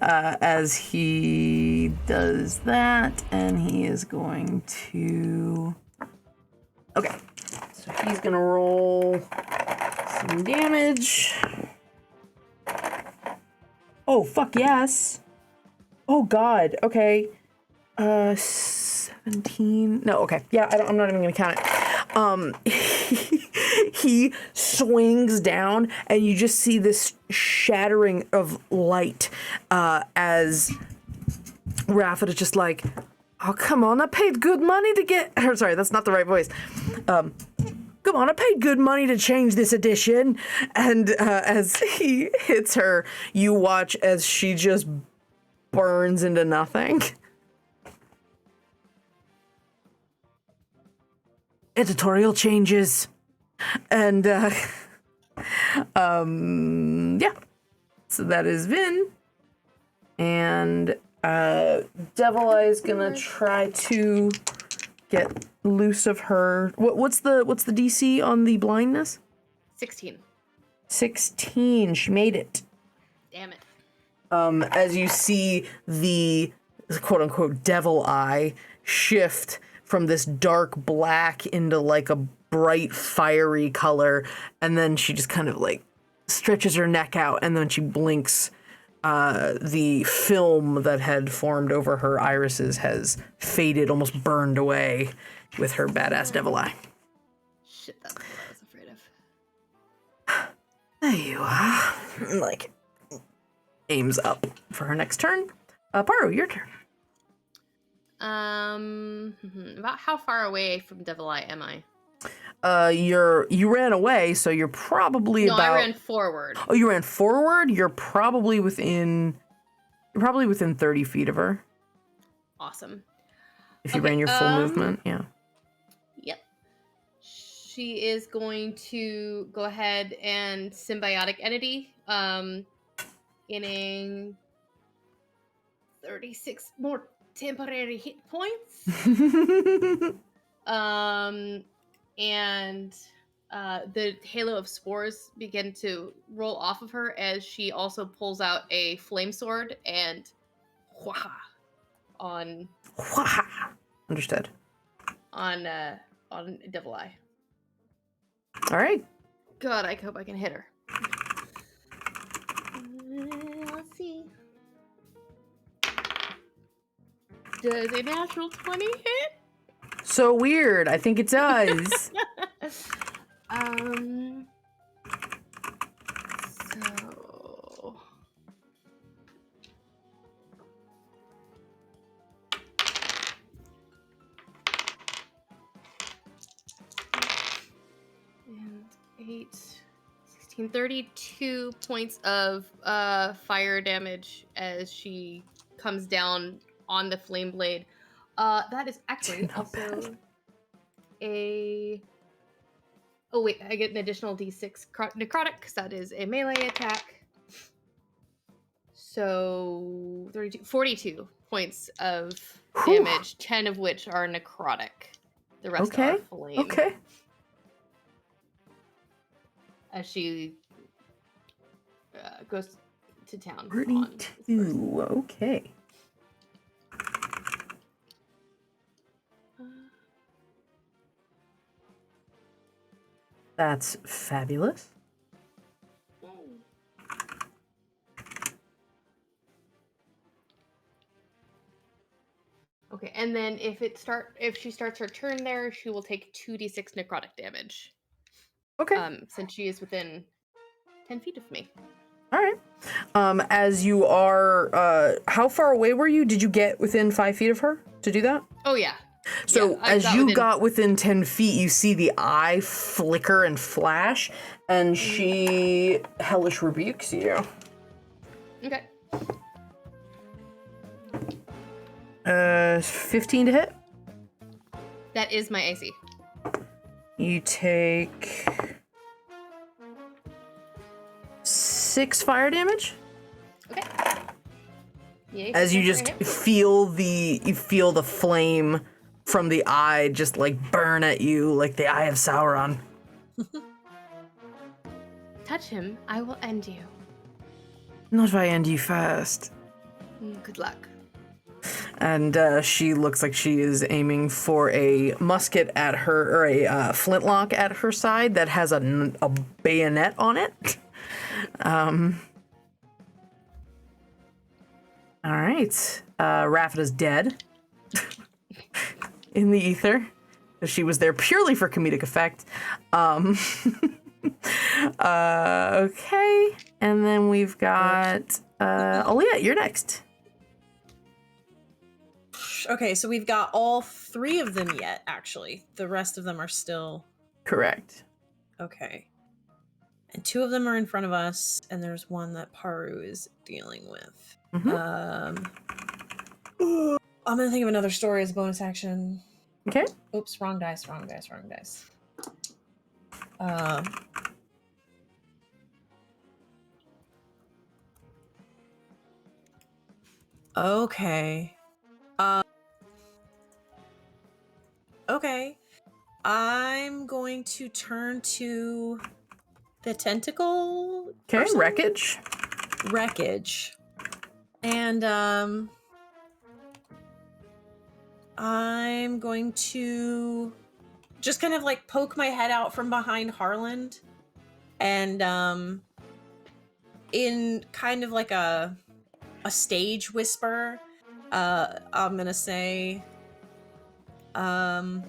as he does that, and he is going to, okay, so he's gonna roll some damage. Oh, fuck yes. Oh God, okay. 17, no, okay. Yeah, I'm not even gonna count it. He swings down, and you just see this shattering of light as Raffid is just like, oh, come on, I paid good money to get, or sorry, that's not the right voice. Come on, I paid good money to change this edition. And as he hits her, you watch as she just burns into nothing. Editorial changes. And, yeah. So that is Vin. And, Devil Eye is gonna try to get loose of her. What's the DC on the blindness? 16. 16. She made it. Damn it. As you see the quote unquote devil eye shift from this dark black into like a bright fiery color, and then she just kind of like stretches her neck out, and then she blinks. The film that had formed over her irises has faded, almost burned away with her badass devil eye. Shit, that's what I was afraid of. There you are. Like, aims up for her next turn. Paro, your turn. About how far away from Devil Eye am I? You ran away, so you're probably No, about. I ran forward. Oh, you ran forward? You're probably within 30 feet of her. Awesome. If you ran your full movement, yeah. Yep. She is going to go ahead and symbiotic entity, gaining 36 more temporary hit points. And the halo of spores begin to roll off of her as she also pulls out a flame sword and on Understood. on Devil Eye. All right. God, I hope I can hit her. Let's see. Does a natural 20 hit? So weird. I think it does. So and 8, 16, 32 points of fire damage as she comes down on the flame blade. That is actually Not also bad. a... Oh wait, I get an additional d6 necrotic because that is a melee attack. So 42 points of Whew. damage, 10 of which are necrotic. The rest Okay. are flame. Okay. As she goes to town. on this 32. Okay. That's fabulous. Okay, and then if she starts her turn there, she will take 2d6 necrotic damage. Okay. Since she is within 10 feet of me. All right. As you are, how far away were you? Did you get within 5 feet of her to do that? Oh yeah. So Yeah, I as got you within- got within 10 feet, you see the eye flicker and flash, and she hellish rebukes you. Okay. 15 to hit. That is my AC. You take 6 fire damage. Okay. Yay, As you just hit. feel the flame from the eye just like burn at you like the eye of Sauron. Touch him, I will end you. Not if I end you first. Good luck. And she looks like she is aiming for a musket at her, or a flintlock at her side that has a bayonet on it. All right. Raffida's dead in the ether. She was there purely for comedic effect. Okay. And then we've got Aaliyah, you're next. Okay, so we've got all 3 of them yet, actually. The rest of them are still... Correct. Okay. And 2 of them are in front of us, and there's one that Paru is dealing with. Mhm. I'm gonna think of another story as a bonus action. Okay. Oops, wrong dice. Okay. Okay. I'm going to turn to the tentacle. Okay, person? wreckage. And I'm going to just kind of like poke my head out from behind Harland, and in kind of like a stage whisper, I'm gonna say, gosh,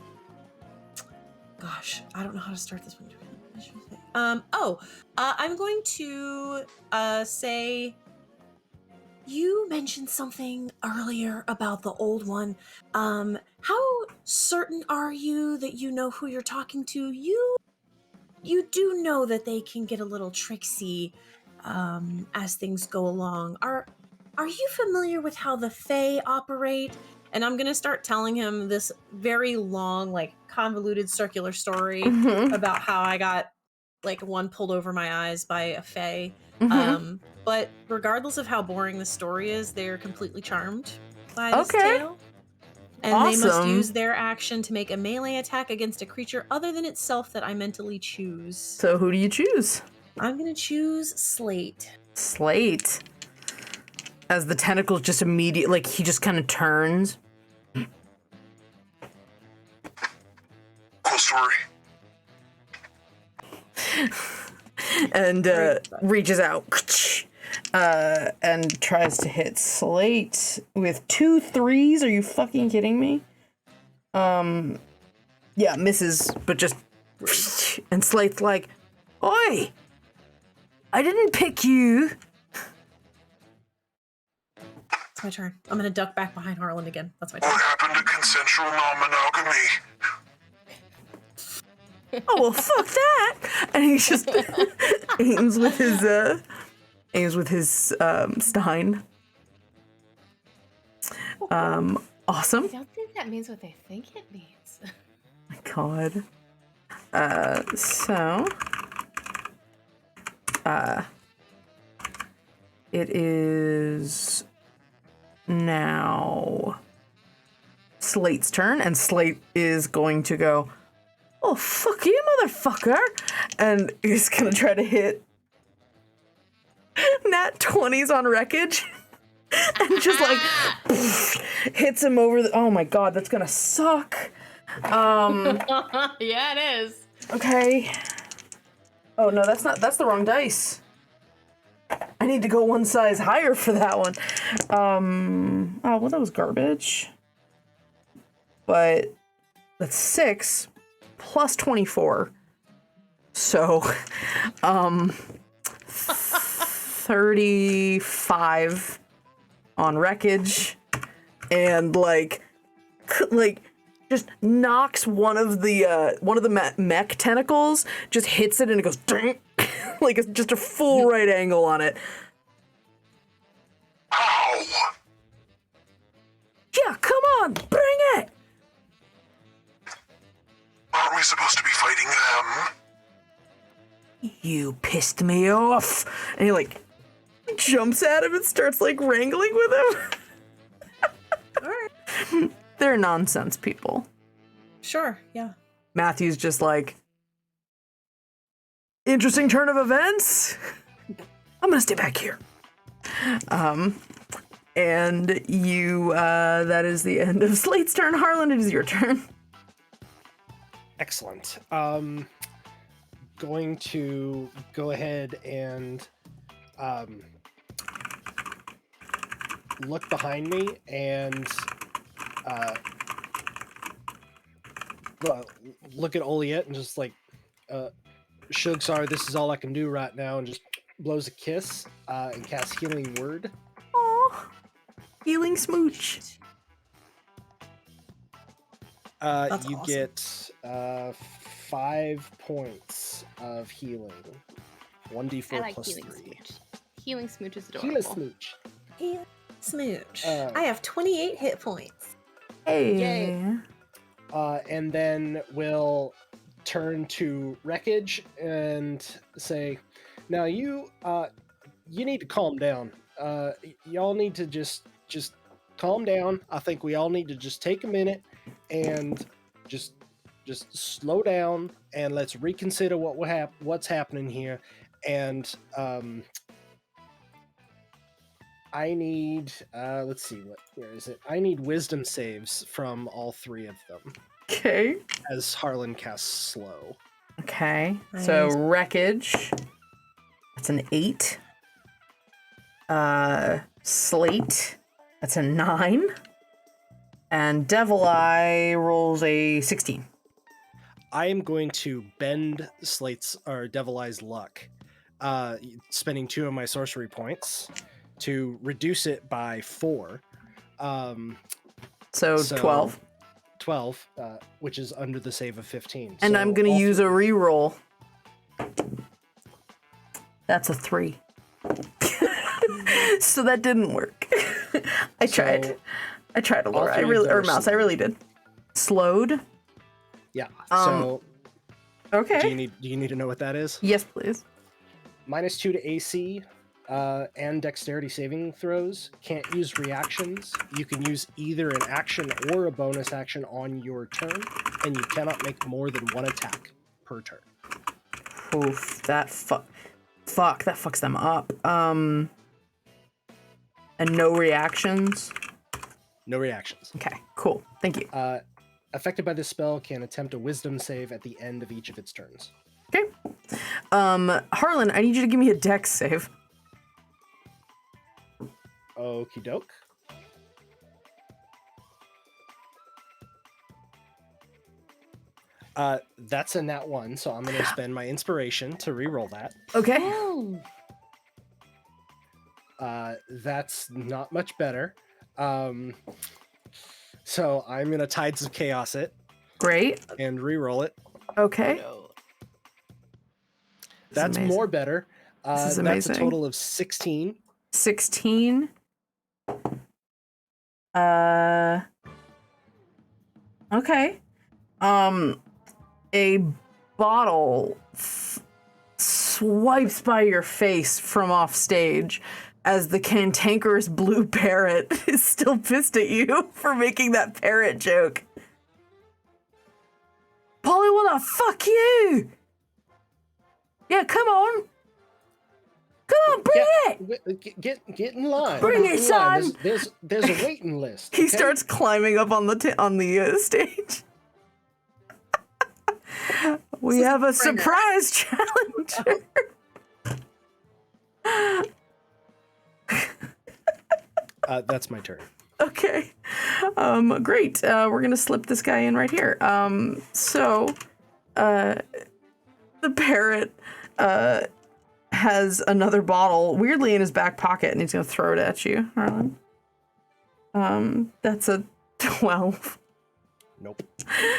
I don't know how to start this one. I'm going to say, you mentioned something earlier about the old one. How certain are you that you know who you're talking to? You do know that they can get a little tricksy as things go along. Are you familiar with how the Fae operate? And I'm gonna start telling him this very long, like convoluted circular story about how I got like one pulled over my eyes by a Fae. But regardless of how boring the story is, they're completely charmed by this tale. And they must use their action to make a melee attack against a creature other than itself that I mentally choose. So who do you choose? I'm gonna choose Slate. Slate. As the tentacles just immediately, like, he just kind of turns. Cool story. And reaches out and tries to hit Slate with 2 3s. Are you fucking kidding me? Yeah, misses, but just... And Slate's like, oi! I didn't pick you! It's my turn. I'm gonna duck back behind Harlan again. That's my turn. What happened to consensual non-monogamy? Oh, well, fuck that! And he just aims with his Stein. Awesome. I don't think that means what they think it means. My God. So it is now Slate's turn, and Slate is going to go, oh, fuck you, motherfucker! And he's gonna try to hit nat 20s on wreckage. And just like hits him over the, oh my God, that's gonna suck. Yeah, it is. Okay. Oh no, that's the wrong dice. I need to go one size higher for that one. Oh well, that was garbage. but that's 6 plus 24. So, 35 on wreckage, and like just knocks one of the mech tentacles, just hits it and it goes ding, like it's just a full right angle on it. Ow! Yeah, come on, bring it. Aren't we supposed to be fighting them? You pissed me off. And he like jumps at him and starts like wrangling with him. All right. They're nonsense people. Sure. Yeah. Matthew's just like, interesting turn of events. I'm gonna stay back here. And you, that is the end of Slate's turn. Harlan, it is your turn. Excellent. Going to go ahead and look behind me and look at Oliet and just like, Shug, sorry, this is all I can do right now, and just blows a kiss and casts Healing Word. Aw, healing smooch. That's You awesome. get 5 points of healing. 1d4 I like plus healing 3. smooch. Healing smooch is adorable. Healing smooch. Yeah. Smooch. Uh, I have 28 hit points. Hey. Yay. And then we'll turn to Wreckage and say, now you need to calm down. Y'all need to just calm down. I think we all need to just take a minute and just slow down and let's reconsider what's happening here. And I need let's see, where is it? I need wisdom saves from all 3 of them Okay. as Harlan casts slow. Okay. So Nice. wreckage. That's an 8. Slate. That's a 9. And Devil Eye rolls a 16. I am going to bend Slate's or Devil Eye's luck, spending 2 of my sorcery points to reduce it by 4. So 12. 12, which is under the save of 15. And So I'm going to all use a reroll. That's a 3. So that didn't work. I tried. So I tried, all Laura. I 3 of really, them or are Mouse. I slowed. really did. Slowed. Yeah. Um, So Okay. do you need to know what that is? Yes, please. -2 to AC and dexterity saving throws. Can't use reactions. You can use either an action or a bonus action on your turn, and you cannot make more than 1 attack per turn. Oof. That fuck. That fucks them up. And no reactions. No reactions. Okay. Cool. Thank you. Affected by this spell can attempt a wisdom save at the end of each of its turns. Okay. Harlan, I need you to give me a dex save. Okie doke. That's a nat 1, so I'm going to spend my inspiration to re-roll that. Okay. That's not much better. So I'm going to Tides of Chaos it Great. and re-roll it. Okay. That's amazing. more better. This is That's a amazing. total of 16. 16. Okay. A bottle swipes by your face from off stage as the cantankerous blue parrot is still pissed at you for making that parrot joke. Polly, what the fuck you? Yeah, come on. Come on, bring it. Get in line. Bring Get it, in line. son. There's a waiting list. He okay? starts climbing up on the stage. We have a Springer. surprise challenger. That's my turn. Okay. Great. We're gonna slip this guy in right here. The parrot has another bottle weirdly in his back pocket, and he's gonna throw it at you, Harlan. That's a 12. Nope.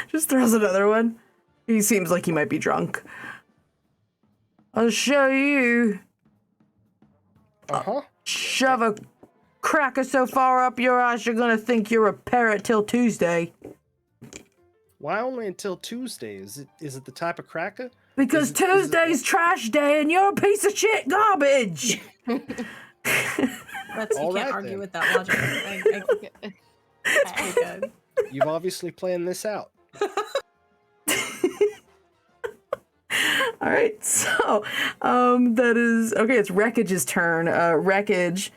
Just throws another one. He seems like he might be drunk. I'll show you. Uh-huh. Shove a cracker so far up your ass you're gonna think you're a parrot till Tuesday. Why only until Tuesday? Is it the type of cracker? Because Tuesday's trash day and you're a piece of shit garbage. You All can't right, argue then. with that logic. It's pretty good. You've obviously planned this out. All right, so that is okay. It's Wreckage's turn. Wreckage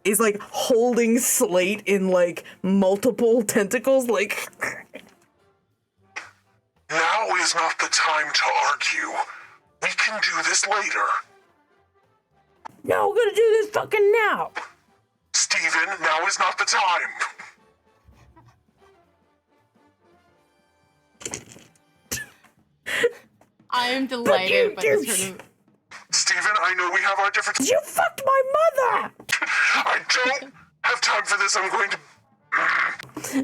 is like holding Slate in like multiple tentacles. Like, Now is not the time to argue. We can do this later. no, we're gonna do this fucking now. Steven, now is not the time. I'm delighted by this douche. sort of. Steven, I know we have our differences. You fucked my mother. I don't have time for this. I'm going to...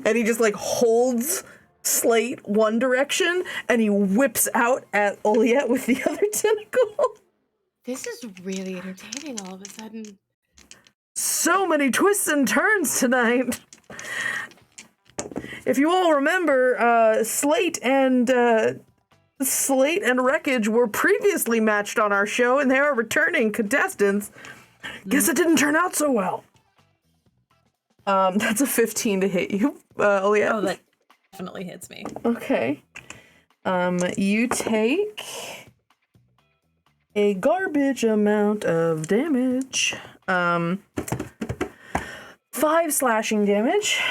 And he just like holds Slate one direction, and he whips out at Oliet with the other tentacle. This is really entertaining all of a sudden. So many twists and turns tonight. If you all remember, Slate and Wreckage were previously matched on our show, and they are returning contestants. Guess it didn't turn out so well. That's a 15 to hit you, Oliet. Oh, that definitely hits me. Okay. You take a garbage amount of damage. 5 slashing damage.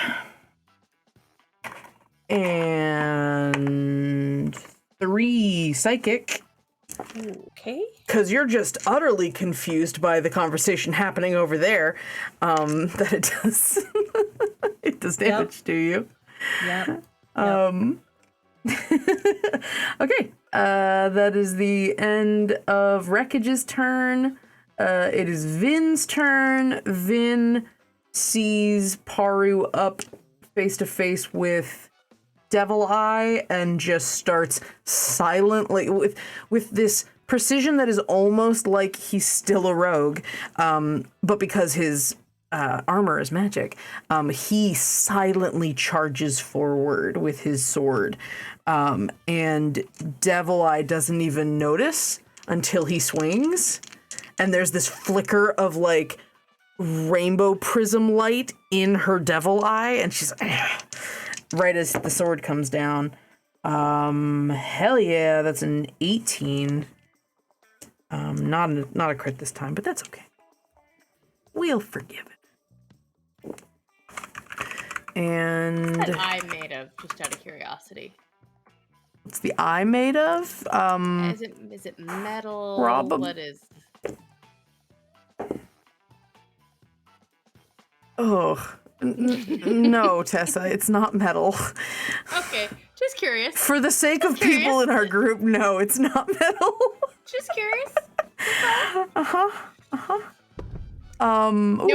And 3 psychic. Okay. Because you're just utterly confused by the conversation happening over there. That it does it does damage to you. Yep. Okay, that is the end of Wreckage's turn. It is Vin's turn. Vin sees Paru up face to face with Devil Eye and just starts silently with this precision that is almost like he's still a rogue, but because his armor is magic, he silently charges forward with his sword, and Devil Eye doesn't even notice until he swings, and there's this flicker of like rainbow prism light in her Devil Eye, and she's right as the sword comes down. Hell yeah, that's an 18. Not a crit this time, but that's okay. We'll forgive it. And What's that eye made of? Just out of curiosity. what's the eye made of? Is it metal? Rob- What is? No, Tessa, it's not metal. Okay, just curious. For the sake of Curious. people in our group, no, it's not metal. Just curious. Ooh, No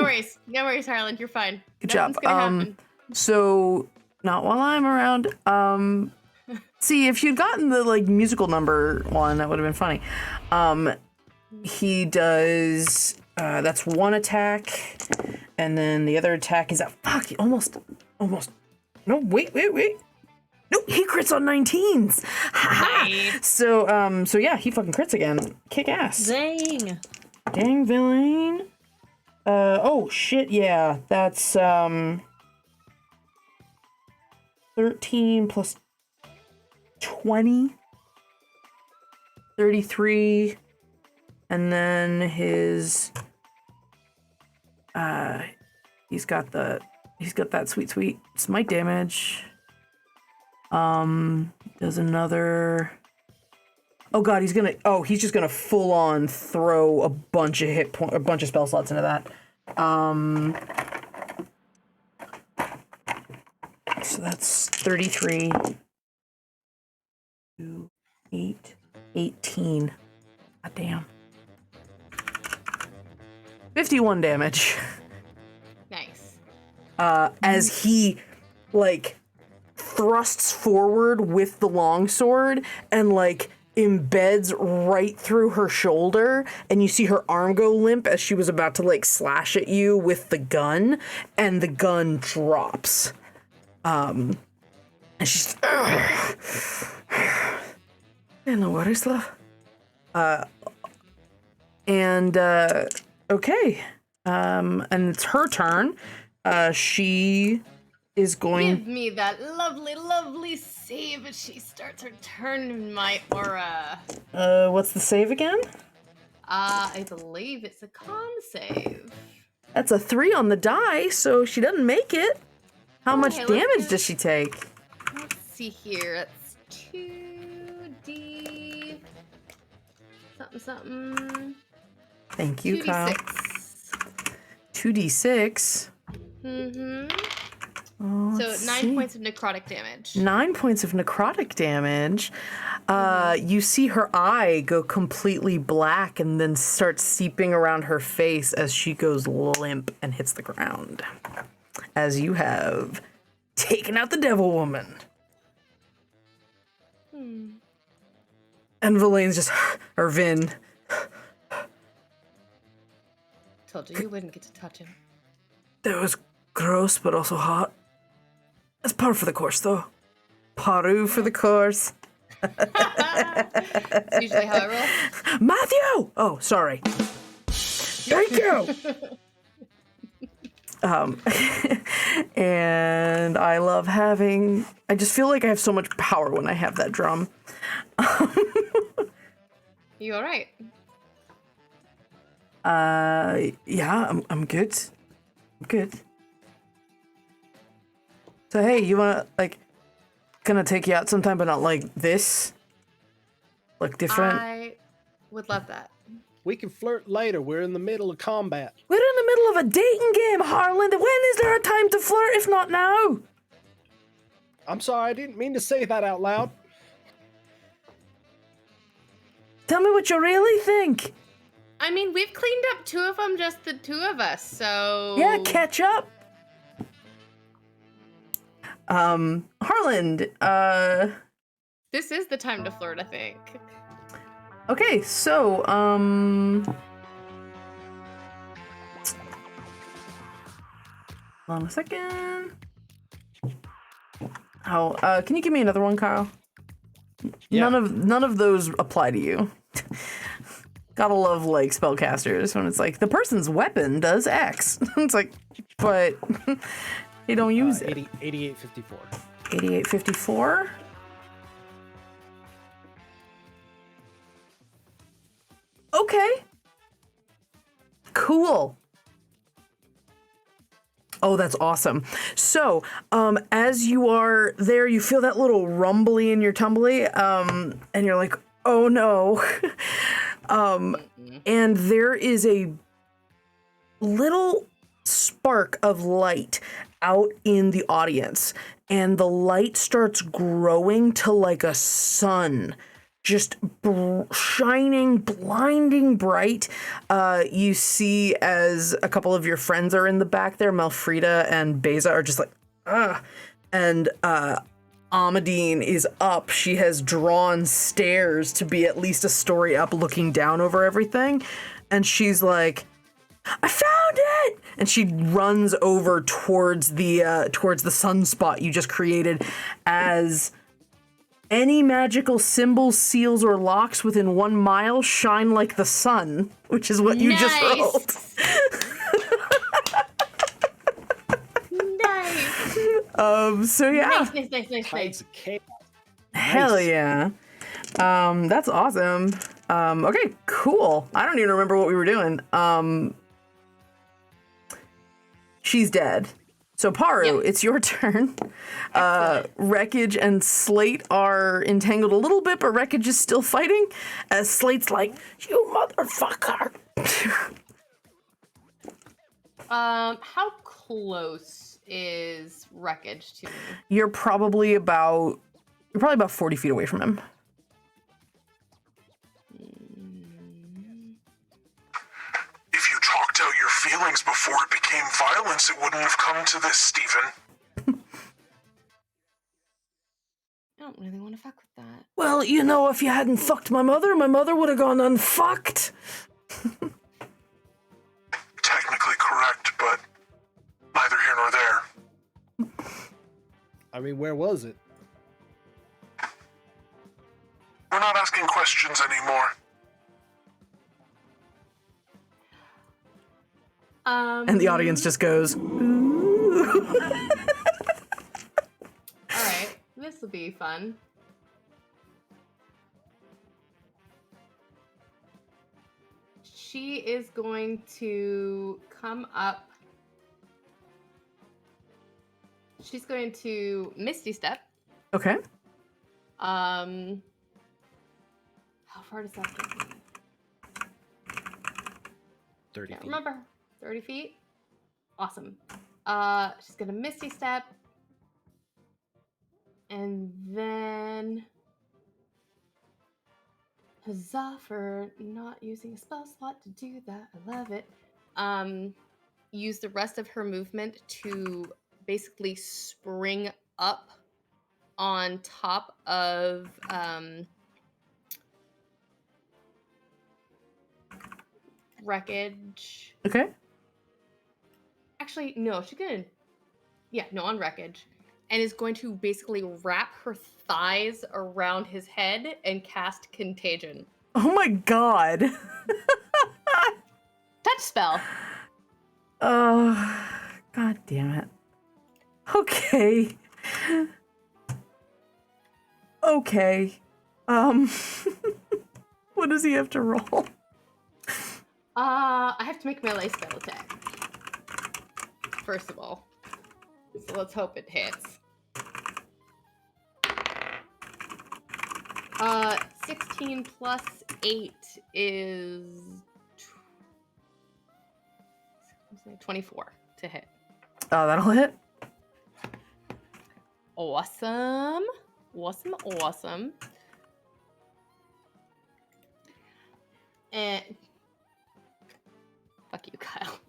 worries, Harlan. You're fine. Good job. Nothing's gonna happen. So not while I'm around. See, if you'd gotten the like musical number one, that would have been funny. He does. That's one attack, and then the other attack is that. Fuck! Almost. No, wait. No, he crits on 19s. Nice. So yeah, he fucking crits again. Kick ass. Dang. Dang villain. Oh shit, yeah. That's 13 plus 20. 33. And then his he's got that sweet smite damage. Does another. Oh god, he's just gonna full on throw a bunch of spell slots into that. So that's 33. 2, 8, 18. God damn. 51 damage. Nice. As he, like, thrusts forward with the longsword and, like, embeds right through her shoulder, and you see her arm go limp as she was about to, like, slash at you with the gun, and the gun drops. And she's... Yeah, no worries, love. Okay. And it's her turn. She is going... Give me that lovely, lovely save as she starts her turn in my aura. What's the save again? I believe it's a con save. That's a 3 on the die, so she doesn't make it. How much Okay, let's damage do- does she take? Let's see here. It's 2d... something. Thank you, Kyle. 2d6. 2d6. Mm-hmm. Oh, So let's 9 see. points of necrotic damage. 9 points of necrotic damage. You see her eye go completely black and then start seeping around her face as she goes limp and hits the ground. As you have taken out the devil woman. And Villain's just, or Vin. Told you wouldn't get to touch him. That was gross, but also hot. That's par for the course, though. Paru for the course. It's usually how I roll. Matthew! Oh, sorry. Thank you! And I love having... I just feel like I have so much power when I have that drum. You all right? Yeah, I'm good. I'm good. So, hey, you wanna, like... Gonna take you out sometime, but not like this? Like different? I would love that. We can flirt later. We're in the middle of combat. We're in the middle of a dating game, Harlan. When is there a time to flirt if not now? I'm sorry, I didn't mean to say that out loud. Tell me what you really think. I mean, we've cleaned up 2 of them, just the 2 of us, so... Yeah, catch up. Harland, This is the time to flirt, I think. okay, so, hold on a second. Oh, can you give me another one, Kyle? Yeah. None of those apply to you. Gotta love, like, spellcasters when it's like, the person's weapon does X. It's like, but they don't use it. 8854. 8854. Okay. Cool. Oh, that's awesome. So, as you are there, you feel that little rumbly in your tumbly, and you're like, oh no. And there is a little spark of light out in the audience, and the light starts growing to like a sun, just shining, blinding bright. You see as a couple of your friends are in the back there, Melfrida and Beza are just like, and Amadine is up. She has drawn stairs to be at least a story up, looking down over everything, and she's like, I found it! And she runs over towards the sunspot you just created, as any magical symbols, seals, or locks within 1 mile shine like the sun, which is what you just rolled. Nice. So yeah. Nice. Tides of chaos. Hell Nice. yeah. That's awesome. Okay, cool. I don't even remember what we were doing. She's dead. So Paru, Yep. it's your turn. Excellent. Wreckage and Slate are entangled a little bit, but Wreckage is still fighting, as Slate's like, you motherfucker. How close is wreckage to me? You're probably about 40 feet away from him. If you talked out your feelings before it became violence, it wouldn't have come to this, Stephen. I don't really want to fuck with that. Well, you know, if you hadn't fucked my mother would have gone unfucked. Technically correct, but neither here nor there. I mean, where was it? We're not asking questions anymore. And the audience just goes, ooh. All right, this will be fun. She is going to come up. She's going to Misty Step. Okay. How far does that get me? 30 Can't feet. remember. 30 feet? Awesome. She's gonna Misty Step. And then... Huzzah for not using a spell slot to do that. I love it. Use the rest of her movement to basically spring up on top of wreckage. Okay. Actually, no, she's gonna on wreckage. And is going to basically wrap her thighs around his head and cast contagion. Oh my god. Touch spell. Oh, god damn it. Okay. Okay. What does he have to roll? I have to make melee spell attack. First of all. So let's hope it hits. 16 plus 8 is 24 to hit. Oh, that'll hit. Awesome. Awesome, awesome. And fuck you, Kyle.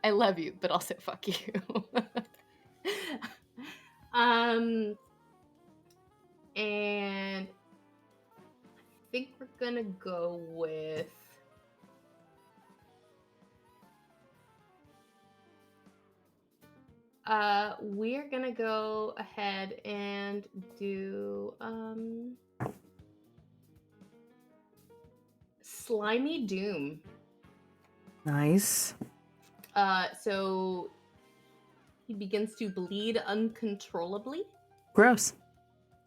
I love you, but also fuck you. And I think we're gonna go with we're gonna go ahead and do Slimy Doom. Nice. So he begins to bleed uncontrollably Gross.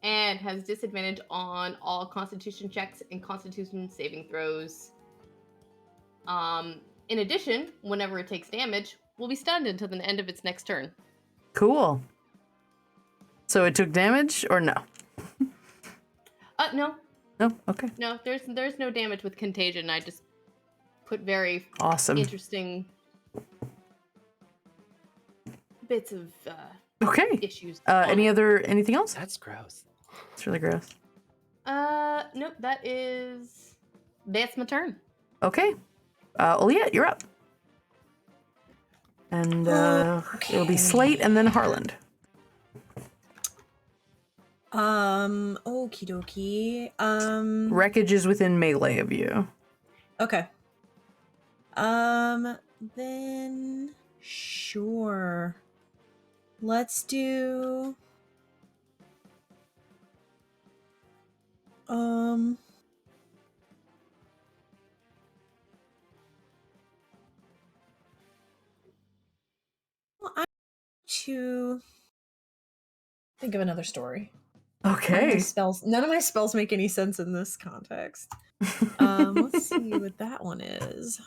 and has disadvantage on all Constitution checks and Constitution saving throws. In addition, whenever it takes damage, will be stunned until the end of its next turn. Cool. So it took damage or no? No, No? Okay. no, there's no damage with contagion. I just put very Awesome. interesting bits of Okay. issues. Anything else? That's gross. It's really gross. Nope, that's my turn. Okay. Oliette, you're up. And it'll be Slate and then Harland. Okie dokie. Wreckage is within melee of you. Okay. Then sure. Let's do well, I'm to think of another story. Okay. None of my spells make any sense in this context. Let's see what that one is.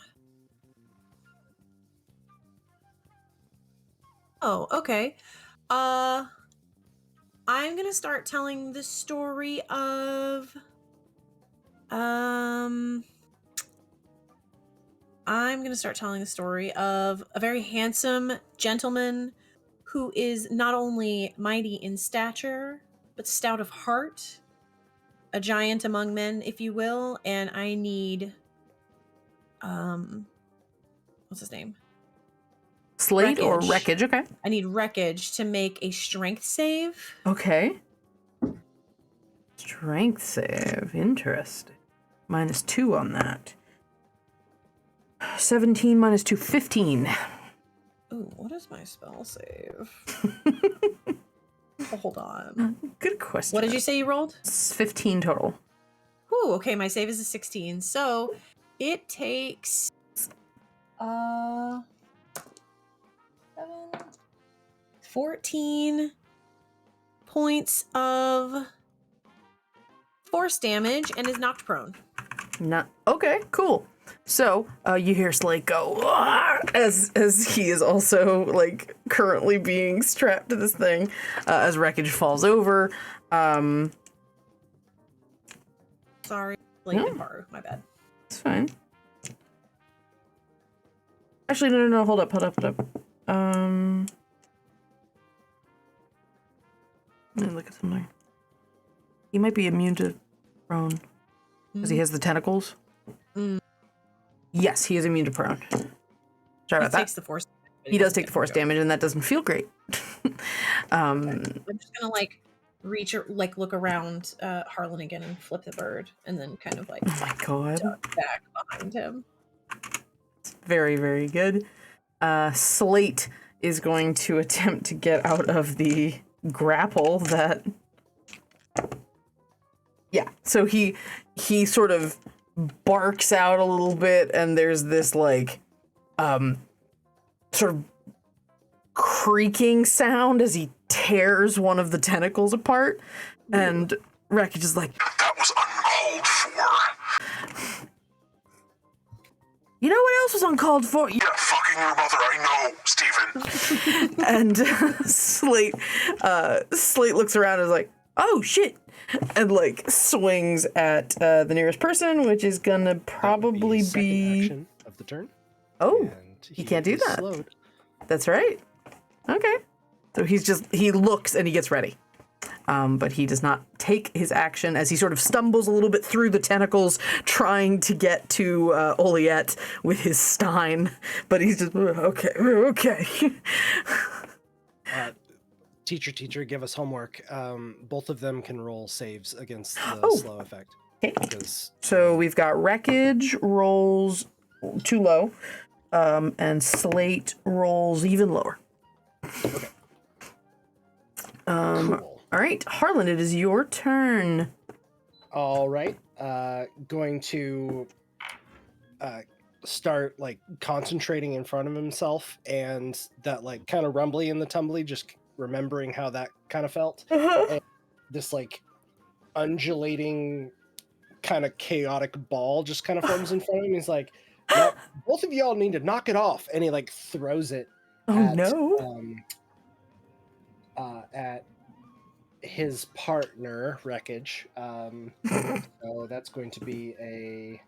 Oh, okay. I'm gonna start telling the story of I'm gonna start telling the story of a very handsome gentleman who is not only mighty in stature, but stout of heart, a giant among men, if you will, and I need what's his name? Slate or wreckage? Okay. I need Wreckage to make a strength save. Okay. Strength save. Interesting. -2 on that. 17 minus 2, 15. Ooh, what is my spell save? Oh, hold on. Good question. What did you say you rolled? It's 15 total. Ooh, okay, my save is a 16. So it takes 14 points of force damage and is knocked prone. Okay, cool. So you hear Slate go "Arr!" as he is also like currently being strapped to this thing as Wreckage falls over. Sorry, Slate and Haru, my bad. It's fine. Actually, no, hold up. Let me look at something. He might be immune to prone because he has the tentacles. Yes, he is immune to prone. Sorry about that. Takes the force. He does take the force damage, and that doesn't feel great. I'm just gonna like reach or like look around Harlan again and flip the bird, and then kind of like Oh my god. duck back behind him. Very, very good. Slate is going to attempt to get out of the grapple that... Yeah, so he sort of barks out a little bit, and there's this, like, sort of creaking sound as he tears one of the tentacles apart, and Wreckage is like, That was uncalled for. you know what else was uncalled for? Yeah, fucking your mother, I know, Steven. And Slate looks around and is like, oh shit, and like swings at the nearest person, which is gonna probably Second be action of the turn. oh, And he can't do is that. slowed. That's right. Okay, so he looks and he gets ready, but he does not take his action as he sort of stumbles a little bit through the tentacles trying to get to Oliette with his stein, but he's just okay. Teacher, give us homework. Both of them can roll saves against the Oh. slow effect. Okay. Because So we've got Wreckage rolls too low, and Slate rolls even lower. cool. All right, Harlan, it is your turn. All right. Going to start like concentrating in front of himself, and that like kind of rumbly in the tumbly, just remembering how that kind of felt. And this like undulating kind of chaotic ball just kind of forms in front of him. He's like, "Now, both of y'all need to knock it off," and he like throws it Oh no. at his partner, Wreckage. So that's going to be a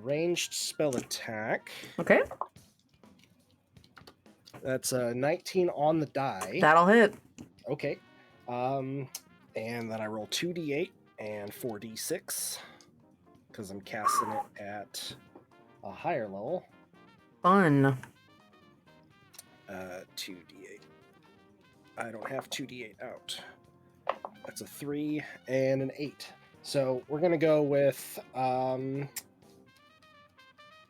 ranged spell attack. Okay, That's a 19 on the die. that'll hit. Okay. And then I roll 2d8 and 4d6 because I'm casting it at a higher level. Fun. 2d8. I don't have 2d8 out. That's a 3 and an 8. So we're gonna go with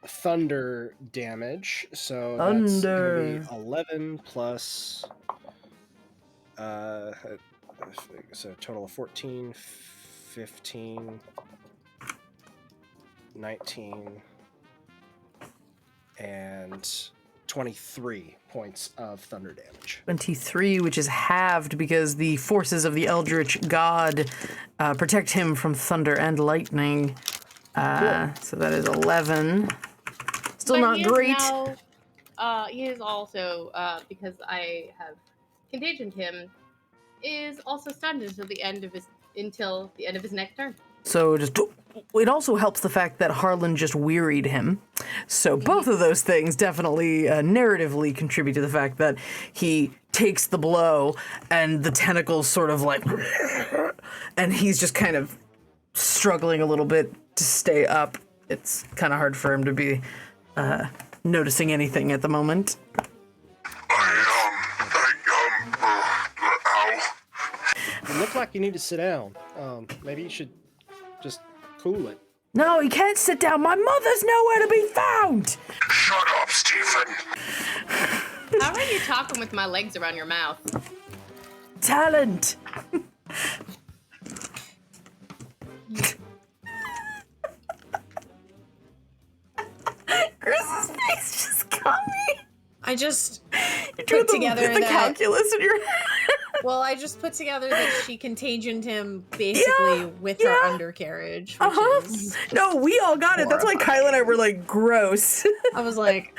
thunder damage. So that's Thunder. gonna be 11 plus so a total of 14, 15, 19, and 23 points of thunder damage. 23, which is halved because the forces of the Eldritch God protect him from thunder and lightning. So that is 11. Still But not he is great. Now, he is also, because I have contagioned him, is also stunned until the end of his next turn. So it also helps the fact that Harlan just wearied him. So both of those things definitely narratively contribute to the fact that he takes the blow, and the tentacles sort of like, and he's just kind of struggling a little bit to stay up. It's kind of hard for him to be noticing anything at the moment. Ow. You look like you need to sit down. Maybe you should just cool it. No, he can't sit down. My mother's nowhere to be found. Shut up, Stephen. How are you talking with my legs around your mouth? Talent. Chris's face just got me. I just Put put together the that. calculus in your head. Well, I just put together that she contagioned him basically with her undercarriage, which is. No, we all got it. That's why Kyle and I were like, gross. I was like,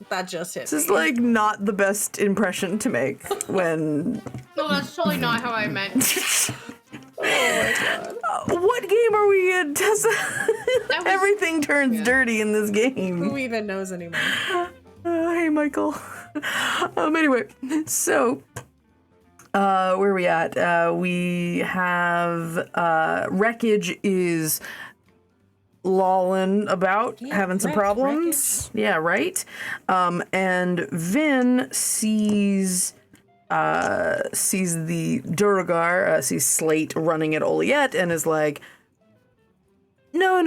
that just hit This is me. like not the best impression to make when. No, that's totally not how I meant. Oh my god. What game are we in, Tessa? That was- Everything turns dirty in this game. Who even knows anymore? Hey, Michael. Anyway, so where are we at? We have Wreckage is lolling about, Yeah, having some problems. Yeah, right. And Vin sees the Duragar, sees Slate running at Oliette, and is like, no,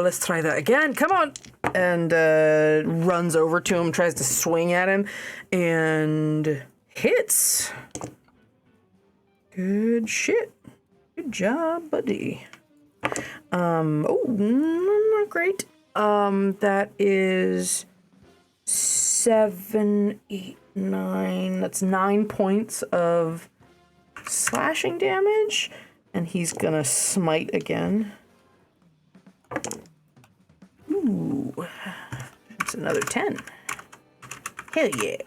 let's try that again. Come on. And runs over to him, tries to swing at him, and hits. Good shit. Good job, buddy. Not great. That is 7, 8, 9. That's 9 points of slashing damage, and he's gonna smite again. Ooh, that's another 10. Hell yeah.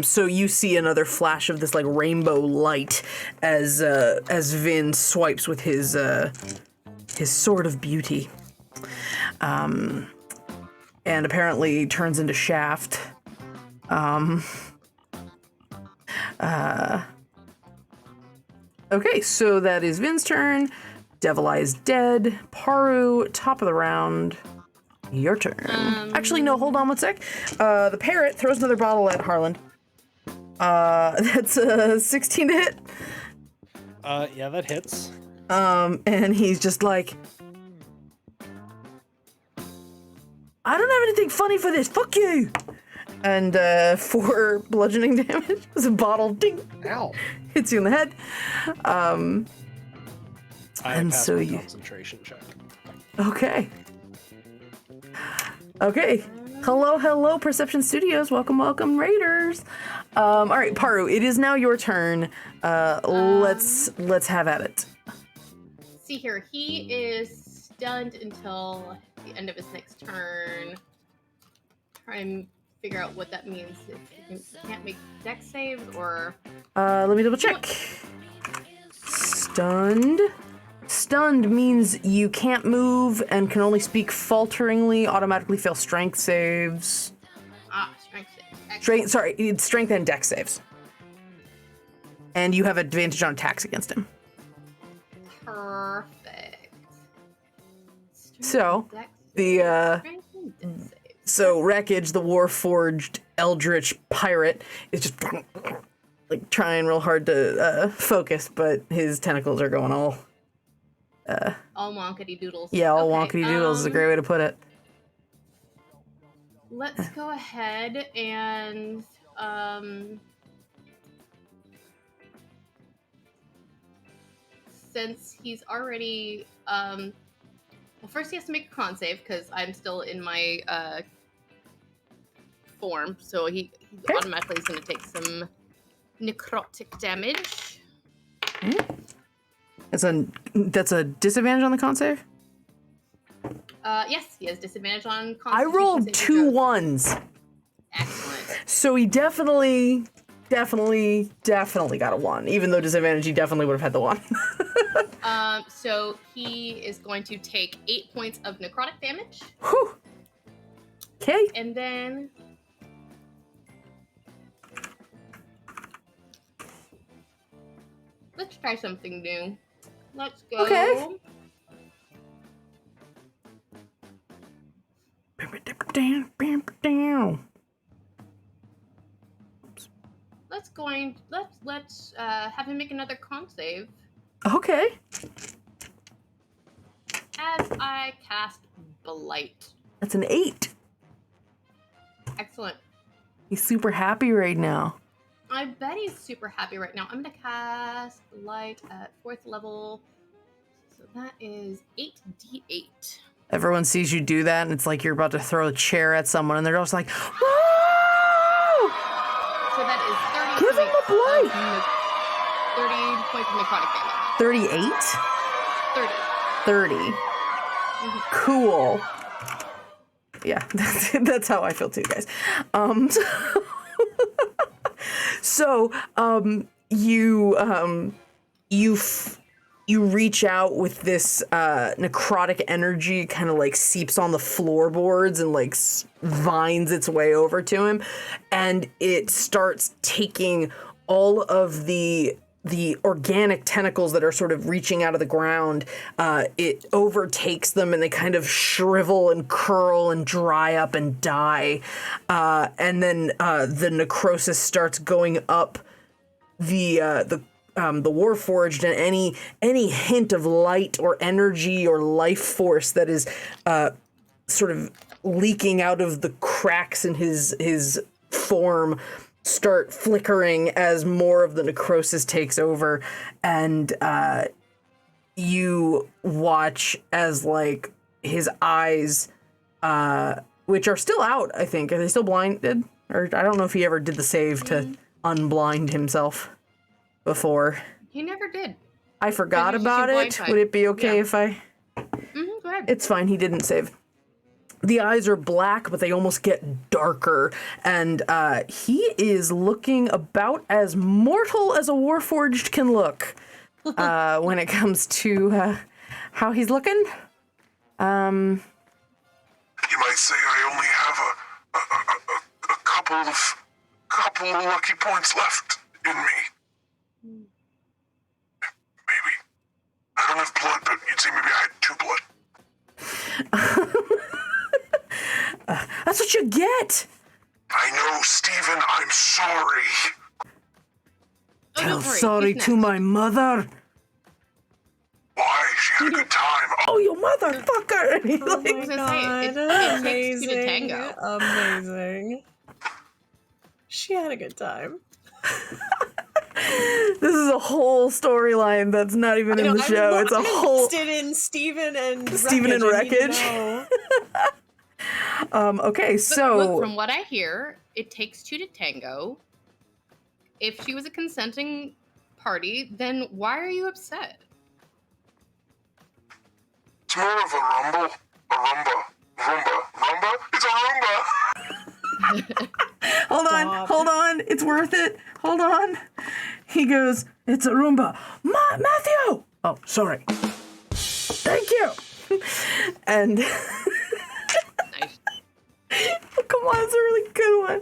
So you see another flash of this like rainbow light as Vin swipes with his sword of beauty, and apparently turns into Shaft. Okay, so that is Vin's turn. Devil Eye's dead. Paru, top of the round. Your turn. Actually, no, hold on one sec. The parrot throws another bottle at Harland. That's a 16 to hit. Yeah, that hits. And he's just like, I don't have anything funny for this. Fuck you. And 4 bludgeoning damage as a bottle ding Ow. hits you in the head. I And passed so my you- concentration check. Okay. Okay. Hello, Perception Studios. Welcome, Raiders. All right, Paru, it is now your turn. Let's have at it. See here, he is stunned until the end of his next turn. Try and figure out what that means. If he can't make dex saves or Let me double check. Stunned means you can't move and can only speak falteringly, automatically fail strength saves. strength saves. It's strength and dex saves. And you have advantage on attacks against him. Perfect. So, Dex the, strength and dex saves. So Wreckage, the Warforged Eldritch pirate, is just like trying real hard to focus, but his tentacles are going all All wonkety doodles. all Okay, wonky doodles is a great way to put it. Let's go ahead and since he's already well, first he has to make a con save because I'm still in my form, so he Okay. automatically is going to take some necrotic damage. That's a disadvantage on the con save. Yes, he has disadvantage on I Constitution rolled saving 2 throws. ones, Excellent. so he definitely got a 1. Even though disadvantage, he definitely would have had the 1. So he is going to take 8 points of necrotic damage, Whew. Okay. and then Let's try something new. Let's go. Okay. Let's have him make another con save Okay. as I cast Blight. That's an 8. Excellent. He's super happy right now. I bet he's super happy right now. I'm gonna cast Blight at 4th level. So that is 8d8. Everyone sees you do that, and it's like you're about to throw a chair at someone, and they're just like, whoa! So that is 30 Give him points the Blight! of 30 points of necrotic damage. 38? 30. 30. Cool. Yeah, that's how I feel too, guys. So, you reach out with this necrotic energy, kind of like seeps on the floorboards and like vines its way over to him, and it starts taking all of the organic tentacles that are sort of reaching out of the ground. It overtakes them, and they kind of shrivel and curl and dry up and die. And then the necrosis starts going up the Warforged, and any hint of light or energy or life force that is sort of leaking out of the cracks in his form start flickering as more of the necrosis takes over, and you watch as like his eyes, which are still out, I think. Are they still blinded? Or I don't know if he ever did the save to unblind himself before. He never did. I forgot Because about you it. blind Would it be okay Yeah. if I... Go ahead. It's fine, he didn't save. The eyes are black, but they almost get darker, and he is looking about as mortal as a Warforged can look when it comes to how he's looking. You might say I only have a couple of lucky points left in me. Maybe. I don't have blood, but you'd say maybe I had 2 blood. That's what you get! I know, Stephen, I'm sorry. Oh, Tell don't worry, sorry he's to next. my mother. Why? She had a good time. Oh, you motherfucker! And he's Oh like, my was gonna say, god. it takes 2 to Amazing. tango. Amazing. She had a good time. this is a whole storyline that's not even in the show. It's a I'm whole... invested in Steven and Steven and I need to Wreckage. know. Okay, But so... look, from what I hear, it takes 2 to tango. If she was a consenting party, then why are you upset? It's more of a rumble. A rumba. It's a rumba. Hold on, it's worth it. Hold on. He goes, it's a Roomba. Matthew! Oh, sorry. Thank you. And... Nice. Oh, come on, it's a really good one.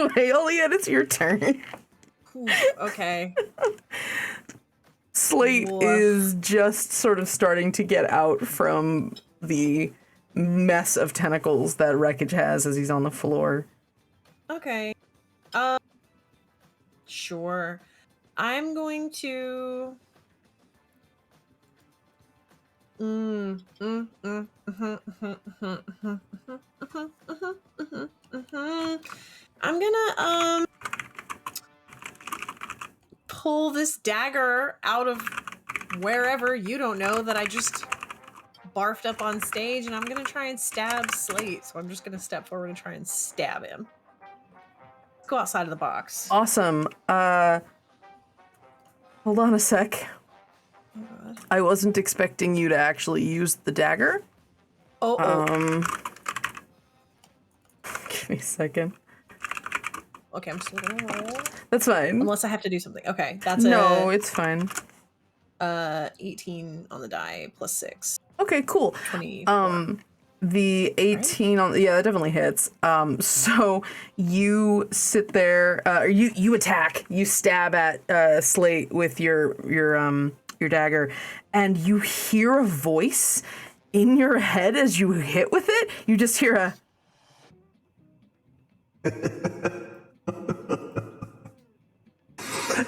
Anyway, Olean, it's your turn. Ooh, okay. Slate Woof. is just sort of starting to get out from the mess of tentacles that Wreckage has as he's on the floor. Okay. Sure. I'm going to I'm gonna pull this dagger out of wherever, you don't know, that I just barfed up on stage, and I'm gonna try and stab Slate. So I'm just gonna step forward and try and stab him. Let's go outside of the box. Awesome. Hold on a sec. Oh god. I wasn't expecting you to actually use the dagger. Oh. Give me a second. Okay, I'm still gonna roll. That's fine. Unless I have to do something. Okay, that's No, it's fine. 18 on the die plus 6. Okay, cool. 24. The 18 on that definitely hits. So you sit there, or you attack, you stab at Slate with your dagger, and you hear a voice in your head as you hit with it. You just hear a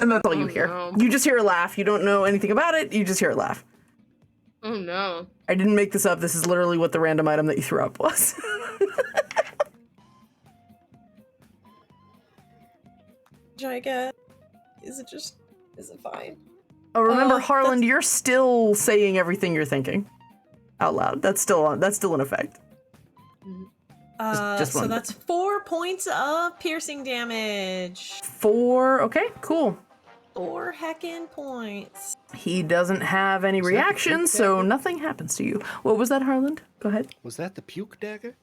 and that's all you hear. No. You just hear a laugh. You don't know anything about it. You just hear a laugh. Oh no. I didn't make this up. This is literally what the random item that you threw up was. Giga, is it fine? Oh, remember, Oh, Harland, you're still saying everything you're thinking out loud. That's still in effect. Just So one. that's 4 points of piercing damage. 4. Okay, cool. 4 heckin' points. He doesn't have any Was that the reactions, puke so dagger? nothing happens to you. What was that, Harland? Go ahead. Was that the puke dagger?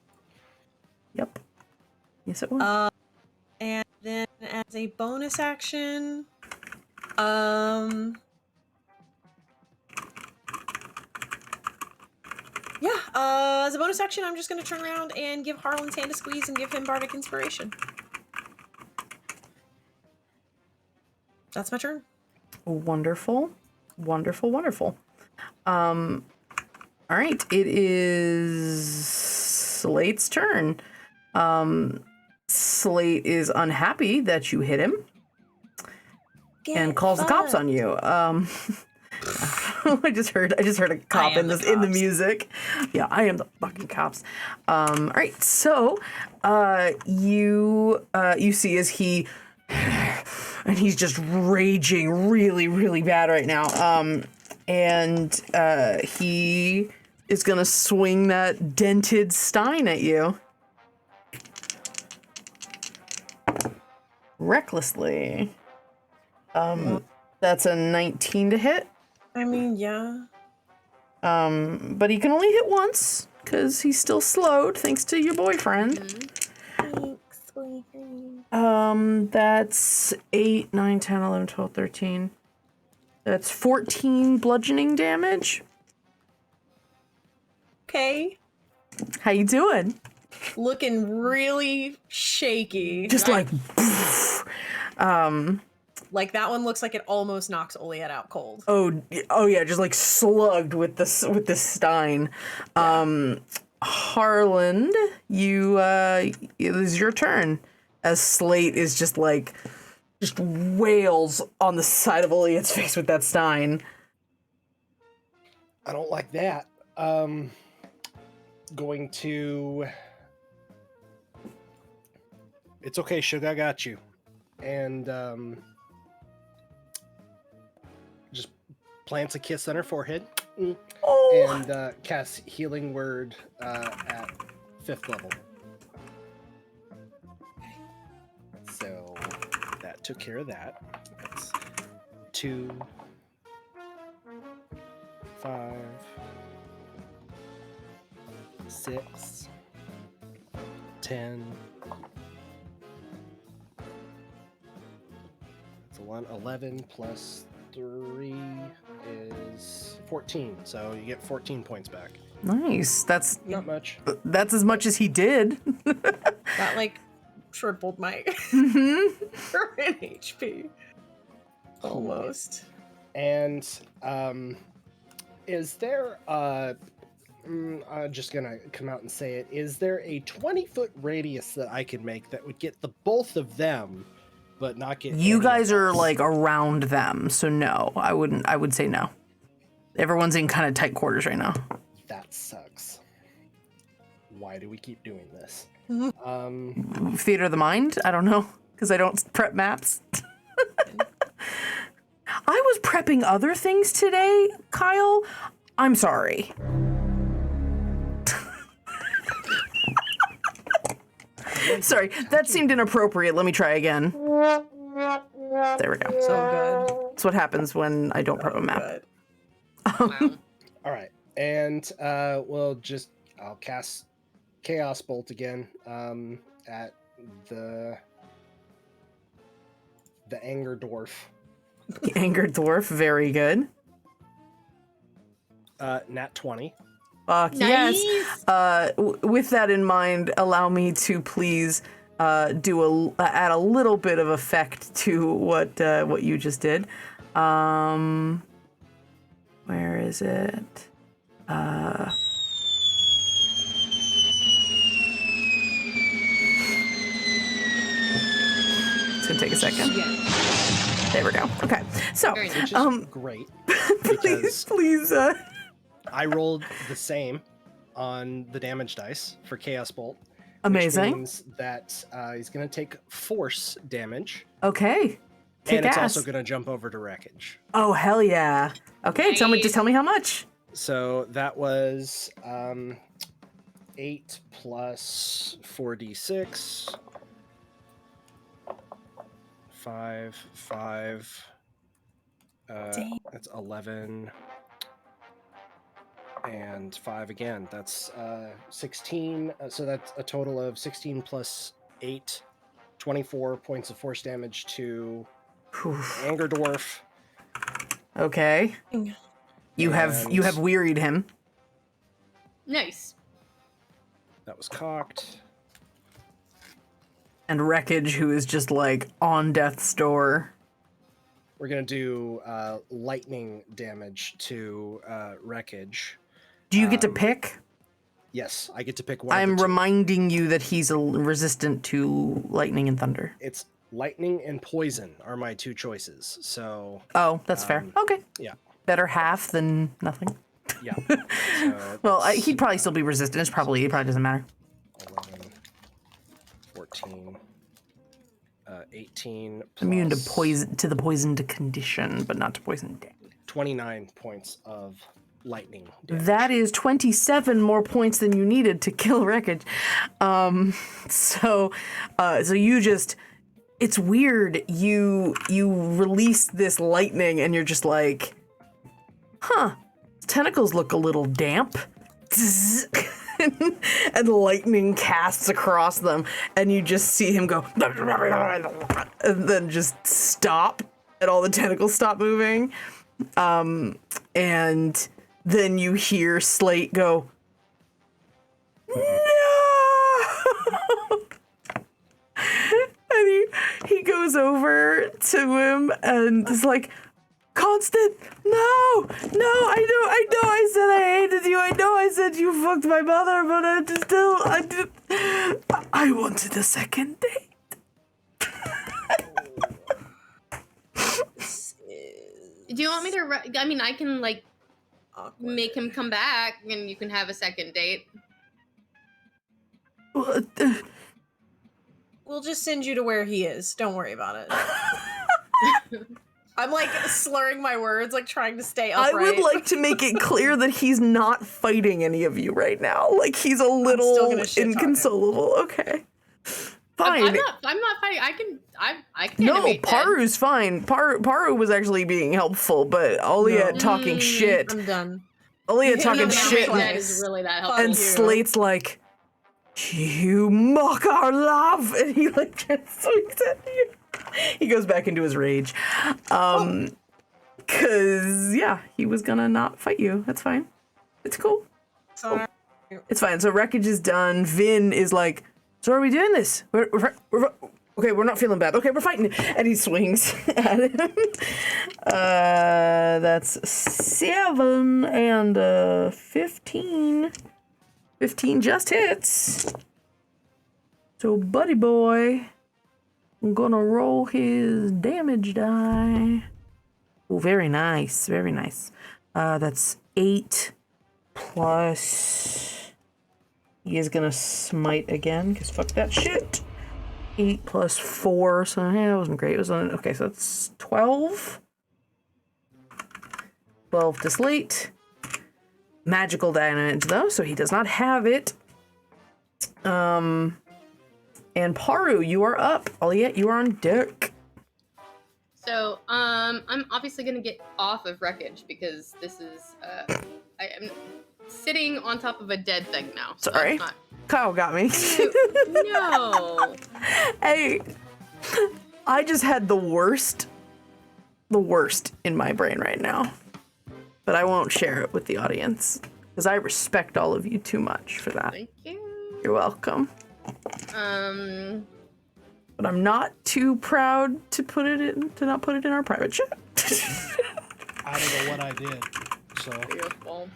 Yep. Yes, it was. And then as a bonus action, as a bonus action, I'm just going to turn around and give Harlan's hand a squeeze and give him Bardic Inspiration. That's my turn. Wonderful. Wonderful, wonderful. All right, it is Slate's turn. Slate is unhappy that you hit him and calls the cops on you. I just heard a cop in the music. Yeah, I am the fucking cops. All right, so you see as he and he's just raging really, really bad right now. And he is gonna swing that dented stein at you. Recklessly. That's a 19 to hit. I mean, yeah. But he can only hit once, because he's still slowed, thanks to your boyfriend. Thanks, sweetie. That's 8, 9, 10, 11, 12, 13. That's 14 bludgeoning damage. Okay. How you doing? Looking really shaky. Just like, Like that one looks like it almost knocks Oliet out cold. oh yeah, just like slugged with the stein. Harland, it is your turn. As Slate is just wails on the side of Oliet's face with that stein. I don't like that. Going to... It's okay, Sugar, I got you. And just plants a kiss on her forehead. Oh! And casts Healing Word at 5th level. So that took care of that. That's 2, 5, 6, 10. It's 11 plus 3 is 14. So you get 14 points back. Nice. That's Not much. as much as he did. That like tripled my current HP. Almost. And is there I'm just gonna come out and say it. Is there a 20-foot radius that I could make that would get the both of them, but not get You any guys of are us? like around them, so no, I would say no. Everyone's in kind of tight quarters right now. That sucks. Why do we keep doing this? Theater of the mind? I don't know, because I don't prep maps. I was prepping other things today, Kyle. I'm sorry. Sorry, that seemed inappropriate. Let me try again. There we go. So good. That's what happens when I don't prep a map. Good. Wow. All right, and I'll cast Chaos Bolt again at the Anger Dwarf. The Angered Dwarf, very good. Nat 20. Fuck Nice. yes. With that in mind, allow me to please add a little bit of effect to what you just did. Where is it? It's gonna take a second. There we go. Okay. So, Very Which is great. please, Because please. I rolled the same on the damage dice for Chaos Bolt. Amazing. Which means that he's going to take force damage. Okay. Kick And it's ass. also going to jump over to wreckage. Oh hell yeah. Okay, Nice. tell me how much. So that was 8 plus 4d6. 5. That's 11. And 5 again. That's 16. So that's a total of 16 plus 8. 24 points of force damage to Anger Dwarf. Okay. You have wearied him. Nice. That was cocked. And Wreckage, who is just like on death's door. We're gonna do lightning damage to Wreckage. Do you get to pick? Yes, I get to pick one. I'm of the two. reminding you that he's resistant to lightning and thunder. It's lightning and poison are my two choices. So Oh, that's fair. Okay. yeah, Better half than nothing. yeah. So Well, he'd probably still be resistant. It probably doesn't matter. 11, 14, 18. Immune to plus the poisoned condition, but not to poison damage. 29 points of lightning damage. That is 27 more points than you needed to kill Wreckage. So you just, it's weird. You release this lightning and you're just like, huh, his tentacles look a little damp. And lightning casts across them and you just see him go and then just stop and all the tentacles stop moving. And then you hear Slate go, no! And he goes over to him and is like, Constant, no, I know I said I hated you. I know I said you fucked my mother, but I wanted a second date. Do you want me to? I mean, I can like make him come back, and you can have a second date. We'll just send you to where he is. Don't worry about it. I'm like slurring my words, like trying to stay I upright. would like to make it clear that he's not fighting any of you right now. Like he's a little gonna shit talk him. inconsolable. Okay, fine. I'm not fighting. I can. No, animate that. Paru's fine. Paru was actually being helpful, but Oliet talking shit. I'm done. Oliet talking animate shit. that. That is really that helpful. And you. Slate's like, you mock our love, and he like just swings at you. He goes back into his rage, cause yeah, he was gonna not fight you. That's fine. It's cool. Sorry. It's fine. So Wreckage is done. Vin is like, so are we doing this? We're okay. We're not feeling bad. Okay, we're fighting. And he swings at him. That's 7 and 15. 15 just hits. So, buddy boy, I'm gonna roll his damage die. Oh, very nice. Very nice. That's 8 plus. He is gonna smite again, because fuck that shit. 8 plus 4, so yeah, that wasn't great. It was okay, so that's 12. 12 to Slate. Magical damage, though, so he does not have it. And Paru, you are up. Oliet, you are on deck. So, I'm obviously gonna get off of Wreckage because this is, I am sitting on top of a dead thing now. So Sorry. that's Kyle got me. no. Hey, I just had the worst in my brain right now. But I won't share it with the audience. Because I respect all of you too much for that. Thank you. You're welcome. Um, But I'm not too proud to not put it in our private chat. I don't know what I did. So beautiful.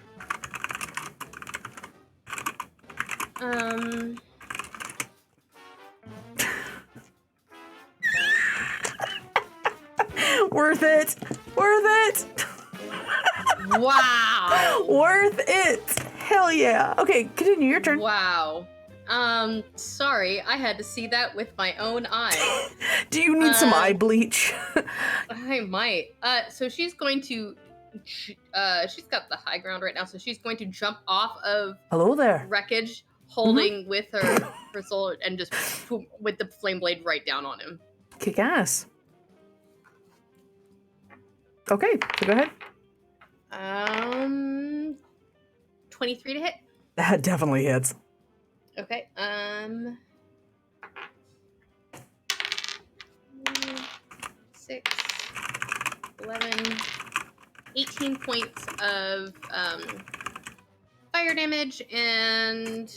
Worth it. Worth it. Wow. Worth it. Hell yeah. Okay, continue. Your turn. Wow. Sorry, I had to see that with my own eyes. Do you need some eye bleach? I might. So she's going to, she's got the high ground right now, so she's going to jump off of Hello there. wreckage, holding with her sword, and just boom, with the flame blade right down on him. Kick ass. Okay, so go ahead. 23 to hit. That definitely hits. Okay, 6, 11, 18 points of fire damage, and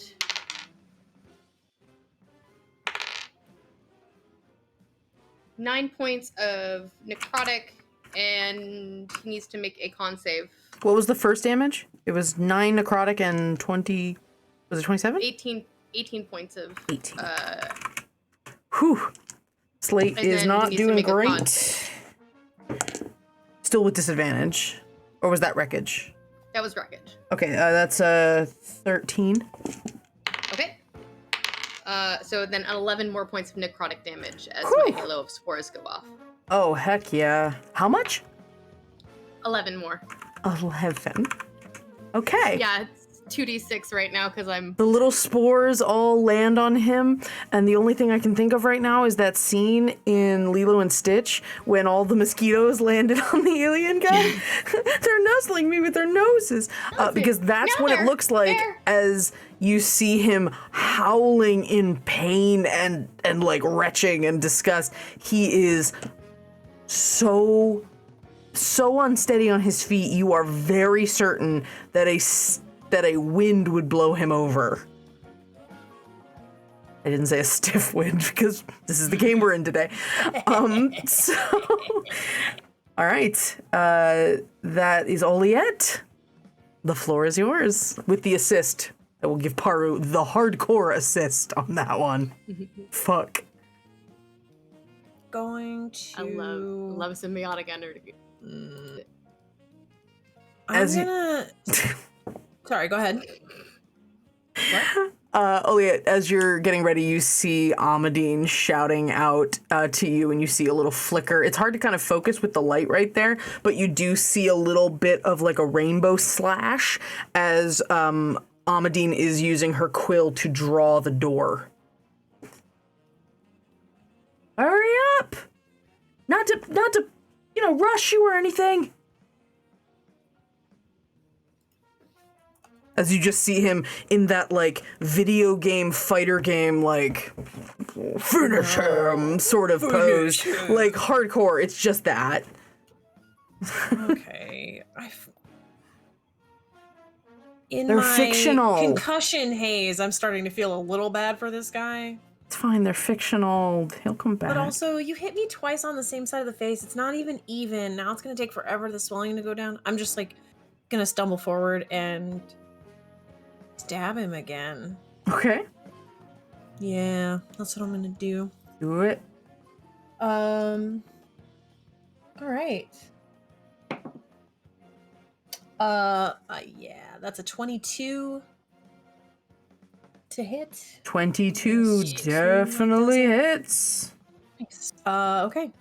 9 points of necrotic, and he needs to make a con save. What was the first damage? It was 9 necrotic and 20. Was it 27? 18 points of 18. Whew. Slate And is then not he needs to doing make a con great. Still with disadvantage. Or was that wreckage? That was wreckage. Okay, that's 13. Okay. So then 11 more points of necrotic damage as Whew. my halo of spores go off. Oh, heck yeah. How much? 11 more. 11. Okay. Yeah, it's 2d6 right now because I'm. The little spores all land on him, and the only thing I can think of right now is that scene in Lilo and Stitch when all the mosquitoes landed on the alien guy. They're nuzzling me with their noses, because that's No, what it they're looks like there. as you see him howling in pain and like retching and disgust. He is so unsteady on his feet. You are very certain that a wind would blow him over. I didn't say a stiff wind because this is the game we're in today. So, all right, that is Oliette. The floor is yours with the assist. I will give Paru the hardcore assist on that one. Fuck. Going to. I love symbiotic energy. As you- gonna. Sorry, go ahead. Oliette, as you're getting ready, you see Amadine shouting out to you, and you see a little flicker. It's hard to kind of focus with the light right there, but you do see a little bit of like a rainbow slash as Amadine is using her quill to draw the door. Hurry up! Not to, rush you or anything. As you just see him in that, like, video game, fighter game, like, finish him sort of pose. Like, hardcore, it's just that. Okay. In They're my fictional. concussion haze, I'm starting to feel a little bad for this guy. It's fine, they're fictional. He'll come back. But also, you hit me twice on the same side of the face. It's not even even. Now it's going to take forever the swelling to go down. I'm just, like, going to stumble forward and stab him again. Okay. Yeah, that's what I'm going to do. Do it. All right. Yeah, that's a 22 to hit. 22 definitely hits. Nice. Okay.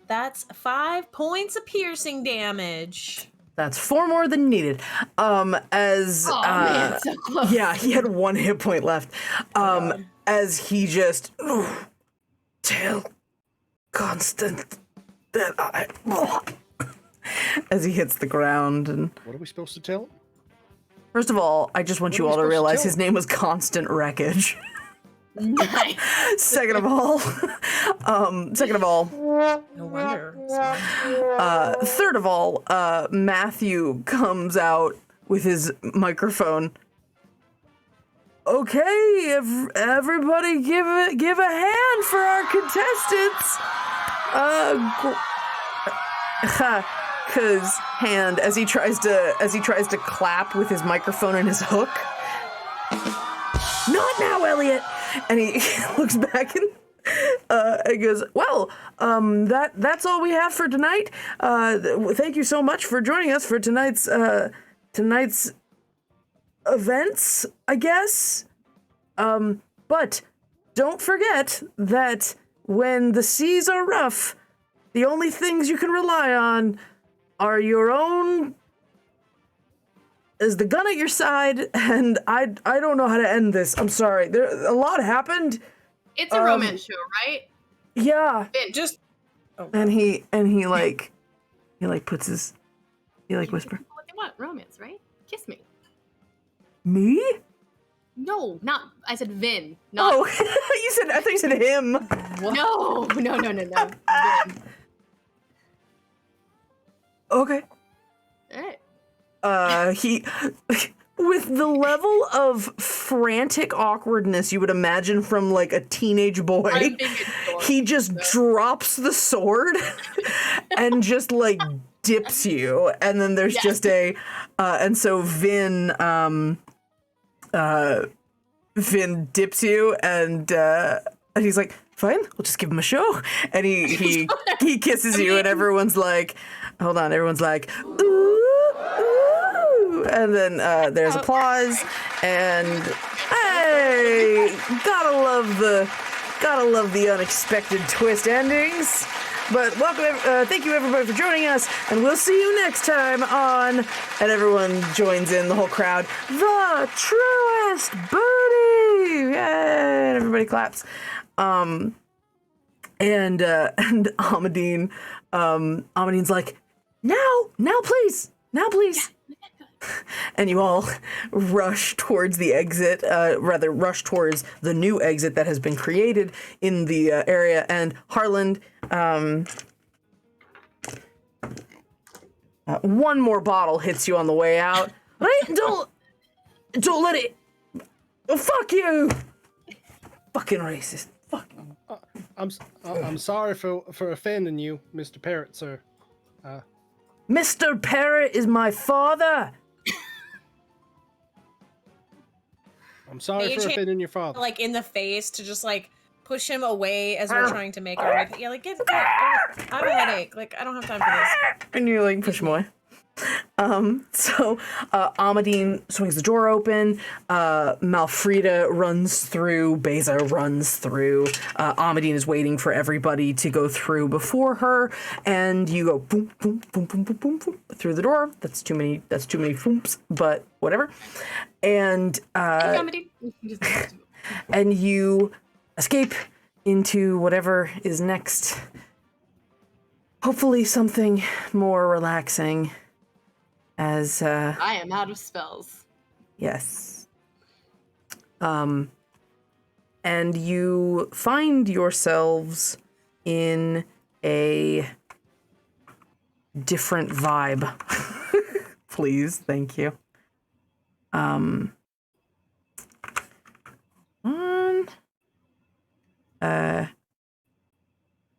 That's 5 points of piercing damage. That's 4 more than needed. As man, so close. yeah, he had 1 hit point left. As he just tell Constant that I as he hits the ground. And what are we supposed to tell him? first of all, I just want What you are we all to supposed to realize tell his him? name was Constant Wreckage. Nice. Second of all, No wonder. third of all, Matthew comes out with his microphone. Okay, everybody give a hand for our contestants. Cause hand as he tries to clap with his microphone and his hook. Not now, Elliot. And he looks back and goes, well, that's all we have for tonight. Thank you so much for joining us for tonight's events, I guess. But don't forget that when the seas are rough, the only things you can rely on are your own is the gun at your side, and I don't know how to end this. I'm sorry. A lot happened. It's a romance show, right? Yeah. Just And he puts his whisper. What they want, romance, right? Kiss me. Me? No, not. I said Vin. Not. Oh, I thought you said him. No. Vin. Okay. All right. He, with the level of frantic awkwardness you would imagine from like a teenage boy, I'm being a dork, he just drops the sword and just like dips you, and then there's just and so Vin dips you, and he's like, fine, we'll just give him a show, and he kisses you, and everyone's like, hold on, everyone's like, ooh, ooh, and then there's applause, and hey, gotta love the unexpected twist endings. But welcome, thank you everybody for joining us, and we'll see you next time on, and everyone joins in, the whole crowd, the truest booty, yay, and everybody claps. And Amadeen's like, now please. And you all rush towards the exit, rush towards the new exit that has been created in the area. And Harland, one more bottle hits you on the way out. Right? Don't let it. Oh, fuck you. Fucking racist. Fuck. I'm sorry for offending you, Mr. Parrot, sir. Mr. Parrot is my father. I'm sorry for offending your father. like in the face to just like push him away as we're trying to make our way. Yeah, like get I have a headache. Like I don't have time for this. And you like push him away. So Amadeen swings the door open, Malfrida runs through, Beza runs through, Amadeen is waiting for everybody to go through before her, and you go boom, boom, boom, boom, boom, boom, boom, through the door. That's too many fooms, but whatever. And and you escape into whatever is next. Hopefully something more relaxing. As I am out of spells. Yes. And you find yourselves in a different vibe. Please, thank you.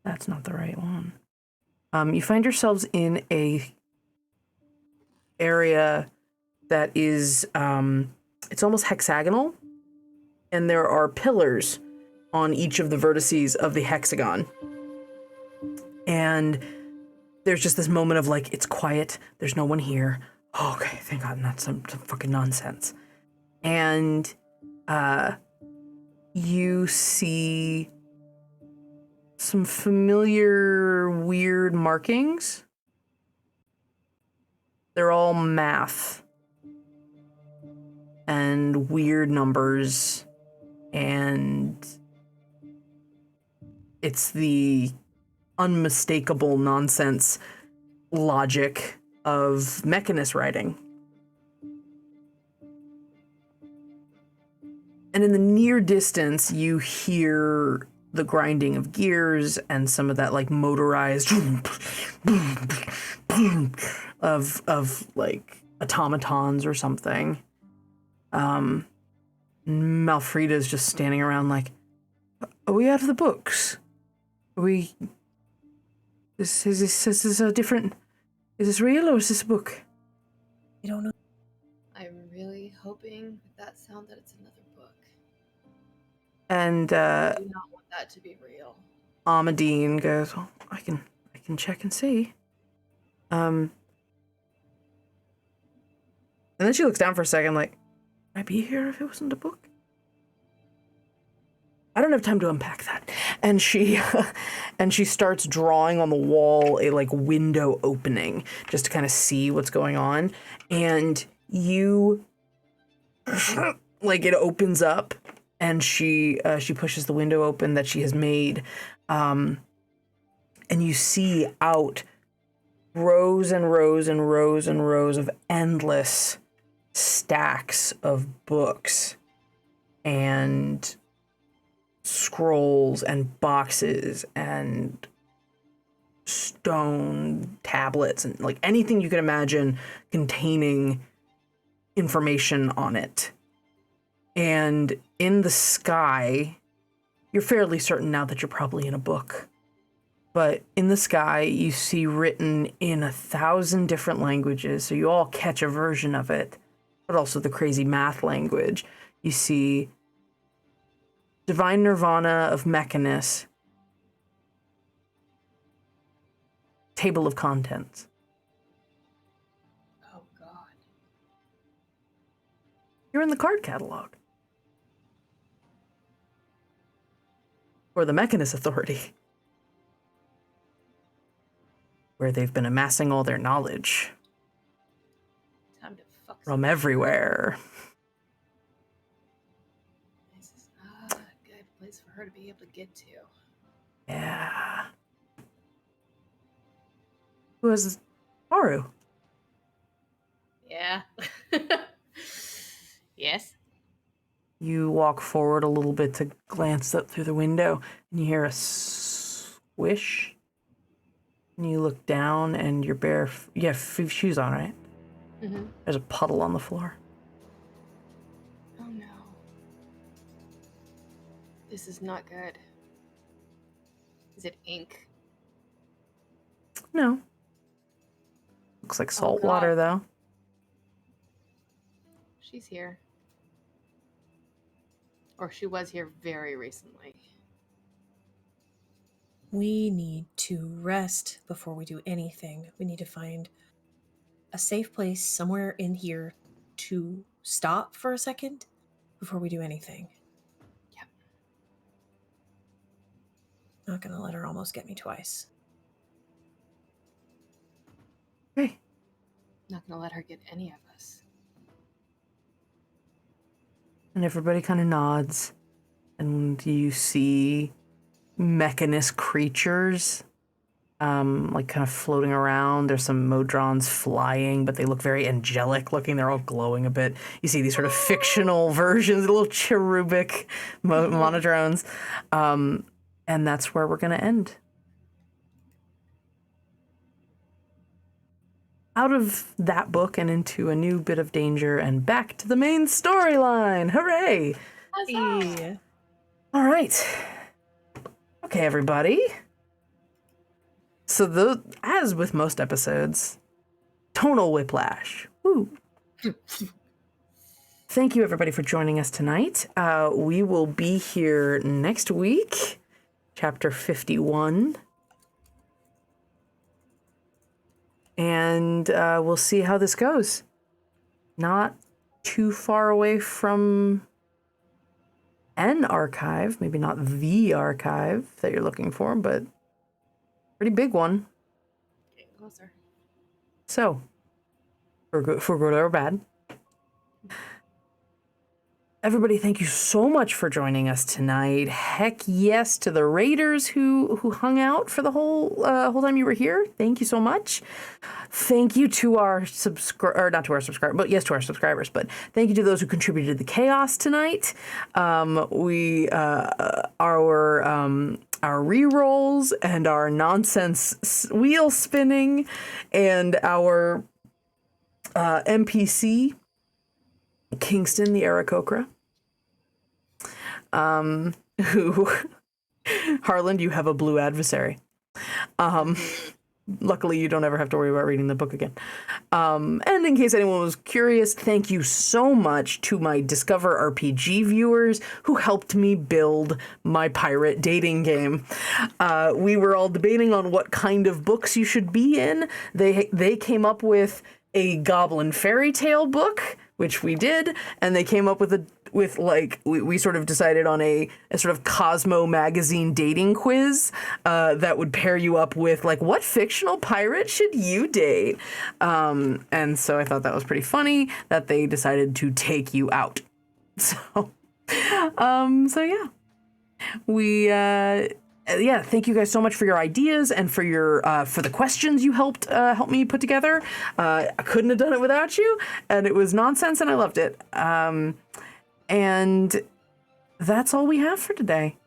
That's not the right one. You find yourselves in a area that is it's almost hexagonal, and there are pillars on each of the vertices of the hexagon, and there's just this moment of like, it's quiet, there's no one here. Oh, okay, thank God, not some fucking nonsense. And you see some familiar weird markings. They're all math and weird numbers, and it's the unmistakable nonsense logic of Mechanist writing. And in the near distance, you hear the grinding of gears and some of that like motorized of like automatons or something. Malfrida's just standing around like, are we out of the books? Are we... Is this a different... Is this real or is this a book? I don't know. I'm really hoping with that sound that it's another book. And I do not want that to be real. Amadine goes, well, I can check and see. And then she looks down for a second like, would I be here if it wasn't a book? I don't have time to unpack that. And she starts drawing on the wall a like window opening just to kind of see what's going on. And you like it opens up and she pushes the window open that she has made. And you see out rows and rows and rows and rows of endless stacks of books and scrolls and boxes and stone tablets and like anything you could imagine containing information on it. And in the sky, you're fairly certain now that you're probably in a book, but in the sky you see written in 1,000 different languages, so you all catch a version of it, but also the crazy math language. You see Divine Nirvana of Mechanus, Table of Contents. Oh, God. You're in the card catalog. Or the Mechanus Authority, where they've been amassing all their knowledge Time to fuck from everywhere. This is not a good place for her to be able to get to. Yeah. Who is Haru? Yeah. Yes. You walk forward a little bit to glance up through the window, and you hear a swish. And you look down, and you're bare. You have shoes on, right? Mm-hmm. There's a puddle on the floor. Oh no. This is not good. Is it ink? No. Looks like salt God. water, though. She's here. Or she was here very recently. We need to rest before we do anything. We need to find a safe place somewhere in here to stop for a second before we do anything. Yep. Not gonna let her almost get me twice. Okay. Not gonna let her get any of us. And everybody kind of nods. And you see Mechanus creatures, like kind of floating around. There's some Modrons flying, but they look very angelic looking. They're all glowing a bit. You see these sort of fictional versions, little cherubic monodrones. And that's where we're going to end. Out of that book and into a new bit of danger and back to the main storyline. Hooray! Yeah. All right. Okay, everybody. So as with most episodes, tonal whiplash. Woo. Thank you, everybody, for joining us tonight. We will be here next week, chapter 51. And we'll see how this goes. Not too far away from an archive, maybe not the archive that you're looking for, but pretty big one. Getting closer. So, for good or bad. Everybody, thank you so much for joining us tonight. Heck yes to the raiders who hung out for the whole time you were here. Thank you so much. Thank you to our not to our subscribers, but yes, to our subscribers. But thank you to those who contributed to the chaos tonight. Our re-rolls and our nonsense wheel spinning and our NPC Kingston the Aarakocra, who Harland, you have a blue adversary. Luckily, you don't ever have to worry about reading the book again. And in case anyone was curious, thank you so much to my Discover RPG viewers who helped me build my pirate dating game. We were all debating on what kind of books you should be in. They came up with a goblin fairy tale book, which we did, and they came up with we sort of decided on a sort of Cosmo magazine dating quiz that would pair you up with like, what fictional pirate should you date? And so I thought that was pretty funny that they decided to take you out. So yeah, thank you guys so much for your ideas and for your for the questions you helped me put together. I couldn't have done it without you, and it was nonsense, and I loved it. And that's all we have for today.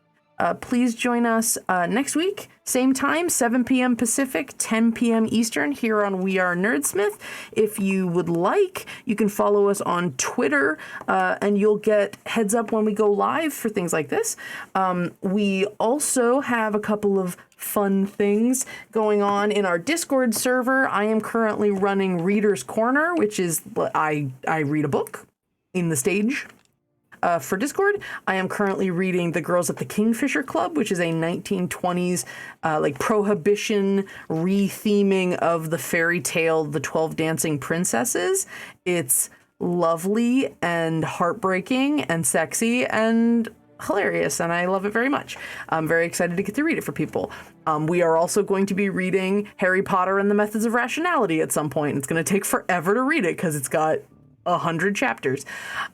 Please join us next week, same time, 7 p.m. Pacific, 10 p.m. Eastern, here on We Are Nerdsmith. If you would like, you can follow us on Twitter, and you'll get heads up when we go live for things like this. We also have a couple of fun things going on in our Discord server. I am currently running Reader's Corner, which is I read a book in the stage. For Discord, I am currently reading The Girls at the Kingfisher Club, which is a 1920s prohibition re-theming of the fairy tale The 12 Dancing Princesses. It's lovely and heartbreaking and sexy and hilarious, and I love it very much. I'm very excited to get to read it for people. We are also going to be reading Harry Potter and the Methods of Rationality at some point. It's going to take forever to read it because it's got 100 chapters.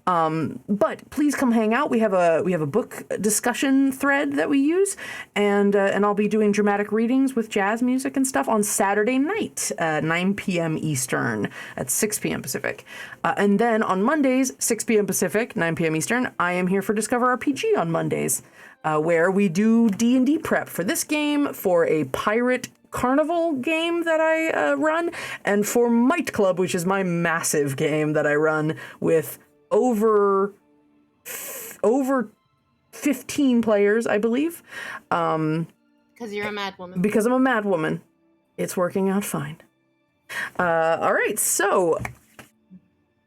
But please come hang out. We have a book discussion thread that we use, and I'll be doing dramatic readings with jazz music and stuff on Saturday night, 9 p.m. Eastern at 6 p.m. Pacific. And then on Mondays, 6 p.m. Pacific, 9 p.m. Eastern, I am here for Discover RPG on Mondays, where we do D&D prep for this game, for a pirate carnival game that I run, and for Might Club, which is my massive game that I run with over 15 players, I believe. Because you're a mad woman. Because I'm a mad woman. It's working out fine. All right, so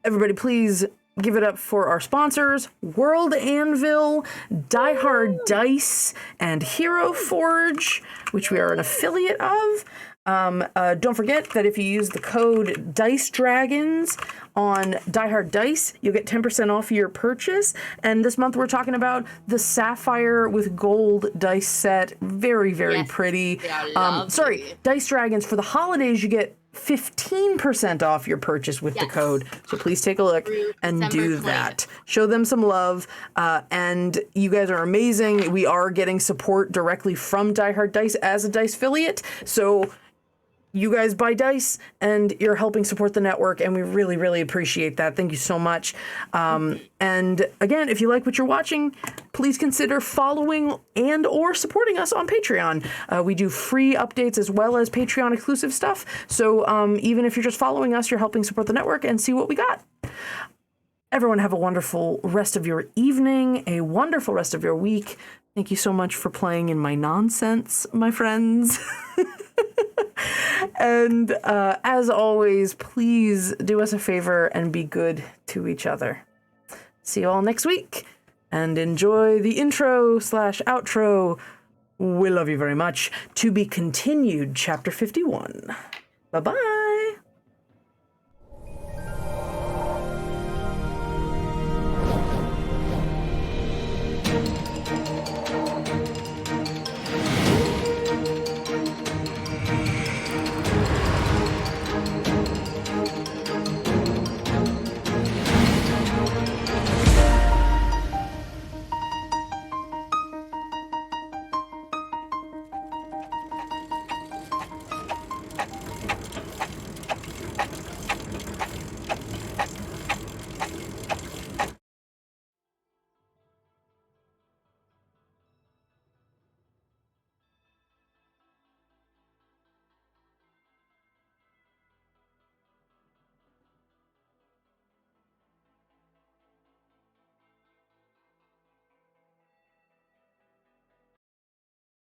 everybody please give it up for our sponsors, World Anvil, Die Hard Dice, and Hero Forge, which we are an affiliate of. Don't forget that if you use the code Dice Dragons on Die Hard Dice, you'll get 10% off your purchase. And this month we're talking about the Sapphire with Gold dice set. Very, very pretty. Dice Dragons, for the holidays, you get 15% off your purchase with the code. So please take a look and do that. Show them some love. And you guys are amazing. We are getting support directly from Die Hard Dice as a Dice affiliate. So you guys buy dice and you're helping support the network, and we really, really appreciate that. Thank you so much. And again, if you like what you're watching, please consider following and or supporting us on Patreon. We do free updates as well as Patreon exclusive stuff. So even if you're just following us, you're helping support the network and see what we got. Everyone have a wonderful rest of your evening, a wonderful rest of your week. Thank you so much for playing in my nonsense, my friends. And as always, please do us a favor and be good to each other. See you all next week, and enjoy the intro/outro. We love you very much. To be continued, Chapter 51. Bye-bye.